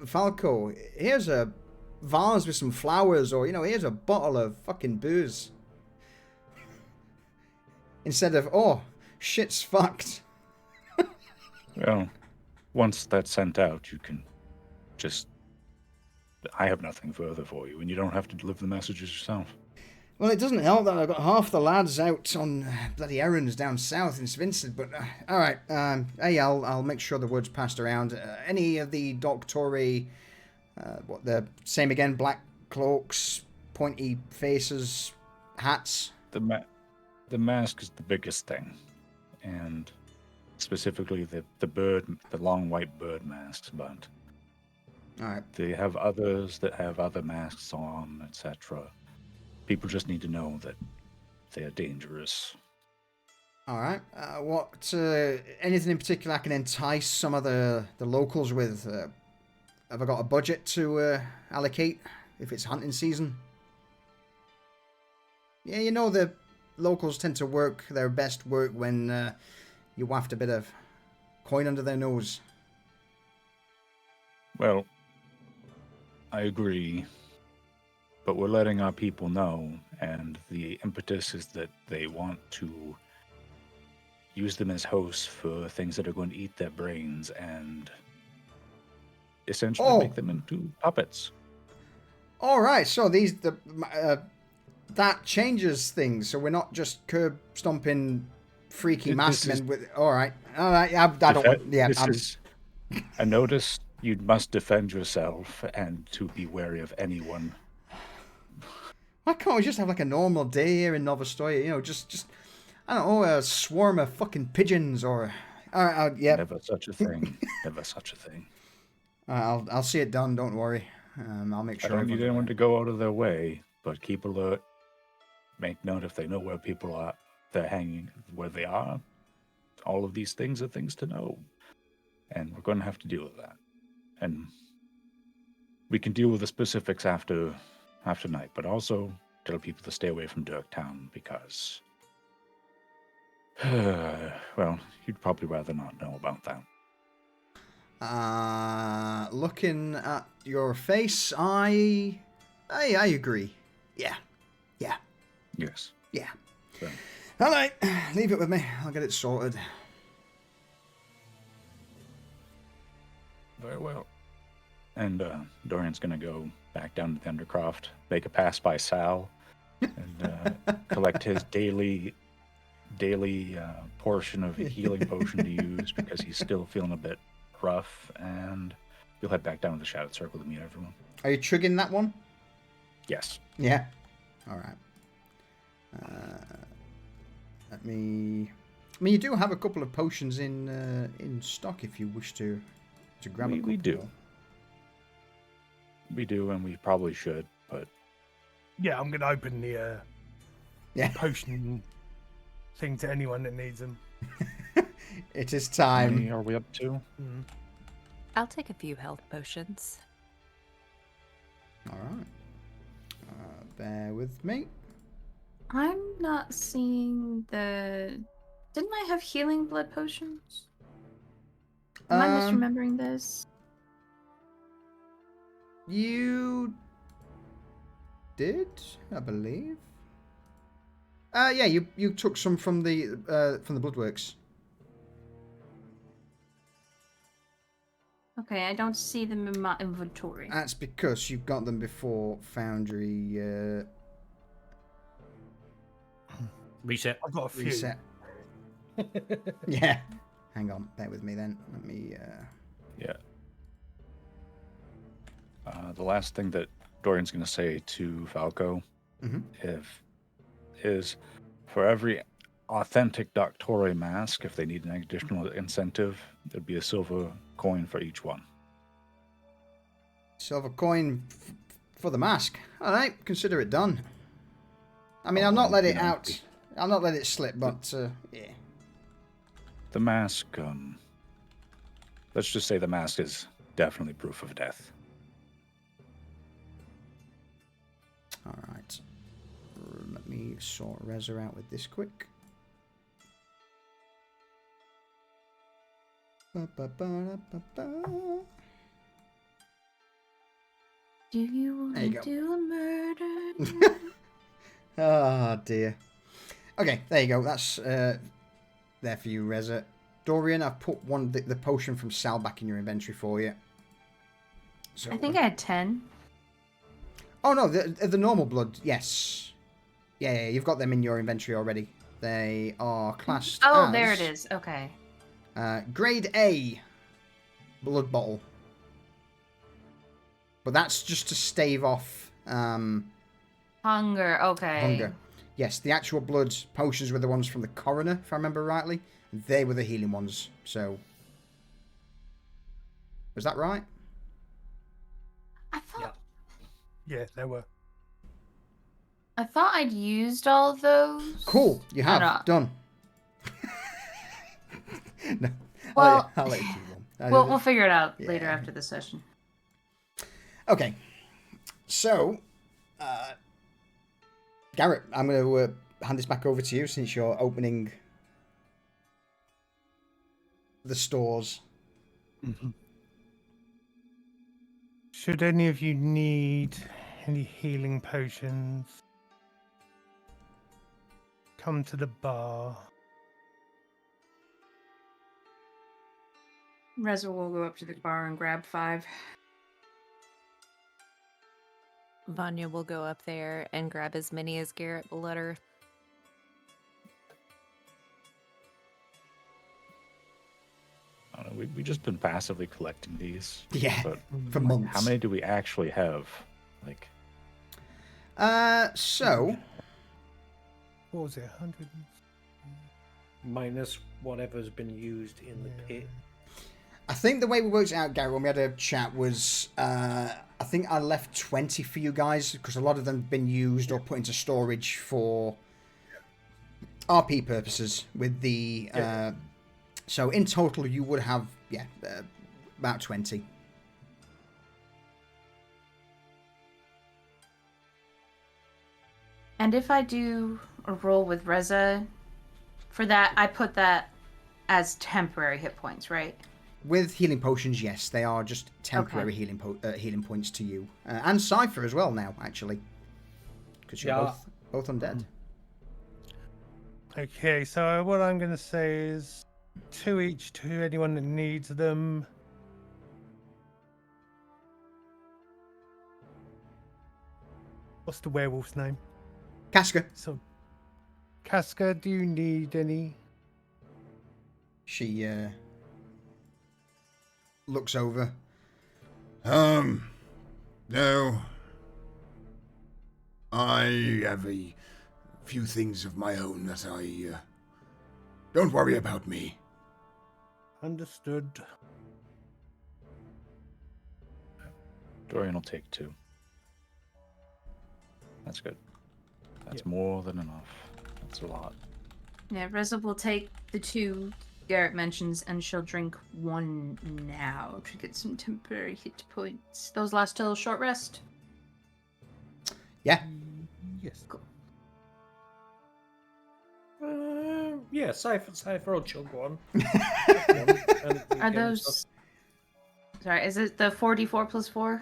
Falco, here's a vase with some flowers, or, here's a bottle of fucking booze. Instead of, shit's fucked. Well, once that's sent out, you can just... I have nothing further for you, and you don't have to deliver the messages yourself. Well, it doesn't help that I've got half the lads out on bloody errands down south in St. Vincent, but alright, hey, I'll make sure the word's passed around. Any of the Doctori, the same again, black cloaks, pointy faces, hats? The mask is the biggest thing, and specifically the long white bird masks, but Alright. they have others that have other masks on, etc. People just need to know that they are dangerous. Alright. Anything in particular I can entice some of the locals with? Have I got a budget to allocate if it's hunting season? Yeah, the locals tend to work their best work when you waft a bit of coin under their nose. Well, I agree, but we're letting our people know, and the impetus is that they want to use them as hosts for things that are going to eat their brains and essentially make them into puppets. All right, so that changes things. So we're not just curb stomping freaky masked men with. All right. I don't want. Yeah, this is a notice. You must defend yourself and to be wary of anyone. Why can't we just have like a normal day here in Nova Stoya? Just I don't know, a swarm of fucking pigeons or. Yeah. Never such a thing. Never such a thing. I'll see it done. Don't worry. I'll make sure. I don't need anyone to go out of their way, but keep alert. Make note if they know where people are. They're hanging where they are. All of these things are things to know, and we're going to have to deal with that. And we can deal with the specifics after night, but also tell people to stay away from Dirktown because, well, you'd probably rather not know about that. Looking at your face, I agree. Yeah. Yes. Yeah. So. All right, leave it with me. I'll get it sorted. Very well. And Dorian's going to go back down to the Undercroft, make a pass by Sal, and collect his daily portion of healing potion to use because he's still feeling a bit rough, and you'll head back down to the Shadowed Circle to meet everyone. Are you triggering that one? Yes. Yeah. All right. Let me. I mean, you do have a couple of potions in stock if you wish to grab a couple. We do. We do, and we probably should, but... Yeah, I'm going to open the potion thing to anyone that needs them. It is time. How many are we up to? Mm. I'll take a few health potions. All right. Bear with me. I'm not seeing the... Didn't I have healing blood potions? Am I misremembering this? You did, I believe. Yeah, you took some from the Bloodworks. Okay, I don't see them in my inventory. That's because you got them before Foundry Reset. I've got a few. reset. Yeah. Hang on, bear with me then. Let me. Yeah. The last thing that Dorian's going to say to Falco Mhm. is for every authentic Doctore mask. If they need an additional incentive, there'd be a silver coin for each one. Silver coin for the mask. All right, consider it done. I mean, I'll not let it out. I'll not let it slip, but yeah. The mask, let's just say the mask is definitely proof of death. All right. Let me sort Reza out with this quick. Do you There you want go. to do a murder? Oh dear. Okay, there you go. That's there for you, Reza. Dorian, I've put the potion from Sal back in your inventory for you. So, I think I had 10. Oh no, the normal blood. Yes. Yeah, you've got them in your inventory already. They are classed. Oh, as, there it is. Okay. Grade A blood bottle. But that's just to stave off Hunger. Okay. hunger. Yes, the actual blood potions were the ones from the coroner, if I remember rightly. They were the healing ones. So, was that right? I thought Yeah, there were. I'd used all of those. Cool, you I have don't- done. No, Well, I'll let you keep one. we'll figure it out later Yeah. after the session. Okay, so Garrett, I'm going to hand this back over to you since you're opening the stores. Mm-hmm. Should any of you need any healing potions, come to the bar. Reza will go up to the bar and grab 5. Vanya will go up there and grab as many as Garrett will let her. I don't know, we just been passively collecting these. Yeah, But for months. how many do we actually have? Like, So, What was it? 100? Minus whatever's been used in the pit. I think the way we worked it out, Gary, when we had a chat was, I think I left 20 for you guys because a lot of them have been used or put into storage for RP purposes with the... so in total, you would have, about 20. And if I do a roll with Reza, for that, I put that as temporary hit points, right? With healing potions, yes, they are just temporary healing points to you. And Cypher as well now, actually. Because you're both undead. Okay, so what I'm going to say is 2 each to anyone that needs them. What's the werewolf's name? Casca. So, Casca, do you need any? She looks over. No. I have a few things of my own that I, don't worry about me. Understood. Dorian will take 2. That's good. That's more than enough. That's a lot. Yeah, Reza will take the 2 Garrett mentions, and she'll drink 1 now to get some temporary hit points. Those last till a short rest. Yeah. Yes. Cool. Yeah, Cypher will chug one. Are those... Sorry, is it the 4d4 plus 4?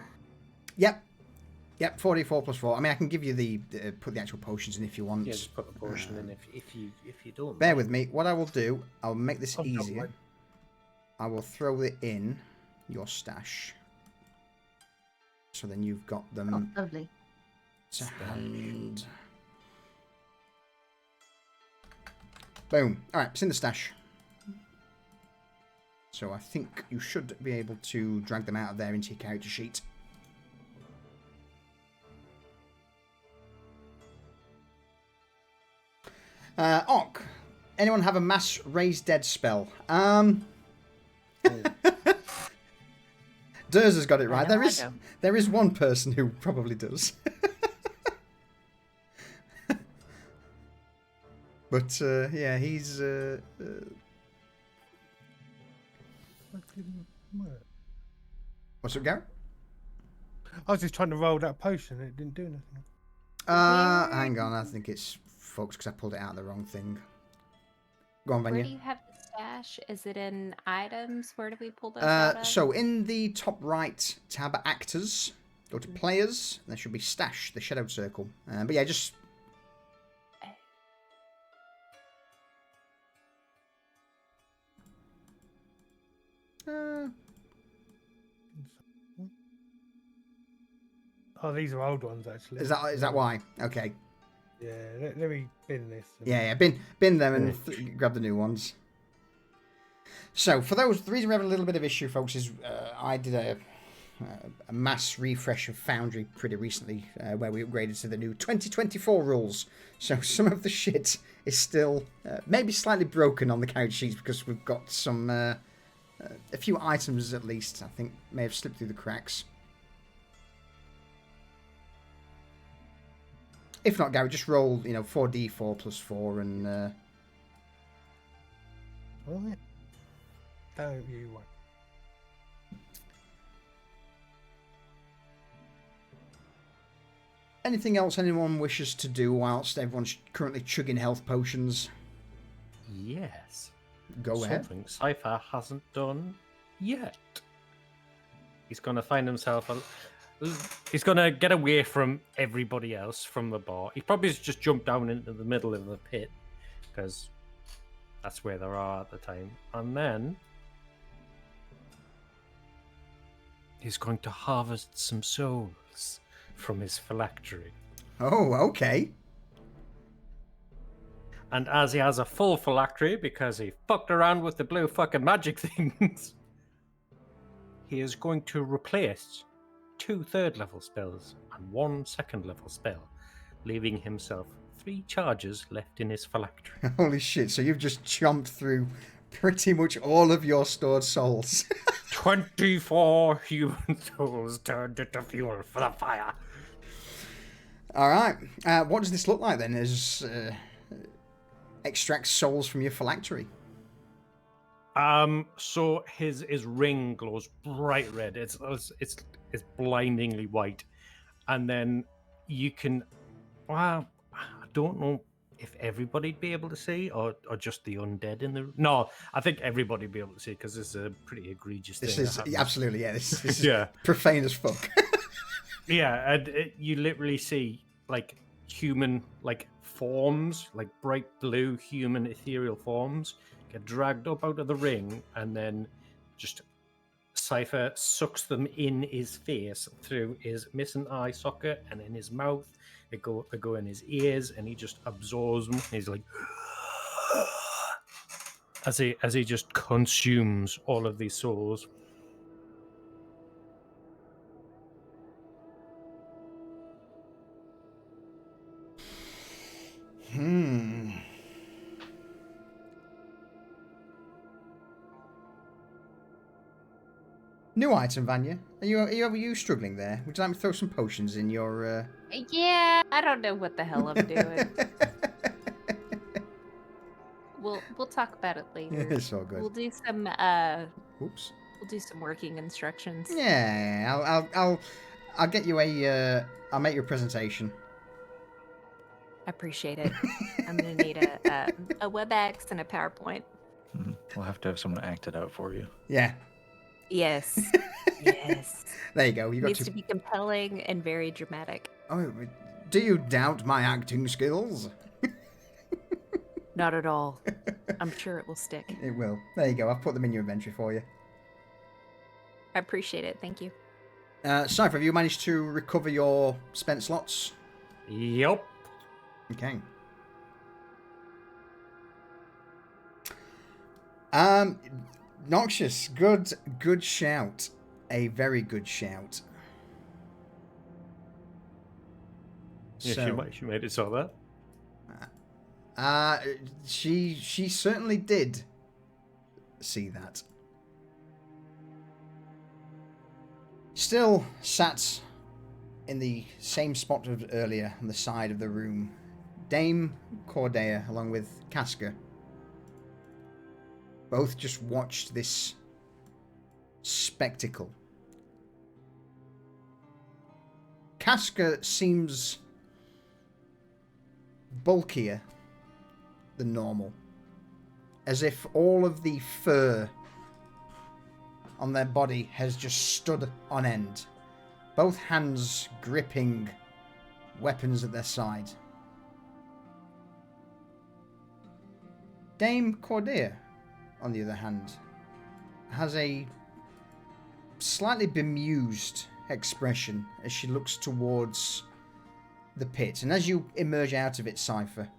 Yep, 44 plus 4. I mean, I can give you the put the actual potions in if you want. Yeah, just put the potion in if you don't. Bear with me. What I will do, I'll make this Oh, don't easier. worry. I will throw it in your stash. So then you've got Oh, them lovely. to hand. Boom. Alright, it's in the stash. So I think you should be able to drag them out of there into your character sheet. Ock, Anyone have a mass raise dead spell? Durs has got it right. There is one person who probably does. But yeah, he's what's up, Gary? I was just trying to roll that potion. It didn't do anything. Hang on. I think it's folks because I pulled it out of the wrong thing. Go on, Where Vanya. do you have the stash? Is it in items? Where do we pull those out of? So in the top right tab, actors, go to players. There should be stash, the shadow circle. But yeah, just. Oh, these are old ones actually. Is that why? Okay. Yeah, let me bin this. Yeah, bin them and grab the new ones. So for those, the reason we're having a little bit of issue, folks, is I did a mass refresh of Foundry pretty recently, where we upgraded to the new 2024 rules. So some of the shit is still maybe slightly broken on the character sheets because we've got some a few items at least I think may have slipped through the cracks. If not, Gary, just roll 4d4 plus 4 and. Right. Don't you want? Anything else anyone wishes to do whilst everyone's currently chugging health potions? Yes. Go ahead. Something Sci-fi hasn't done yet. He's going to find himself... He's going to get away from everybody else from the bar. He probably just jumped down into the middle of the pit because that's where they are at the time. And then he's going to harvest some souls from his phylactery. Oh, okay. And as he has a full phylactery because he fucked around with the blue fucking magic things, he is going to replace 2 third-level spells and 1 second-level spell, leaving himself 3 charges left in his phylactery. Holy shit, so you've just chomped through pretty much all of your stored souls. 24 human souls turned into fuel for the fire. Alright, what does this look like then? As extract souls from your phylactery? So his ring glows bright red. It's blindingly white, and then you can. Well, I don't know if everybody'd be able to see, or just the undead in the. No, I think everybody'd be able to see because this is a pretty egregious thing. This is absolutely This is yeah, profane as fuck. yeah, and you literally see like human forms, like bright blue human ethereal forms, get dragged up out of the ring, and then just Cypher sucks them in his face through his missing eye socket and in his mouth. They go in his ears, and he just absorbs them. He's like, as he just consumes all of these souls. New item, Vanya. Are you struggling there? Would you like me to throw some potions in your? Yeah, I don't know what the hell I'm doing. We'll talk about it later. It's all good. We'll do some Oops. We'll do some working instructions. Yeah, I'll get you I'll make you a presentation. I appreciate it. I'm gonna need a WebEx and a PowerPoint. We'll have to have someone act it out for you. Yeah. Yes. Yes. There you go. You got Needs to be compelling and very dramatic. Oh, do you doubt my acting skills? Not at all. I'm sure it will stick. It will. There you go. I've put them in your inventory for you. I appreciate it. Thank you. Cypher, have you managed to recover your spent slots? Yep. Okay. Noxious, good shout. A very good shout. Yeah, So, she made it so that. She certainly did see that. Still sat in the same spot as earlier on the side of the room, Dame Cordea along with Casca both just watched this spectacle. Casca seems bulkier than normal, as if all of the fur on their body has just stood on end, both hands gripping weapons at their side. Dame Cordea, on the other hand, has a slightly bemused expression as she looks towards the pit. And as you emerge out of it, Cypher,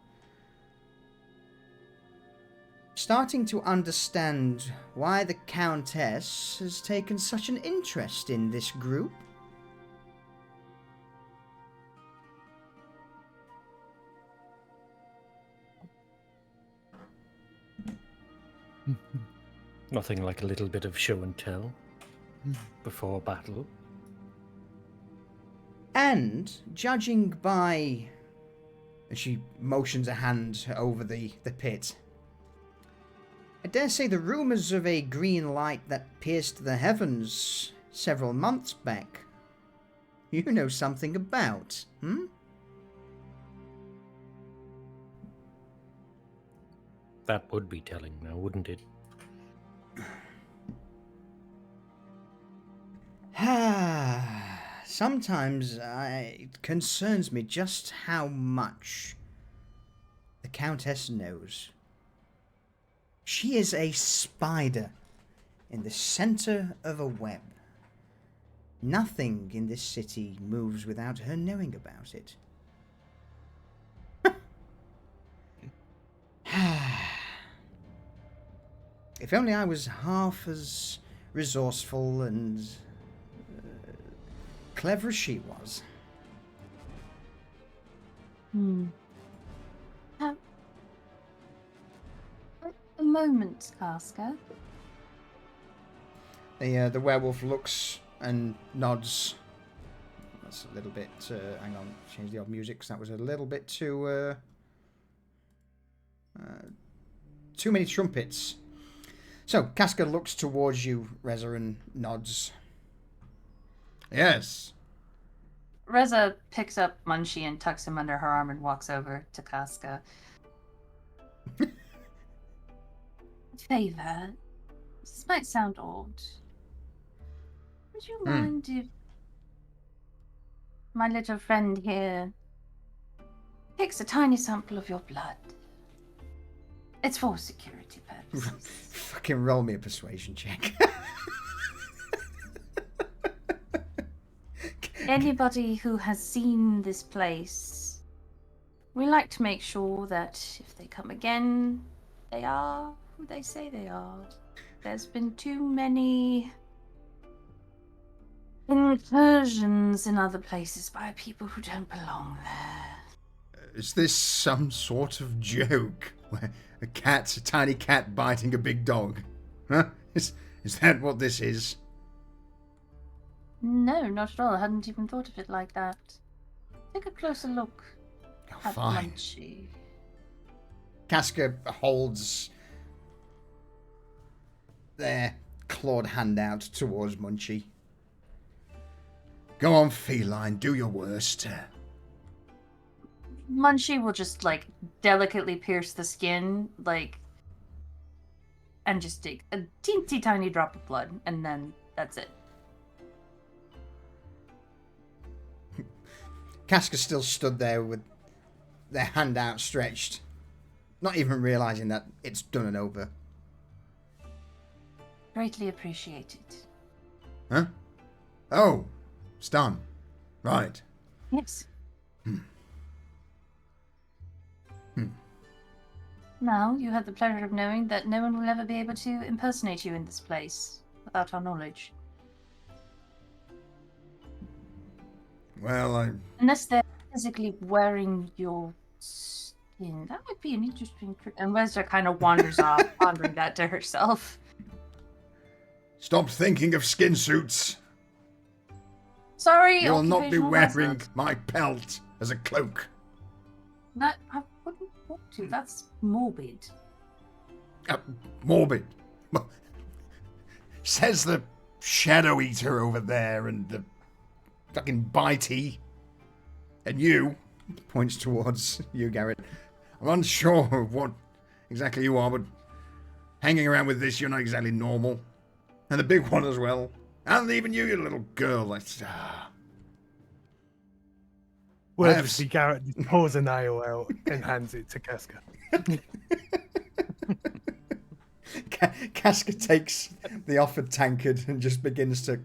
starting to understand why the Countess has taken such an interest in this group. Nothing like a little bit of show and tell before battle. And judging by, and she motions a hand over the pit, I dare say the rumours of a green light that pierced the heavens several months back, you know something about, hmm? That would be telling now, wouldn't it? Sometimes it concerns me just how much the Countess knows. She is a spider in the center of a web. Nothing in this city moves without her knowing about it. If only I was half as resourceful and clever as she was. A moment, Casca. The werewolf looks and nods. That's a little bit... hang on, change the old music because that was a little bit too... too many trumpets. So, Casca looks towards you, Reza, and nods. Yes. Reza picks up Munchie and tucks him under her arm and walks over to Casca. Favor. This might sound odd. Would you mind if my little friend here takes a tiny sample of your blood? It's for security purposes. Fucking roll me a persuasion check. Anybody who has seen this place, we like to make sure that if they come again, they are who they say they are. There's been too many incursions in other places by people who don't belong there. Is this some sort of joke? Where a tiny cat biting a big dog? Huh? Is that what this is? No, not at all. I hadn't even thought of it like that. Take a closer look at Fine. Munchie. Casca holds their clawed hand out towards Munchie. Go on, feline, do your worst. Munchie will just, delicately pierce the skin, and just take a teensy tiny drop of blood, and then that's it. Casca still stood there with their hand outstretched, not even realizing that it's done and over. Greatly appreciated. Huh? Oh, it's done. Right. Yes. Now, you have the pleasure of knowing that no one will ever be able to impersonate you in this place without our knowledge. Well, Unless they're physically wearing your skin. That would be an interesting trick. And Wezda kind of wanders off, pondering that to herself. Stop thinking of skin suits. Sorry, You'll not be occupational wearing hazard. my pelt as a cloak. That I wouldn't want to. That's morbid. Morbid. Says the Shadow Eater over there and the fucking bitey. And you, points towards you, Garrett. I'm unsure of what exactly you are, but hanging around with this, you're not exactly normal. And the big one as well. And even you little girl. That's, Wordlessly, Garrett just pulls a nail out and hands it to Casca. Casca takes the offered tankard and just begins to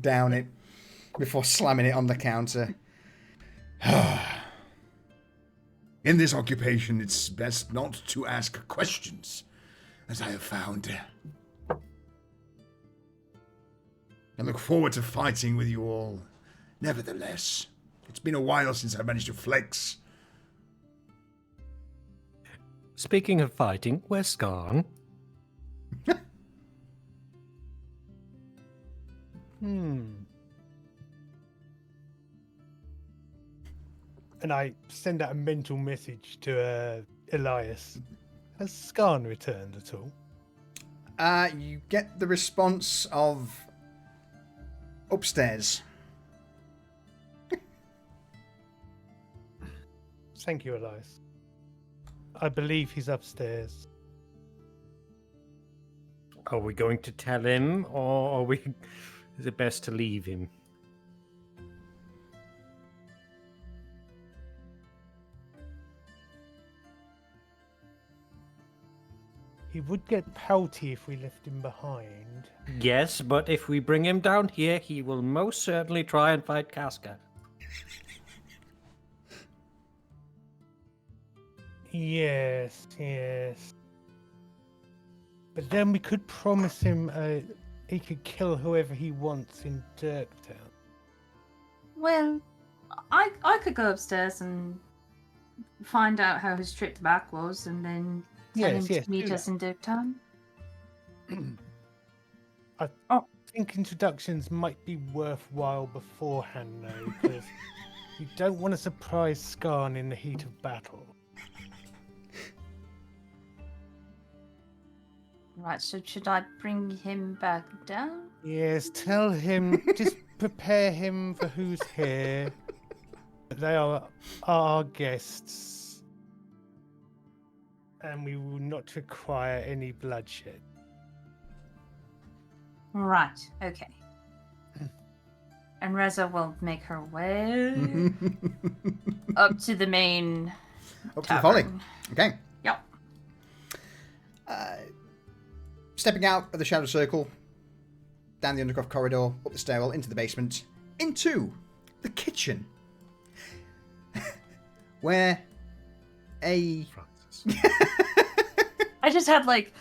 down it before slamming it on the counter. In this occupation, it's best not to ask questions, as I have found. I look forward to fighting with you all. Nevertheless, it's been a while since I managed to flex. Speaking of fighting, where's Skarn? And I send out a mental message to Elias. Has Skarn returned at all? You get the response of upstairs. Thank you, Elias. I believe he's upstairs. Are we going to tell him, or are we? Is it best to leave him? He would get pouty if we left him behind. Yes, but if we bring him down here, he will most certainly try and fight Casca. Yes, yes. But then we could promise him he could kill whoever he wants in Dirktown. Well, I could go upstairs and find out how his trip back was, and then tell him to meet us in Dirktown. I think introductions might be worthwhile beforehand, though, because you don't want to surprise Skarn in the heat of battle. Right, so should I bring him back down? Yes, tell him, just prepare him for who's here. They are our guests. And we will not require any bloodshed. Right, okay. And Reza will make her way up to the main Up to the folly. tavern. Okay. Yep. Stepping out of the shadow circle, down the underground corridor, up the stairwell, into the basement, into the kitchen, where a... I just had like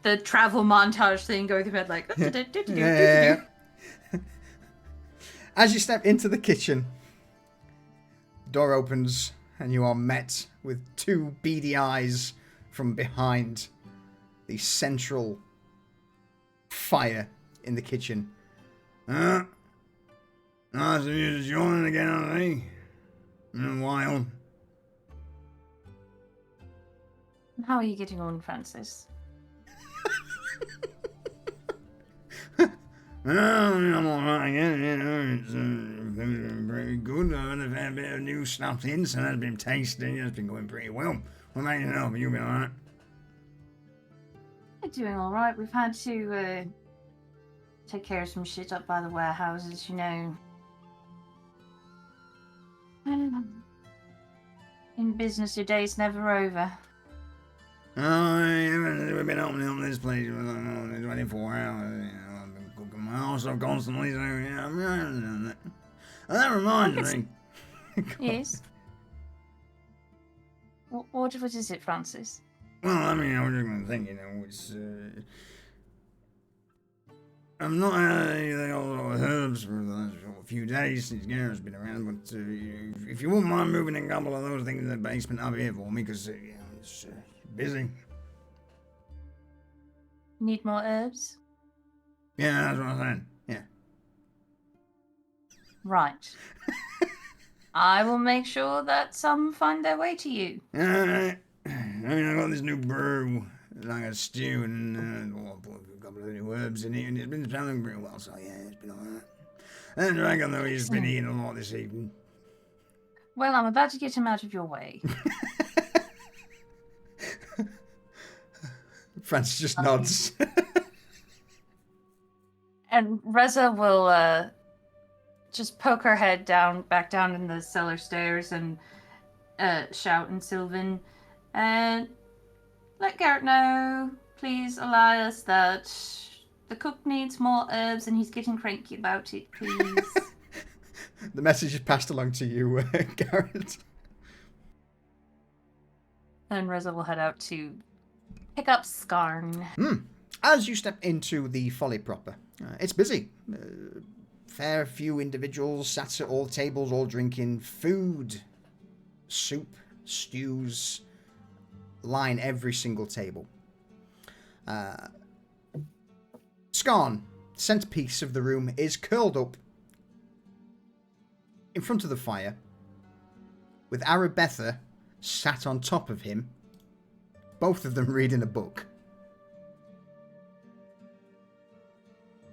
the travel montage thing going through my head, like. Yeah. As you step into the kitchen, the door opens and you are met with two beady eyes from behind the central fire in the kitchen. Nice of you to join again, I think. In a while. How are you getting on, Francis? I'm alright again, you know, it's very good. I've had a bit of new stuff in, so that's been tasty. It's been going pretty well. What about yourself? You been alright? We're doing alright. We've had to take care of some shit up by the warehouses, you know. In business, your day's never over. We've been opening up this place for 24 hours. You know, I've been cooking my arse off constantly, so yeah, and that reminds me. Yes. What is it, Francis? Well, I mean, I was just going to think, you know, it's... I've not had anything on herbs for the last few days since Garrett's been around, but if you wouldn't mind moving a couple of those things in the basement up here for me, because it's busy. Need more herbs? Yeah, that's what I'm saying. Yeah. Right. I will make sure that some find their way to you. Alright. I got this new brew, like a stew, and I put a couple of new herbs in it, and it's been smelling pretty well, so yeah, it's been alright. And I reckon though he's been eating a lot this evening. Well, I'm about to get him out of your way. Francis just nods. And Reza will just poke her head back down in the cellar stairs and shout in Sylvan, and let Garrett know, please, Elias, that the cook needs more herbs and he's getting cranky about it, please. The message is passed along to you, Garrett. And Reza will head out to pick up Skarn. As you step into the folly proper, it's busy. Fair few individuals sat at all tables, all drinking food, soup, stews, line every single table. Skarn, centerpiece of the room, is curled up in front of the fire, with Arabetha sat on top of him, both of them reading a book.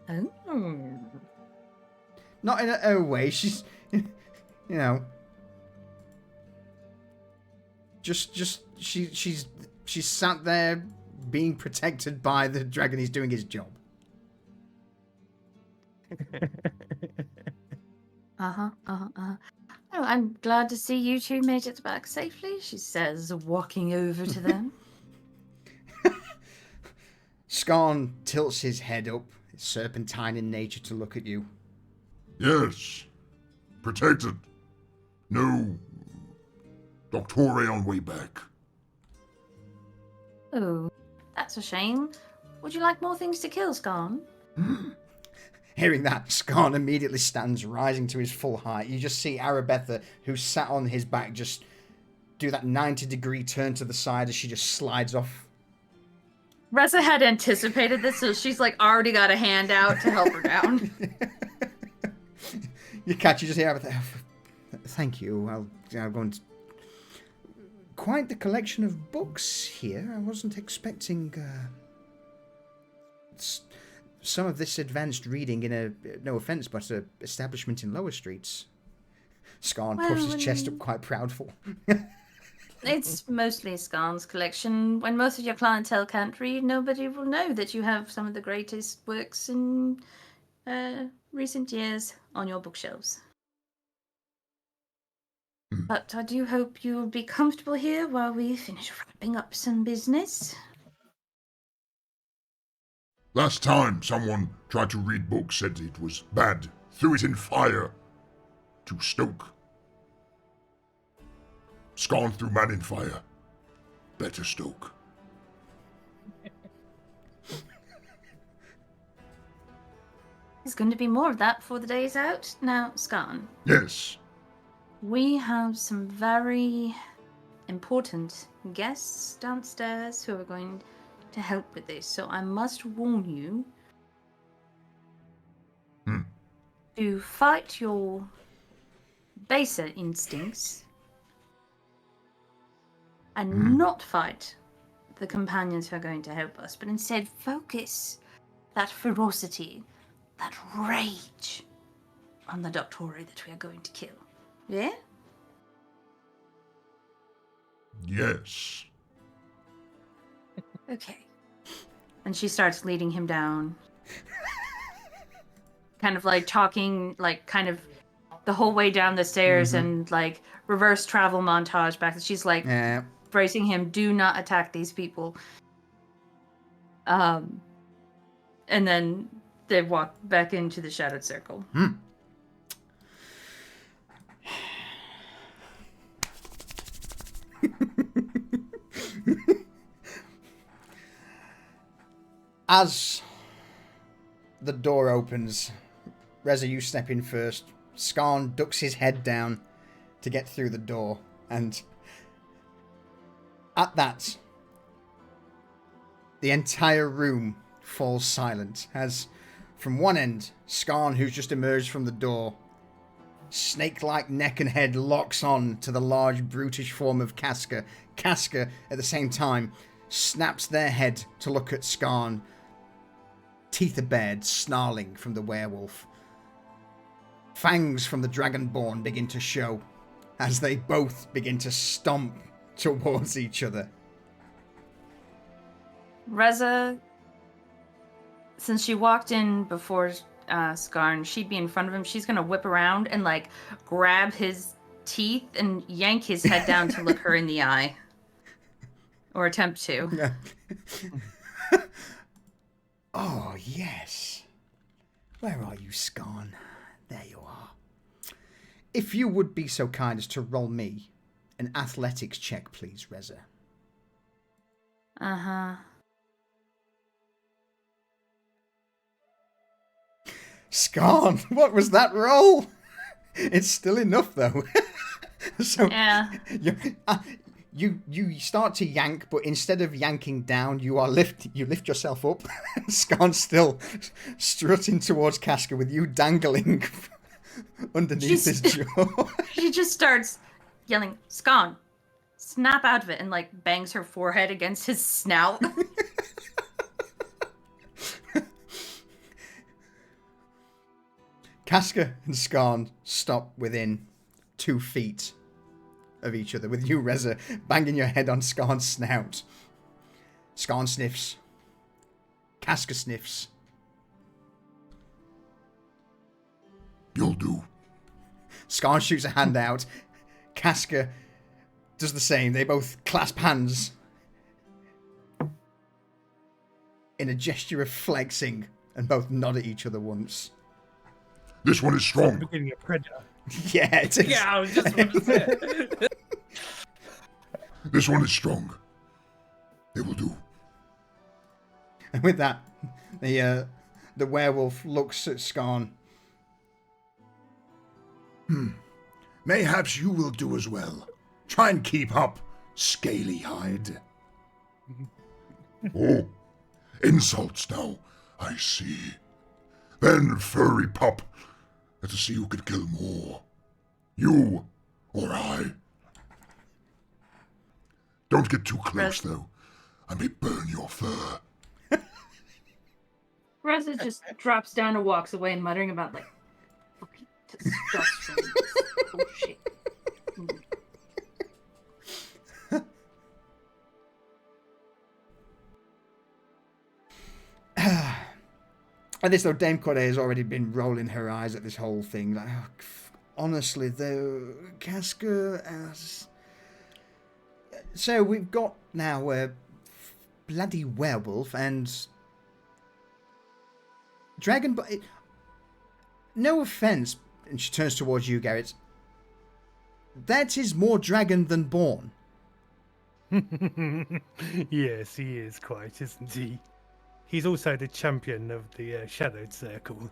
Oh. Not in a way, she's, you know, she's sat there being protected by the dragon. He's doing his job. Oh, I'm glad to see you two made it back safely, she says, walking over to them. Skarn tilts his head up, serpentine in nature, to look at you. Yes. Protected. No. Doctore on way back. Oh, that's a shame. Would you like more things to kill, Skarn? Hearing that, Skarn immediately stands, rising to his full height. You just see Arabetha, who sat on his back, just do that 90-degree turn to the side as she just slides off. Reza had anticipated this, so she's like already got a hand out to help her down. You just hear Arabetha, thank you. I'll go and... Quite the collection of books here. I wasn't expecting some of this advanced reading in a, no offence, but a establishment in lower streets. Skarn puffs his chest up, quite proudful. It's mostly Skarn's collection. When most of your clientele can't read, nobody will know that you have some of the greatest works in recent years on your bookshelves. But I do hope you'll be comfortable here while we finish wrapping up some business. Last time someone tried to read books, said it was bad, threw it in fire to stoke. Skarn threw man in fire. Better stoke. There's going to be more of that before the day is out. Now, Skarn, Yes. we have some very important guests downstairs who are going to help with this. So I must warn you to fight your baser instincts and not fight the companions who are going to help us, but instead focus that ferocity, that rage on the Doctore that we are going to kill. Yeah? Yes. Okay. And she starts leading him down. Kind of like talking, like kind of the whole way down the stairs and like reverse travel montage back. She's like bracing him, do not attack these people. And then they walk back into the Shattered Circle. As the door opens. Reza, you step in first. Skarn ducks his head down to get through the door. And at that, the entire room falls silent as from one end, Skarn, who's just emerged from the door, snake-like neck and head locks on to the large brutish form of Casca. Casca, at the same time, snaps their head to look at Skarn, teeth are bared, snarling from the werewolf. Fangs from the Dragonborn begin to show as they both begin to stomp towards each other. Reza, since she walked in before Skarn, she'd be in front of him. She's gonna whip around and like grab his teeth and yank his head down to look her in the eye, or attempt to. Yeah. Oh yes. Where are you, Skarn? There you are. If you would be so kind as to roll me an athletics check, please, Reza. Uh-huh. Skarn, what was that roll? It's still enough, though. So Yeah. you start to yank, but instead of yanking down, you lift yourself up. Skarn's still strutting towards Casca with you dangling underneath his jaw. She just starts yelling, "Skarn, snap out of it," and like bangs her forehead against his snout. Casca and Skarn stop within 2 feet of each other, with you, Reza, banging your head on Skarn's snout. Skarn sniffs. Casca sniffs. You'll do. Skarn shoots a hand out. Casca does the same. They both clasp hands in a gesture of flexing and both nod at each other once. This one is strong. Beginning of Predator. Yeah, it is. Yeah, I was just about to say. This one is strong. It will do. And with that, the werewolf looks at Skarn. Mayhaps you will do as well. Try and keep up, scaly hide. Oh, insults now, I see. Then, furry pup, let us see who can kill more. You or I. Don't get too close, though. I may burn your fur. Reza just drops down and walks away, and muttering about like, "Fucking disgusting bullshit." At this, though, Dame Corday has already been rolling her eyes at this whole thing. Like, oh, honestly, though, Casca as... So we've got now a bloody werewolf and... Dragon... But no offence, and she turns towards you, Garrett. That is more dragon than born. Yes, he is quite, isn't he? He's also the champion of the Shadowed Circle.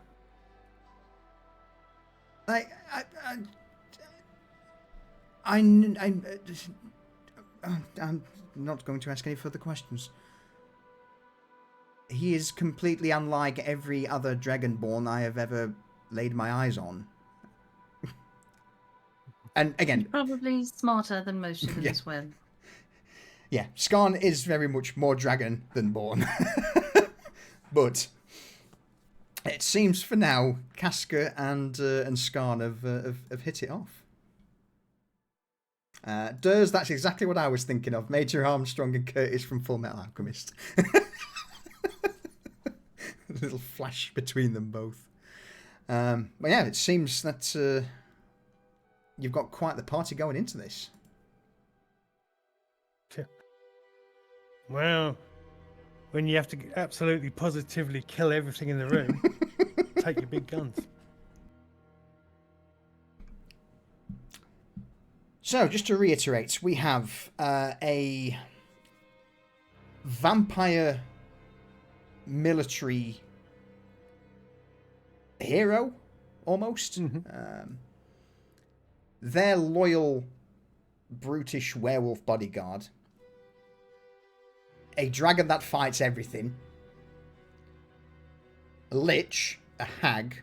I'm not going to ask any further questions. He is completely unlike every other Dragonborn I have ever laid my eyes on. And again, Probably smarter than most of them Yeah. as well. yeah, Skarn is very much more dragon than born. But it seems for now, Casca and Skarn have hit it off. Durs, that's exactly what I was thinking of. Major Armstrong and Curtis from Full Metal Alchemist. A little flash between them both. But yeah, it seems that you've got quite the party going into this. Well, when you have to absolutely positively kill everything in the room, take your big guns. So, just to reiterate, we have a vampire military hero, almost. Mhm. Their loyal, brutish werewolf bodyguard, a dragon that fights everything, a lich, a hag,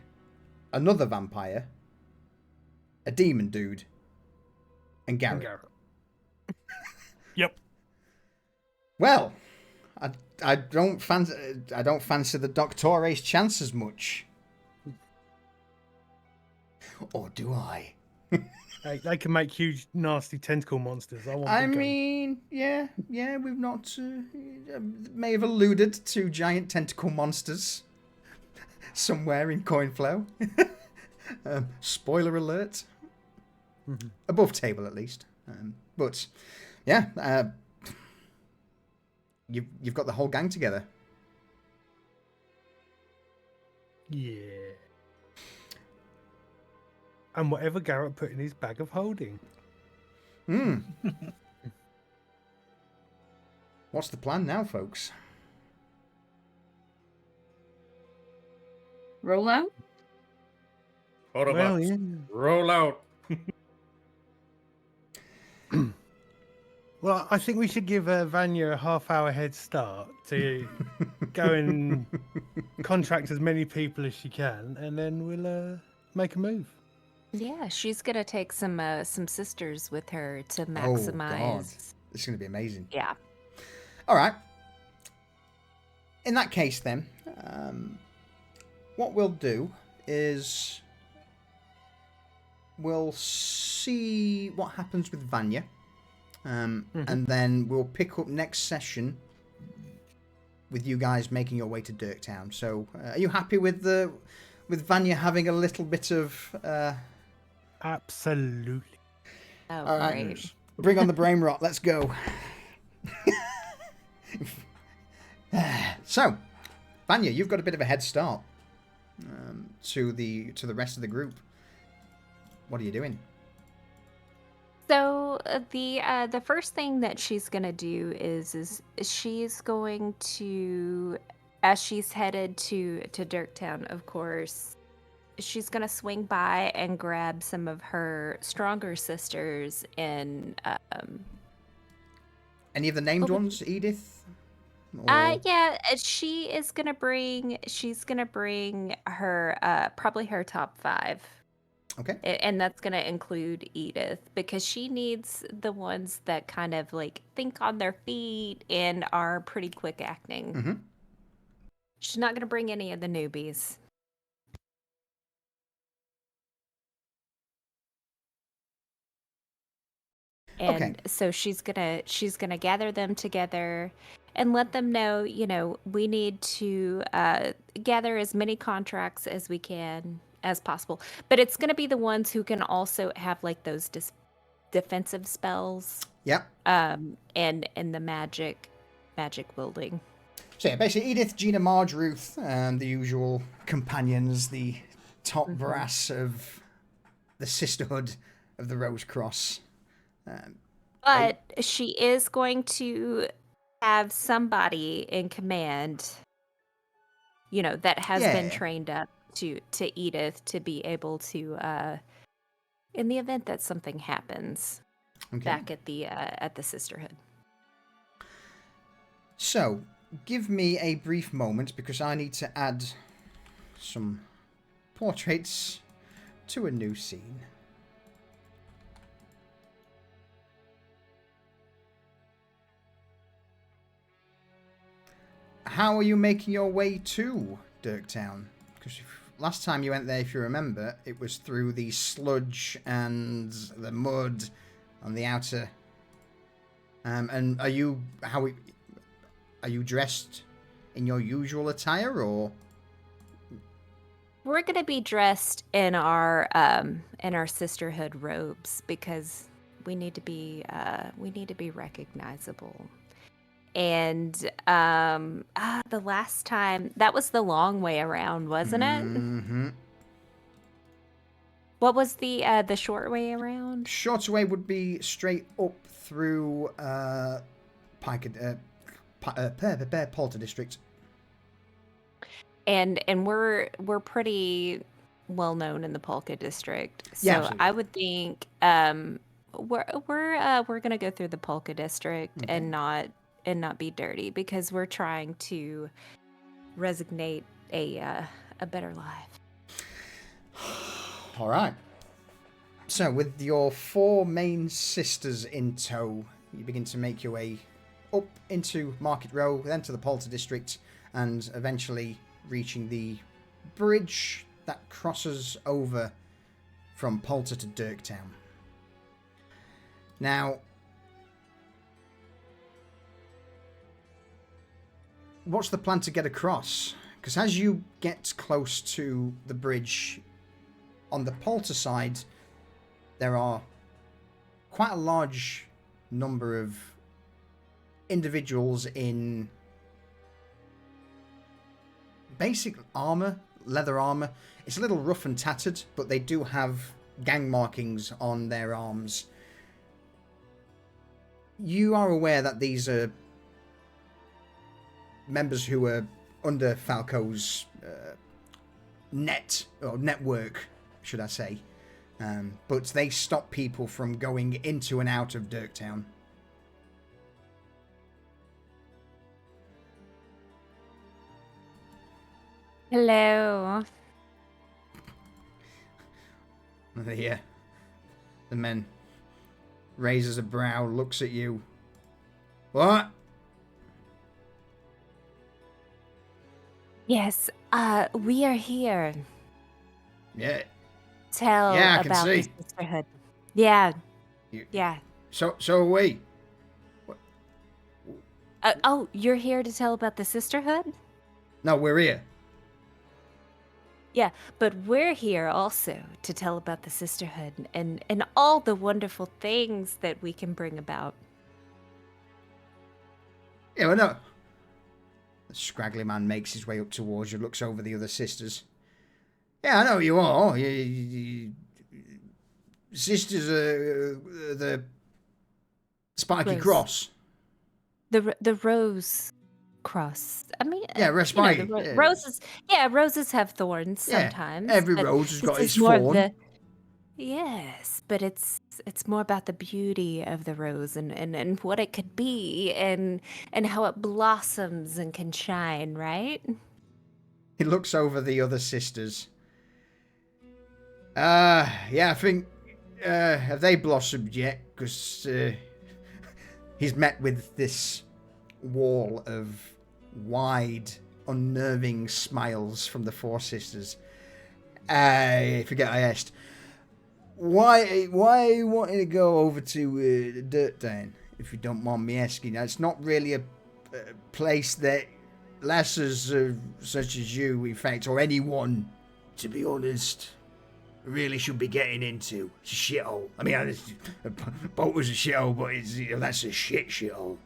another vampire, a demon dude, and Garrett. Garrett. Yep. Well, I don't fancy the Doctore's chances much. Or do I? They can make huge, nasty tentacle monsters. I want I big guns. mean, yeah, we've not may have alluded to giant tentacle monsters somewhere in Coinflow. Spoiler alert. Mhm. Above table, at least. But yeah, you've got the whole gang together. Yeah. And whatever Garrett put in his bag of holding. Hmm. What's the plan now, folks? Roll out? Autobots, Well, yeah. roll out. Well, I think we should give Vanya a half-hour head start to go and contract as many people as she can, and then we'll make a move. Yeah, she's gonna take some sisters with her to Oh, God. maximize. It's going to be amazing. Yeah. All right. In that case, then, what we'll do is we'll see what happens with Vanya, and then we'll pick up next session with you guys making your way to Dirktown. So, are you happy with Vanya having a little bit of? Absolutely. Oh, All right. great. Bring on the brain rot. Let's go. So, Vanya, you've got a bit of a head start to the rest of the group. What are you doing? So the first thing that she's gonna do is she's going to, as she's headed to Dirktown, of course, she's gonna swing by and grab some of her stronger sisters and Any of the named ones, Edith? Or- yeah, she's gonna bring her probably her top 5. Okay. And that's going to include Edith, because she needs the ones that kind of like think on their feet and are pretty quick acting. Mm-hmm. She's not going to bring any of the newbies. And Okay. so she's gonna gather them together and let them know, we need to gather as many contracts as we can as possible. But it's gonna be the ones who can also have like those defensive spells, Yep. and the magic wielding. So yeah, basically Edith, Gina, Marge, Ruth, the usual companions, the top brass of the Sisterhood of the Rose Cross. But she is going to have somebody in command, that has been Yeah. trained up to Edith to be able to, in the event that something happens Okay. back at the Sisterhood. So, give me a brief moment because I need to add some portraits to a new scene. How are you making your way to Dirktown? Because last time you went there, if you remember, it was through the sludge and the mud on the outer. And are you dressed in your usual attire, or? We're gonna be dressed in our Sisterhood robes because we need to be recognizable. And the last time, that was the long way around, wasn't it? Mm-hmm. What was the short way around? Shorter way would be straight up through Polter District. and we're pretty well known in the Polka district. So Yeah, absolutely. I would think we're gonna go through the Polka district Okay. and not be dirty because we're trying to resignate a better life. All right. So, with your 4 main sisters in tow, you begin to make your way up into Market Row, then to the Polter District, and eventually reaching the bridge that crosses over from Polter to Dirktown. Now, what's the plan to get across? Because as you get close to the bridge, on the Polter side, there are quite a large number of individuals in basic armor, leather armor. It's a little rough and tattered, but they do have gang markings on their arms. You are aware that these are members who are under Falco's network, should I say. But they stop people from going into and out of Dirktown. Hello. The man raises a brow, looks at you. What? Yes, we are here. Yeah. Tell Yeah, I can about see. the sisterhood. Yeah. You- Yeah. So are we. Oh, you're here to tell about the sisterhood? No, we're here. Yeah, but we're here also to tell about the sisterhood and all the wonderful things that we can bring about. Yeah, well, no. The scraggly man makes his way up towards you, looks over the other sisters. Yeah, I know you are. Sisters are the Spiky Rose. Cross. The rose cross. I mean, Yeah, you know, spiky, the yeah. roses. Yeah, roses have thorns Yeah, sometimes. every but rose has this got is its more of thorn. Yes, but it's more about the beauty of the rose and what it could be and how it blossoms and can shine, right? He looks over the other sisters. Yeah, I think, have they blossomed yet? Because, he's met with this wall of wide, unnerving smiles from the 4 sisters. I forget I asked. Why are you wanting to go over to Dirktown, if you don't mind me asking? Now, it's not really a place that lasses such as you, in fact, or anyone, to be honest, really should be getting into. It's a shithole. I mean, boat was a shithole, but that's a shithole.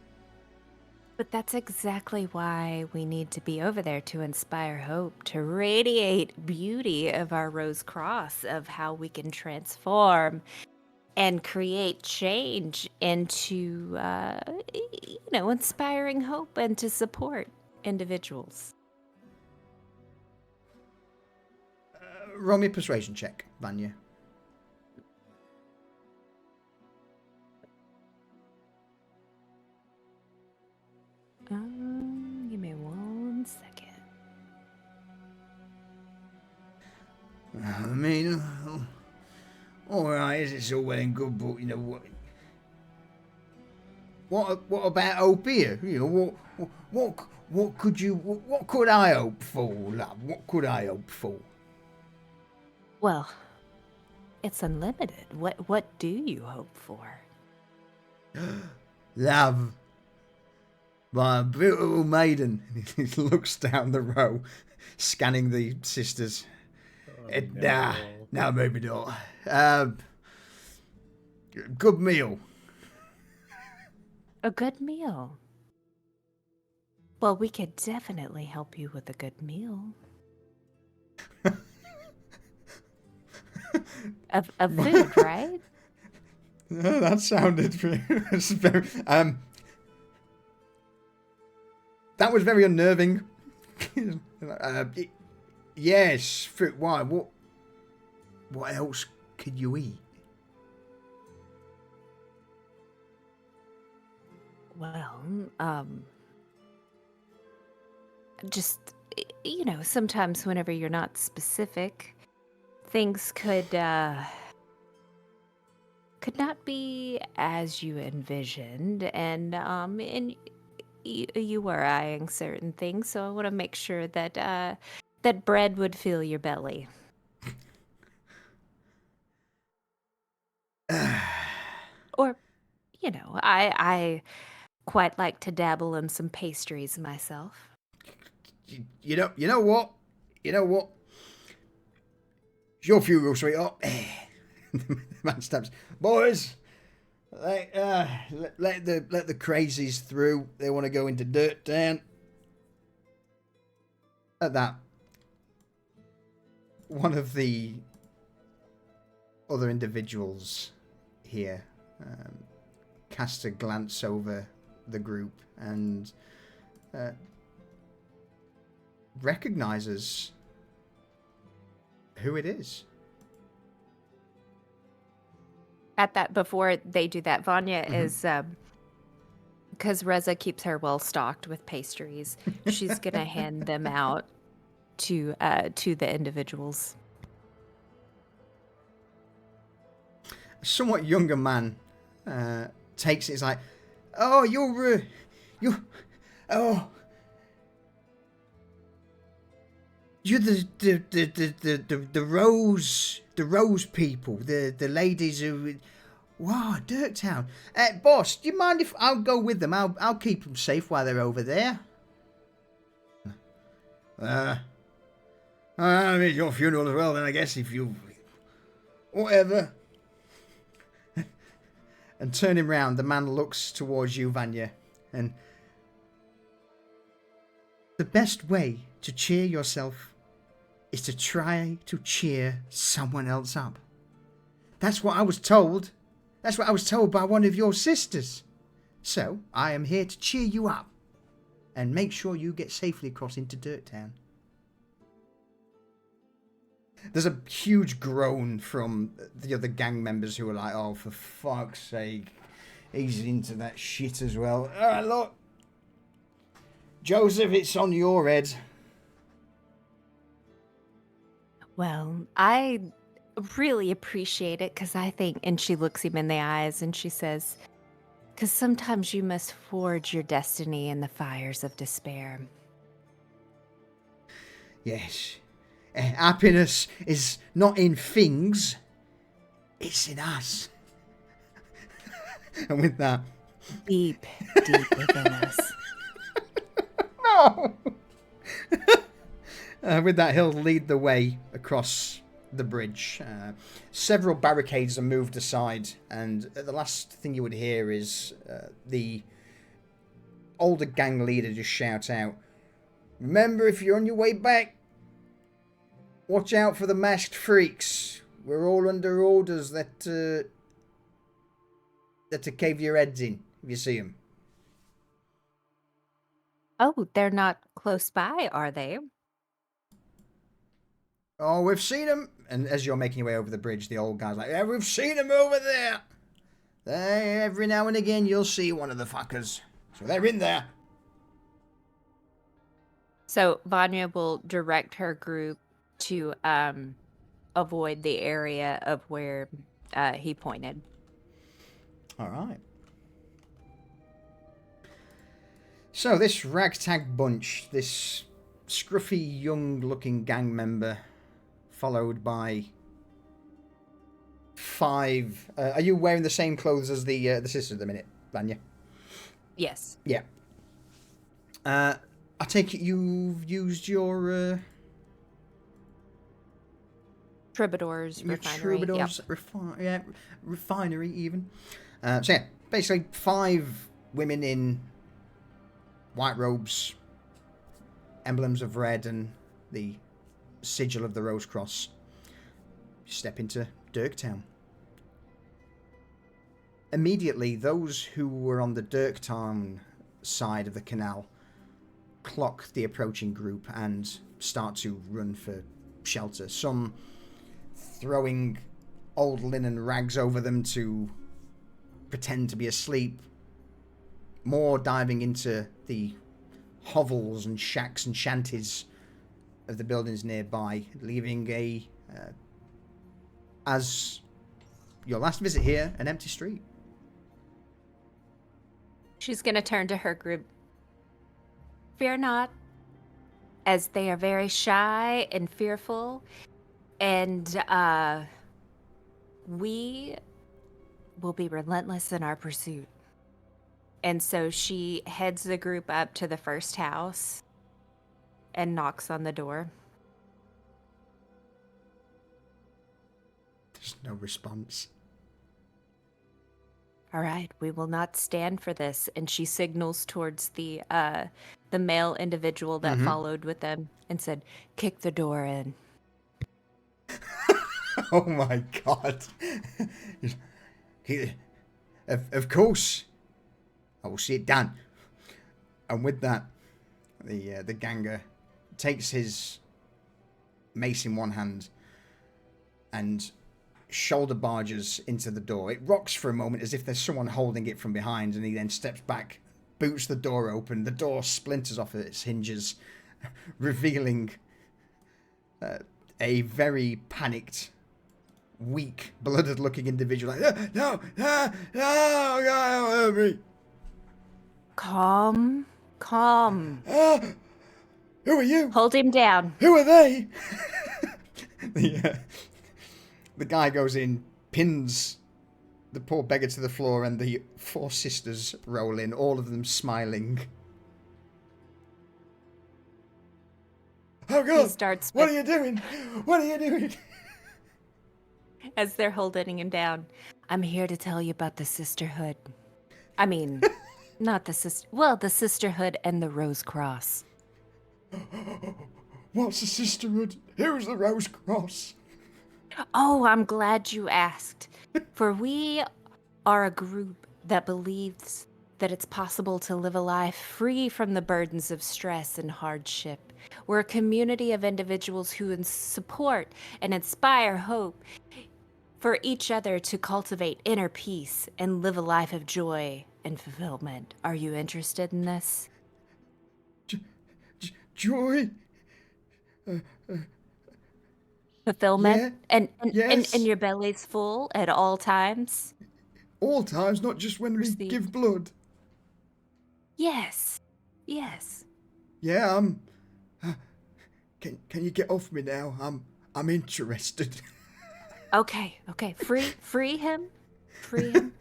But that's exactly why we need to be over there, to inspire hope, to radiate beauty of our Rose Cross, of how we can transform and create change into, inspiring hope and to support individuals. Roll me a persuasion check, Vanya. Give me 1 second. I mean, all right, it's all well and good, but you know what about hope here? You know what could I hope for, love? What could I hope for? Well, it's unlimited. What do you hope for? Love, my beautiful maiden. He looks down the row, scanning the sisters. Nah, maybe not. Good meal. A good meal. Well, we could definitely help you with a good meal. of food, right? No, that sounded very, that was very unnerving. Yes, fruit. Why? What else could you eat? Well, just, sometimes whenever you're not specific, things could not be as you envisioned, and you were eyeing certain things, so I want to make sure that that bread would fill your belly. Or, I quite like to dabble in some pastries myself. You know what? It's your funeral, sweetheart. The man stamps. Boys, let the crazies through. They want to go into Dirt Town. At that, one of the other individuals here casts a glance over the group and recognizes who it is. At that, before they do that, Vanya is, because Reza keeps her well stocked with pastries, she's gonna hand them out to the individuals. A somewhat younger man takes it. It's like, oh, you're the rose people, the ladies who, wow, Dirktown. Boss, do you mind if I'll go with them? I'll keep them safe while they're over there. It's your funeral as well, then I guess if you, whatever. And turning round, the man looks towards you, Vanya, and the best way to cheer yourself is to try to cheer someone else up. That's what I was told. That's what I was told by one of your sisters. So, I am here to cheer you up and make sure you get safely across into Dirt Town. There's a huge groan from the other gang members who are like, oh, for fuck's sake, he's into that shit as well. Alright, look. Joseph, it's on your head. Well, I really appreciate it because I think, and she looks him in the eyes and she says, because sometimes you must forge your destiny in the fires of despair. Yes. Happiness is not in things, it's in us. And with that, Deep within us. no! With that, he'll lead the way across the bridge. Several barricades are moved aside, and the last thing you would hear is the older gang leader just shout out, remember, if you're on your way back, watch out for the masked freaks. We're all under orders that to cave your heads in if you see them. Oh, they're not close by, are they? Oh, we've seen them. And as you're making your way over the bridge, the old guy's like, yeah, we've seen them over there. Every now and again, you'll see one of the fuckers. So they're in there. So Vanya will direct her group to avoid the area of where he pointed. All right. So this ragtag bunch, this scruffy, young-looking gang member, followed by 5. Are you wearing the same clothes as the sisters at the minute, Vanya? Yes. Yeah. I take it you've used your Troubadour's your refinery. troubadours refinery even. So yeah, basically 5 women in white robes, emblems of red, and the sigil of the Rose Cross. Step into Dirktown. Immediately, those who were on the Dirktown side of the canal clock the approaching group and start to run for shelter. Some throwing old linen rags over them to pretend to be asleep. More diving into the hovels and shacks and shanties of the buildings nearby, leaving as your last visit here, an empty street. She's going to turn to her group. Fear not, as they are very shy and fearful, and we will be relentless in our pursuit. And so she heads the group up to the first house and knocks on the door. There's no response. All right, we will not stand for this. And she signals towards the male individual that followed with them and said, "Kick the door in." Oh my god. Of course. I will see it done. And with that, the ganger takes his mace in one hand and shoulder barges into the door. It rocks for a moment as if there's someone holding it from behind, and he then steps back, boots the door open. The door splinters off its hinges, revealing a very panicked, weak, blooded-looking individual. Like, no, God, help me. Calm. Who are you? Hold him down. Who are they? The guy goes in, pins the poor beggar to the floor, and the four sisters roll in, all of them smiling. Oh God! He starts What are you doing? What are you doing? as they're holding him down. "I'm here to tell you about the sisterhood. I mean, not the the sisterhood and the Rose Cross." What's the sisterhood? Who's the Rose Cross? Oh, I'm glad you asked. For we are a group that believes that it's possible to live a life free from the burdens of stress and hardship. We're a community of individuals who support and inspire hope for each other to cultivate inner peace and live a life of joy and fulfillment. Are you interested in this? Joy? Fulfillment? Yeah, And your belly's full at all times? All times, not just when we Proceed. give blood. Yes. Yeah, Can you get off me now? I'm interested. Okay. Free him. Free him.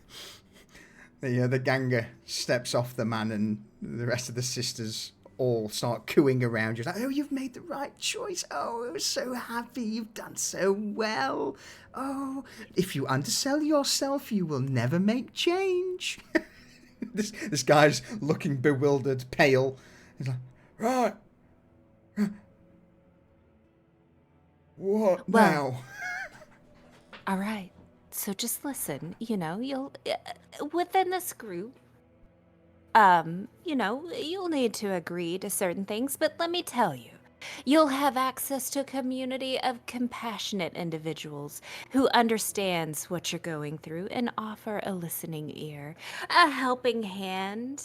The ganger steps off the man, and the rest of the sisters all start cooing around you. Like, oh, you've made the right choice. Oh, I was so happy. You've done so well. Oh, if you undersell yourself, you will never make change. This guy's looking bewildered, pale. He's like, right. What now? All right. So just listen, you'll within this group, you'll need to agree to certain things, but let me tell you, you'll have access to a community of compassionate individuals who understands what you're going through and offer a listening ear, a helping hand,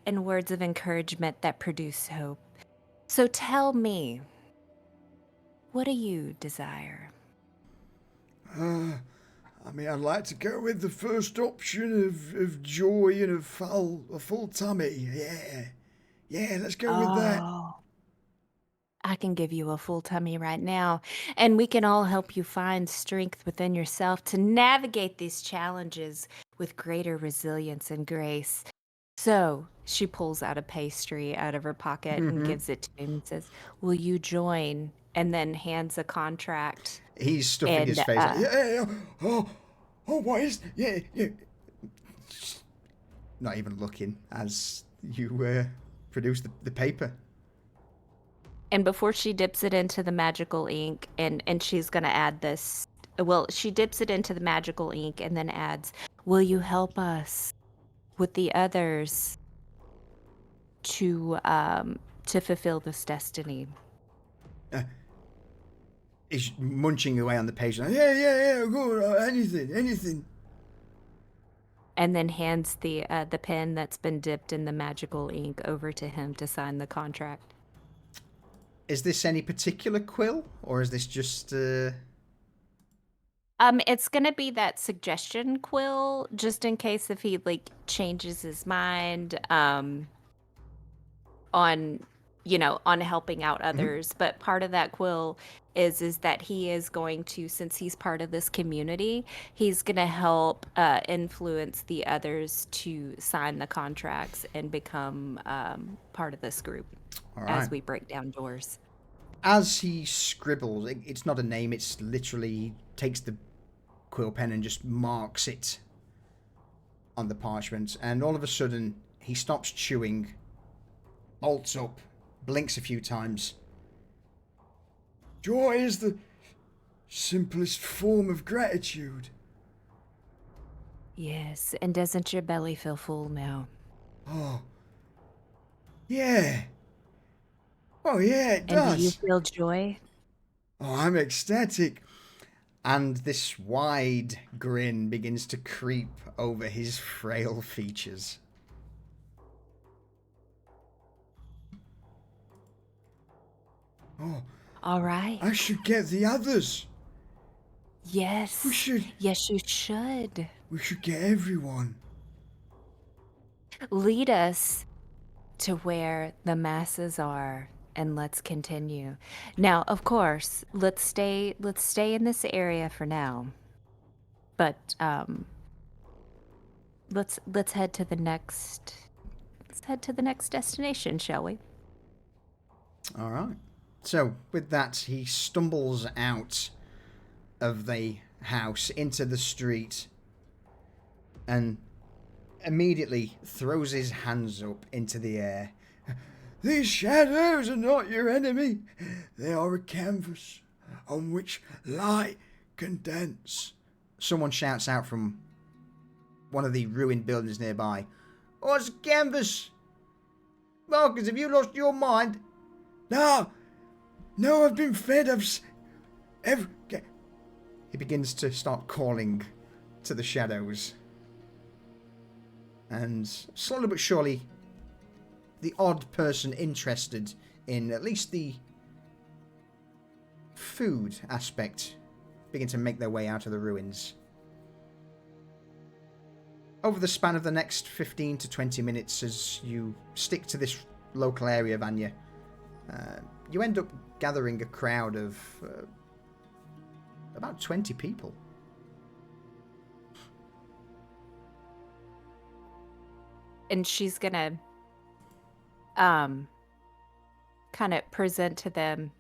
and words of encouragement that produce hope. So tell me, what do you desire? I'd like to go with the first option of joy and a full tummy. Yeah, let's go with that. I can give you a full tummy right now, and we can all help you find strength within yourself to navigate these challenges with greater resilience and grace. So she pulls out a pastry out of her pocket and gives it to him and says, "Will you join?" And then hands a contract. He's stuffing his face. Yeah. Oh, what is? Yeah. Not even looking as you produce the paper. And before she dips it into the magical ink, and she's going to add this. Well, she dips it into the magical ink and then adds, "Will you help us with the others to to fulfill this destiny. He's munching away on the page. Like, yeah, go anything. And then hands the pen that's been dipped in the magical ink over to him to sign the contract. Is this any particular quill, or is this just? It's gonna be that suggestion quill, just in case if he like changes his mind, on, on helping out others. But part of that quill is that he is going to, since he's part of this community, he's gonna help influence the others to sign the contracts and become part of this group as we break down doors. As he scribbles, it's not a name. It's literally he takes the quill pen and just marks it on the parchment, and all of a sudden he stops chewing, bolts up, blinks a few times. Joy is the simplest form of gratitude. Yes, and doesn't your belly feel full now? Oh, yeah. Oh, yeah, it does. And do you feel joy? Oh, I'm ecstatic. And this wide grin begins to creep over his frail features. Oh, all right. I should get the others. Yes. We should. Yes, you should. We should get everyone. Lead us to where the masses are, and let's continue. Now, of course, let's stay in this area for now. But let's head to the next destination, shall we? All right. So, with that, he stumbles out of the house into the street and immediately throws his hands up into the air. These shadows are not your enemy. They are a canvas on which light can dance. Someone shouts out from one of the ruined buildings nearby. What's a canvas? Marcus, have you lost your mind? No, I've been fed. He begins to start calling to the shadows. And slowly but surely, the odd person interested in at least the food aspect begin to make their way out of the ruins. Over the span of the next 15 to 20 minutes, as you stick to this local area, Vanya, you end up gathering a crowd of about 20 people. And she's gonna kind of present to them.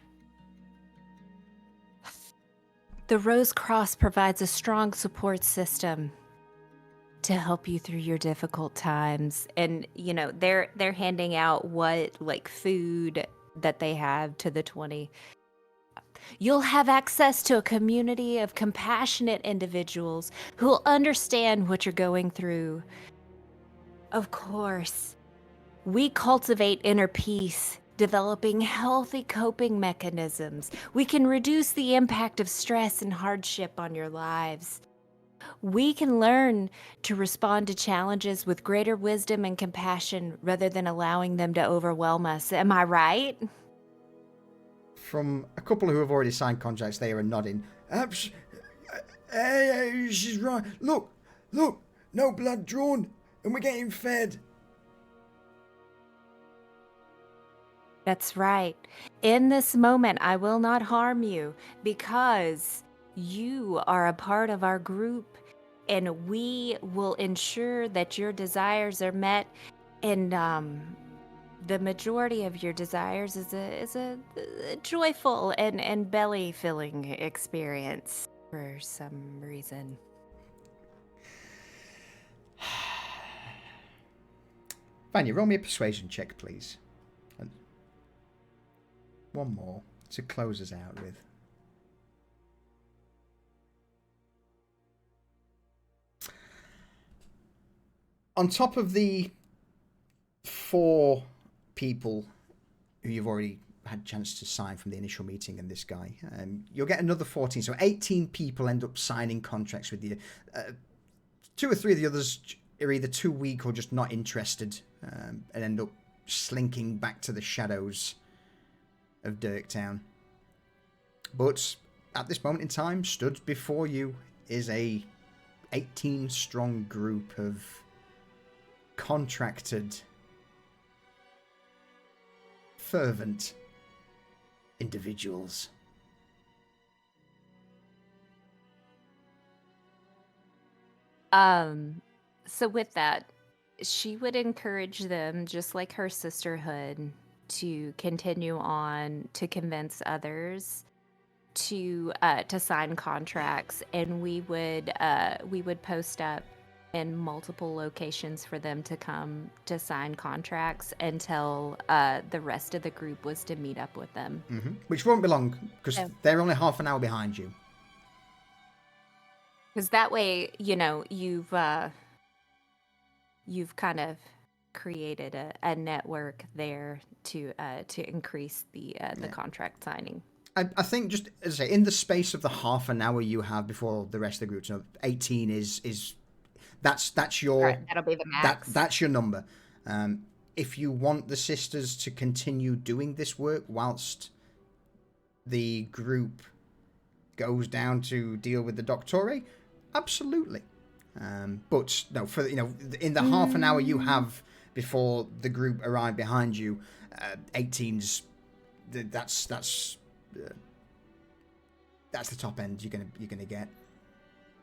The Rose Cross provides a strong support system to help you through your difficult times. And they're handing out what food that they have to the 20. You'll have access to a community of compassionate individuals who'll understand what you're going through. Of course, we cultivate inner peace, developing healthy coping mechanisms. We can reduce the impact of stress and hardship on your lives. We can learn to respond to challenges with greater wisdom and compassion rather than allowing them to overwhelm us. Am I right? From a couple who have already signed contracts, they are nodding. Hey, she's right. Look, no blood drawn, and we're getting fed. That's right. In this moment, I will not harm you because you are a part of our group, and we will ensure that your desires are met. And the majority of your desires is a joyful and belly-filling experience for some reason. Vanya, roll me a persuasion check, please. And one more to close us out with. On top of the 4 people who you've already had a chance to sign from the initial meeting, and this guy. You'll get another 14. So 18 people end up signing contracts with you. 2 or 3 of the others are either too weak or just not interested, and end up slinking back to the shadows of Dirktown. But at this moment in time, stood before you is a 18-strong group of contracted, fervent individuals. So with that, she would encourage them, just like her sisterhood, to continue on to convince others to sign contracts, and we would post up in multiple locations for them to come to sign contracts until the rest of the group was to meet up with them. Which won't be long, because they're only half an hour behind you. Because that way, you know, you've kind of created a network there to increase the contract signing. I think, just as I say, in the space of the half an hour you have before the rest of the group, so 18 is that's your Right, that'll be the max. that's your number. If you want the sisters to continue doing this work whilst the group goes down to deal with the Doctore, absolutely. But no, for in the half an hour you have before the group arrive behind you, 18's that's the top end you're gonna get.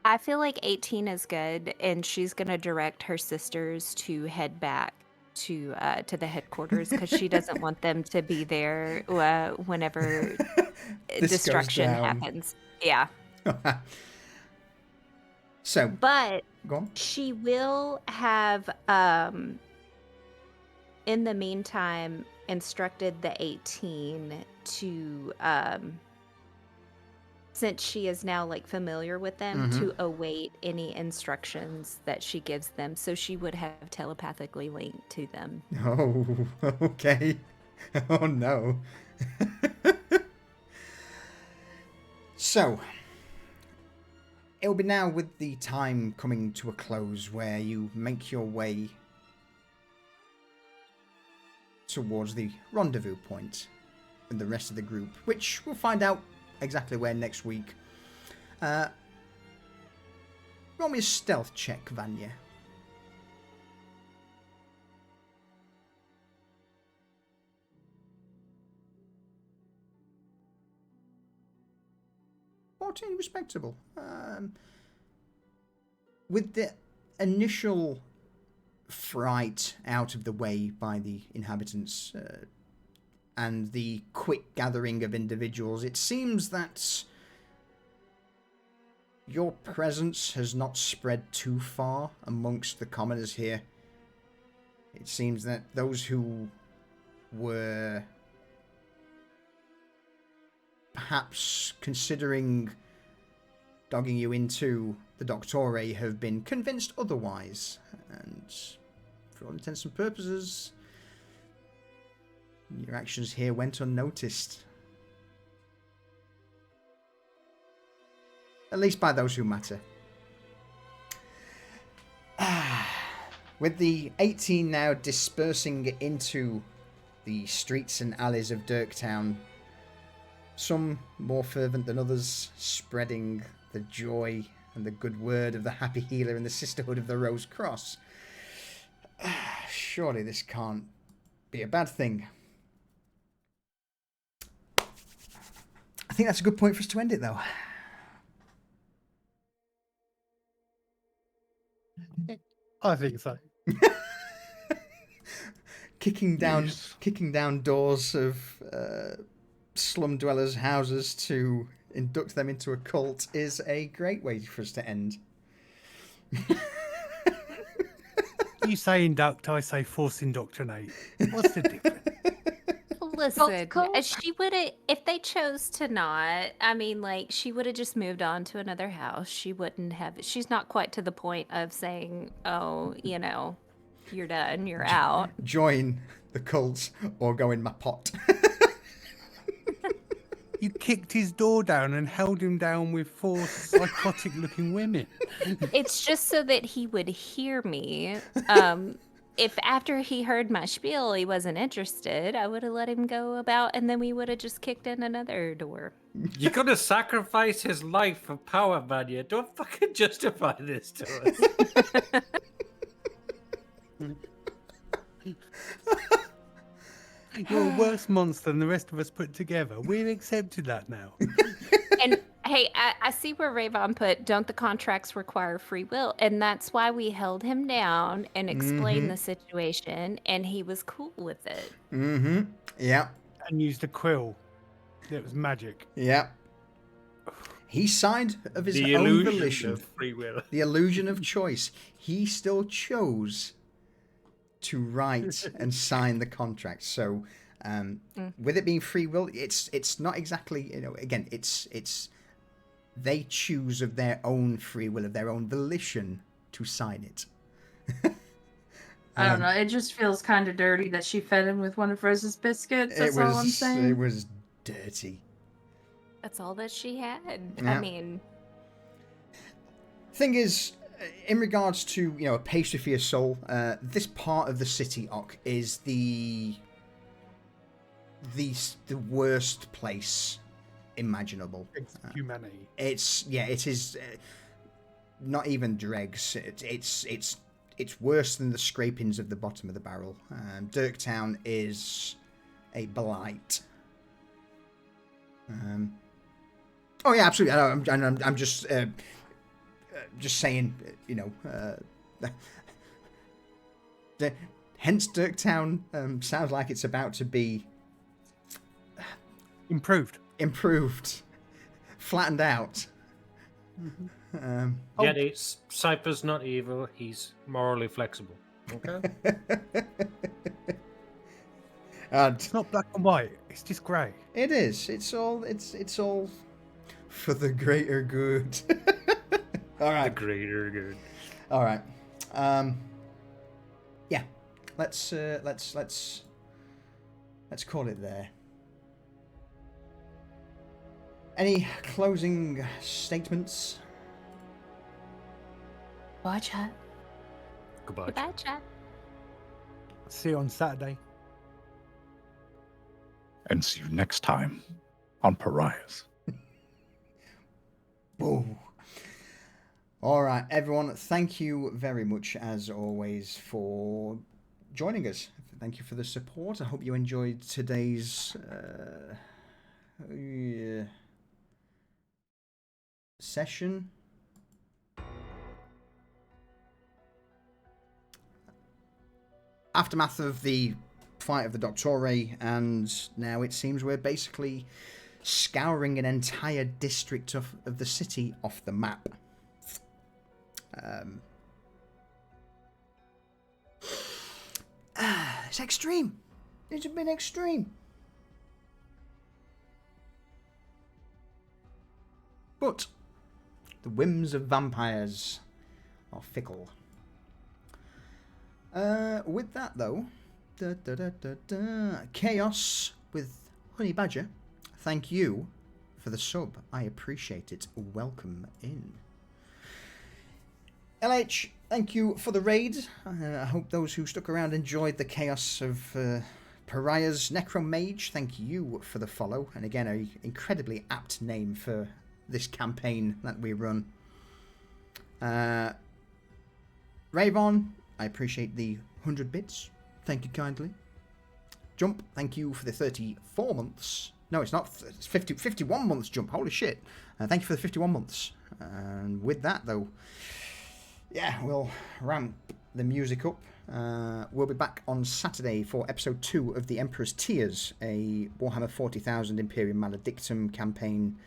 I feel like 18 is good, and she's gonna direct her sisters to head back to the headquarters because she doesn't want them to be there whenever destruction happens. Yeah. So, but go on. She will have, in the meantime, instructed the 18 to, since she is now like familiar with them, to await any instructions that she gives them. So she would have telepathically linked to them. Oh, okay. Oh no. So, it'll be now, with the time coming to a close, where you make your way towards the rendezvous point with the rest of the group, which we'll find out exactly where next week. Roll me a stealth check, Vanya. Respectable. With the initial fright out of the way by the inhabitants and the quick gathering of individuals, it seems that your presence has not spread too far amongst the commoners here. It seems that those who were perhaps considering dogging you into the Doctore have been convinced otherwise, and for all intents and purposes, your actions here went unnoticed. At least by those who matter. With the 18 now dispersing into the streets and alleys of Dirktown, some more fervent than others, spreading the joy and the good word of the Happy Healer and the Sisterhood of the Rose Cross. Surely this can't be a bad thing. I think that's a good point for us to end it, though. I think so. Kicking down doors of slum dwellers' houses to induct them into a cult is a great way for us to end. You say induct, I say force indoctrinate. What's the difference? Listen, she would have, if they chose to not, I mean, like, she would have just moved on to another house. She wouldn't have, she's not quite to the point of saying, oh, you know, you're done, you're out. Join the cult or go in my pot. You kicked his door down and held him down with 4 psychotic-looking women. It's just so that he would hear me. If after he heard my spiel he wasn't interested, I would have let him go about, and then we would have just kicked in another door. You're gonna sacrifice his life for power, Vanya. Don't fucking justify this to us. You're a worse monster than the rest of us put together. We've accepted that now. And hey, I see where Rayvon put, don't the contracts require free will? And that's why we held him down and explained the situation, and he was cool with it. Mm-hmm. Yeah. And used a quill. It was magic. Yeah. He signed of his The own illusion volition. of free will. The illusion of choice. He still chose to write and sign the contract. So, with it being free will, it's not exactly, you know. Again, it's they choose of their own free will, of their own volition, to sign it. I don't know. It just feels kind of dirty that she fed him with one of Rose's biscuits. That's all I'm saying. It was dirty. That's all that she had. Yeah. I mean, Thing is, in regards to, you know, a pastry for your soul, this part of the city, Ock, is the worst place imaginable. It's humanity. It is not even dregs. It's worse than the scrapings of the bottom of the barrel. Dirktown is a blight. Oh yeah, absolutely. I'm just saying, you know. Hence, Dirktown sounds like it's about to be Improved. flattened out. Get it? Cypher's not evil. He's morally flexible. Okay. It's not black and white. It's just grey. It is. It's all for the greater good. All The right. greater good. All right. Yeah. Let's call it there. Any closing statements? Bye, chat. Goodbye. goodbye, chat. See you on Saturday. And see you next time on Pariahs. Whoa. All right, everyone. Thank you very much, as always, for joining us. Thank you for the support. I hope you enjoyed today's session. Aftermath of the fight of the Doctore, and now it seems we're basically scouring an entire district of the city off the map. It's extreme. It's been extreme. But the whims of vampires are fickle. With that, though, Chaos with Honey Badger, thank you for the sub. I appreciate it. Welcome in. LH, thank you for the raid. I hope those who stuck around enjoyed the chaos of Pariahs. Necromage, thank you for the follow. And again, an incredibly apt name for this campaign that we run. Rayvon, I appreciate the 100 bits. Thank you kindly. Jump, thank you for the 34 months. No, it's not. It's 51 months, Jump. Holy shit. Thank you for the 51 months. And with that, though, yeah, we'll ramp the music up. We'll be back on Saturday for episode 2 of The Emperor's Tears, a Warhammer 40,000 Imperium Maledictum campaign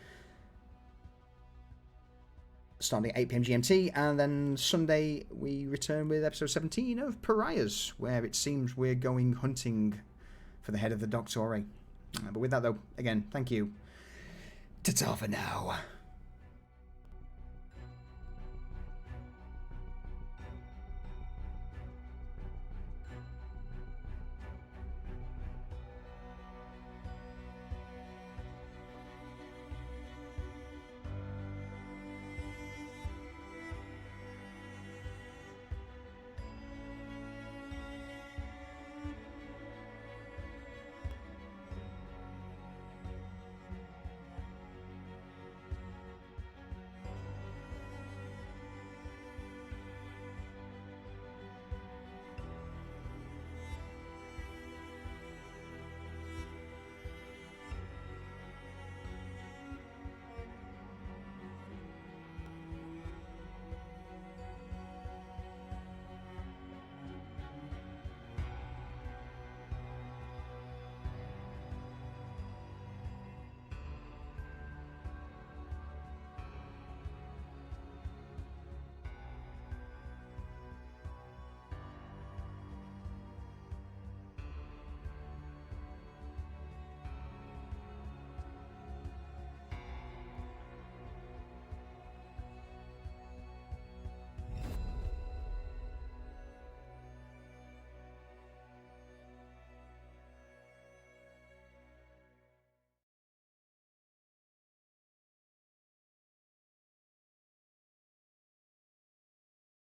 starting at 8 PM GMT, and then Sunday we return with episode 17 of Pariahs, where it seems we're going hunting for the head of the Doctore. But with that, though, again, thank you. Ta-ta for now.